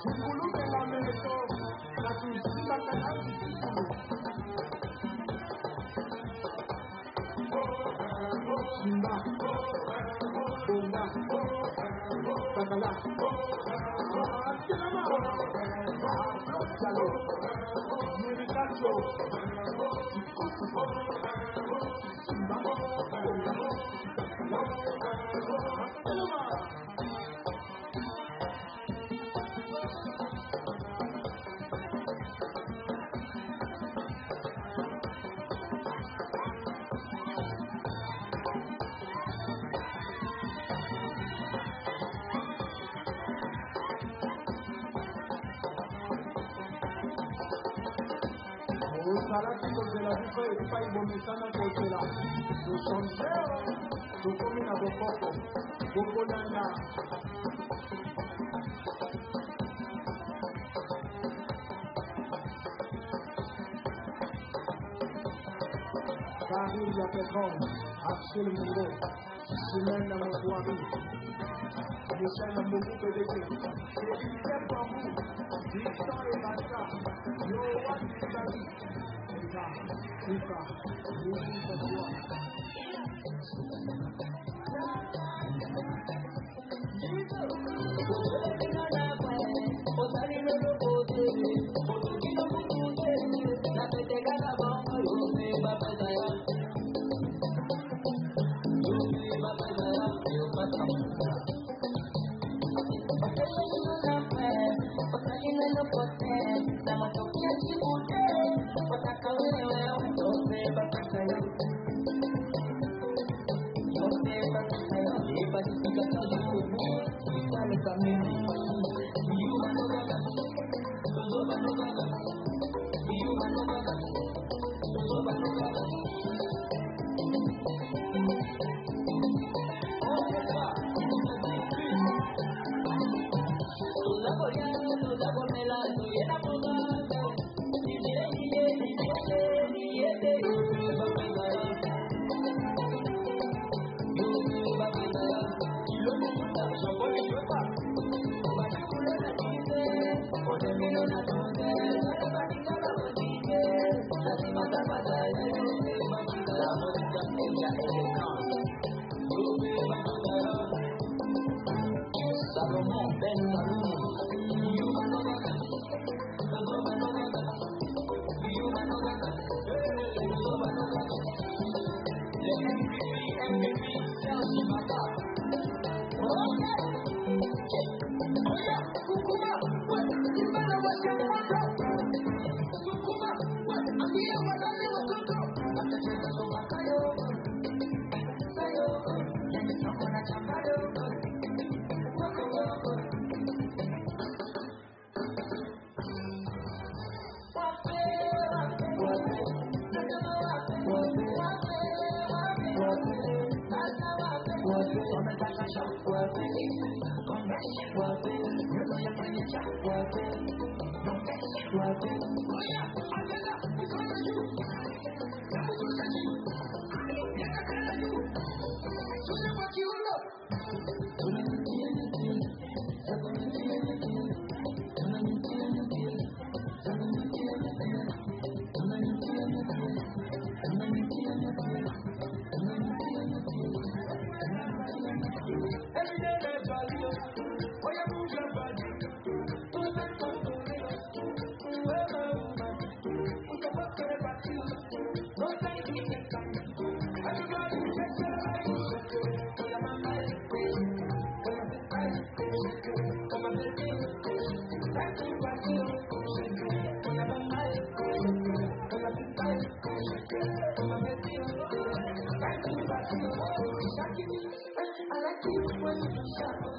Singulume la meleto na tusima kanali Simba Bonga Sakala Akelama Jalo Mirikacho Simba Bonga Akelama Galácticos de la Rufa y Rufa y Bomezana Cosela. Los sondeos, los comen a Bococo. Boconana. Bahia Petrol, absolument. Semaine à mon soirée. Michel a beaucoup de défis. Et il fait pour vous. Dixon et Basta. Yo, what is that? Eva, Eva, musique de toi. I like it when you shout.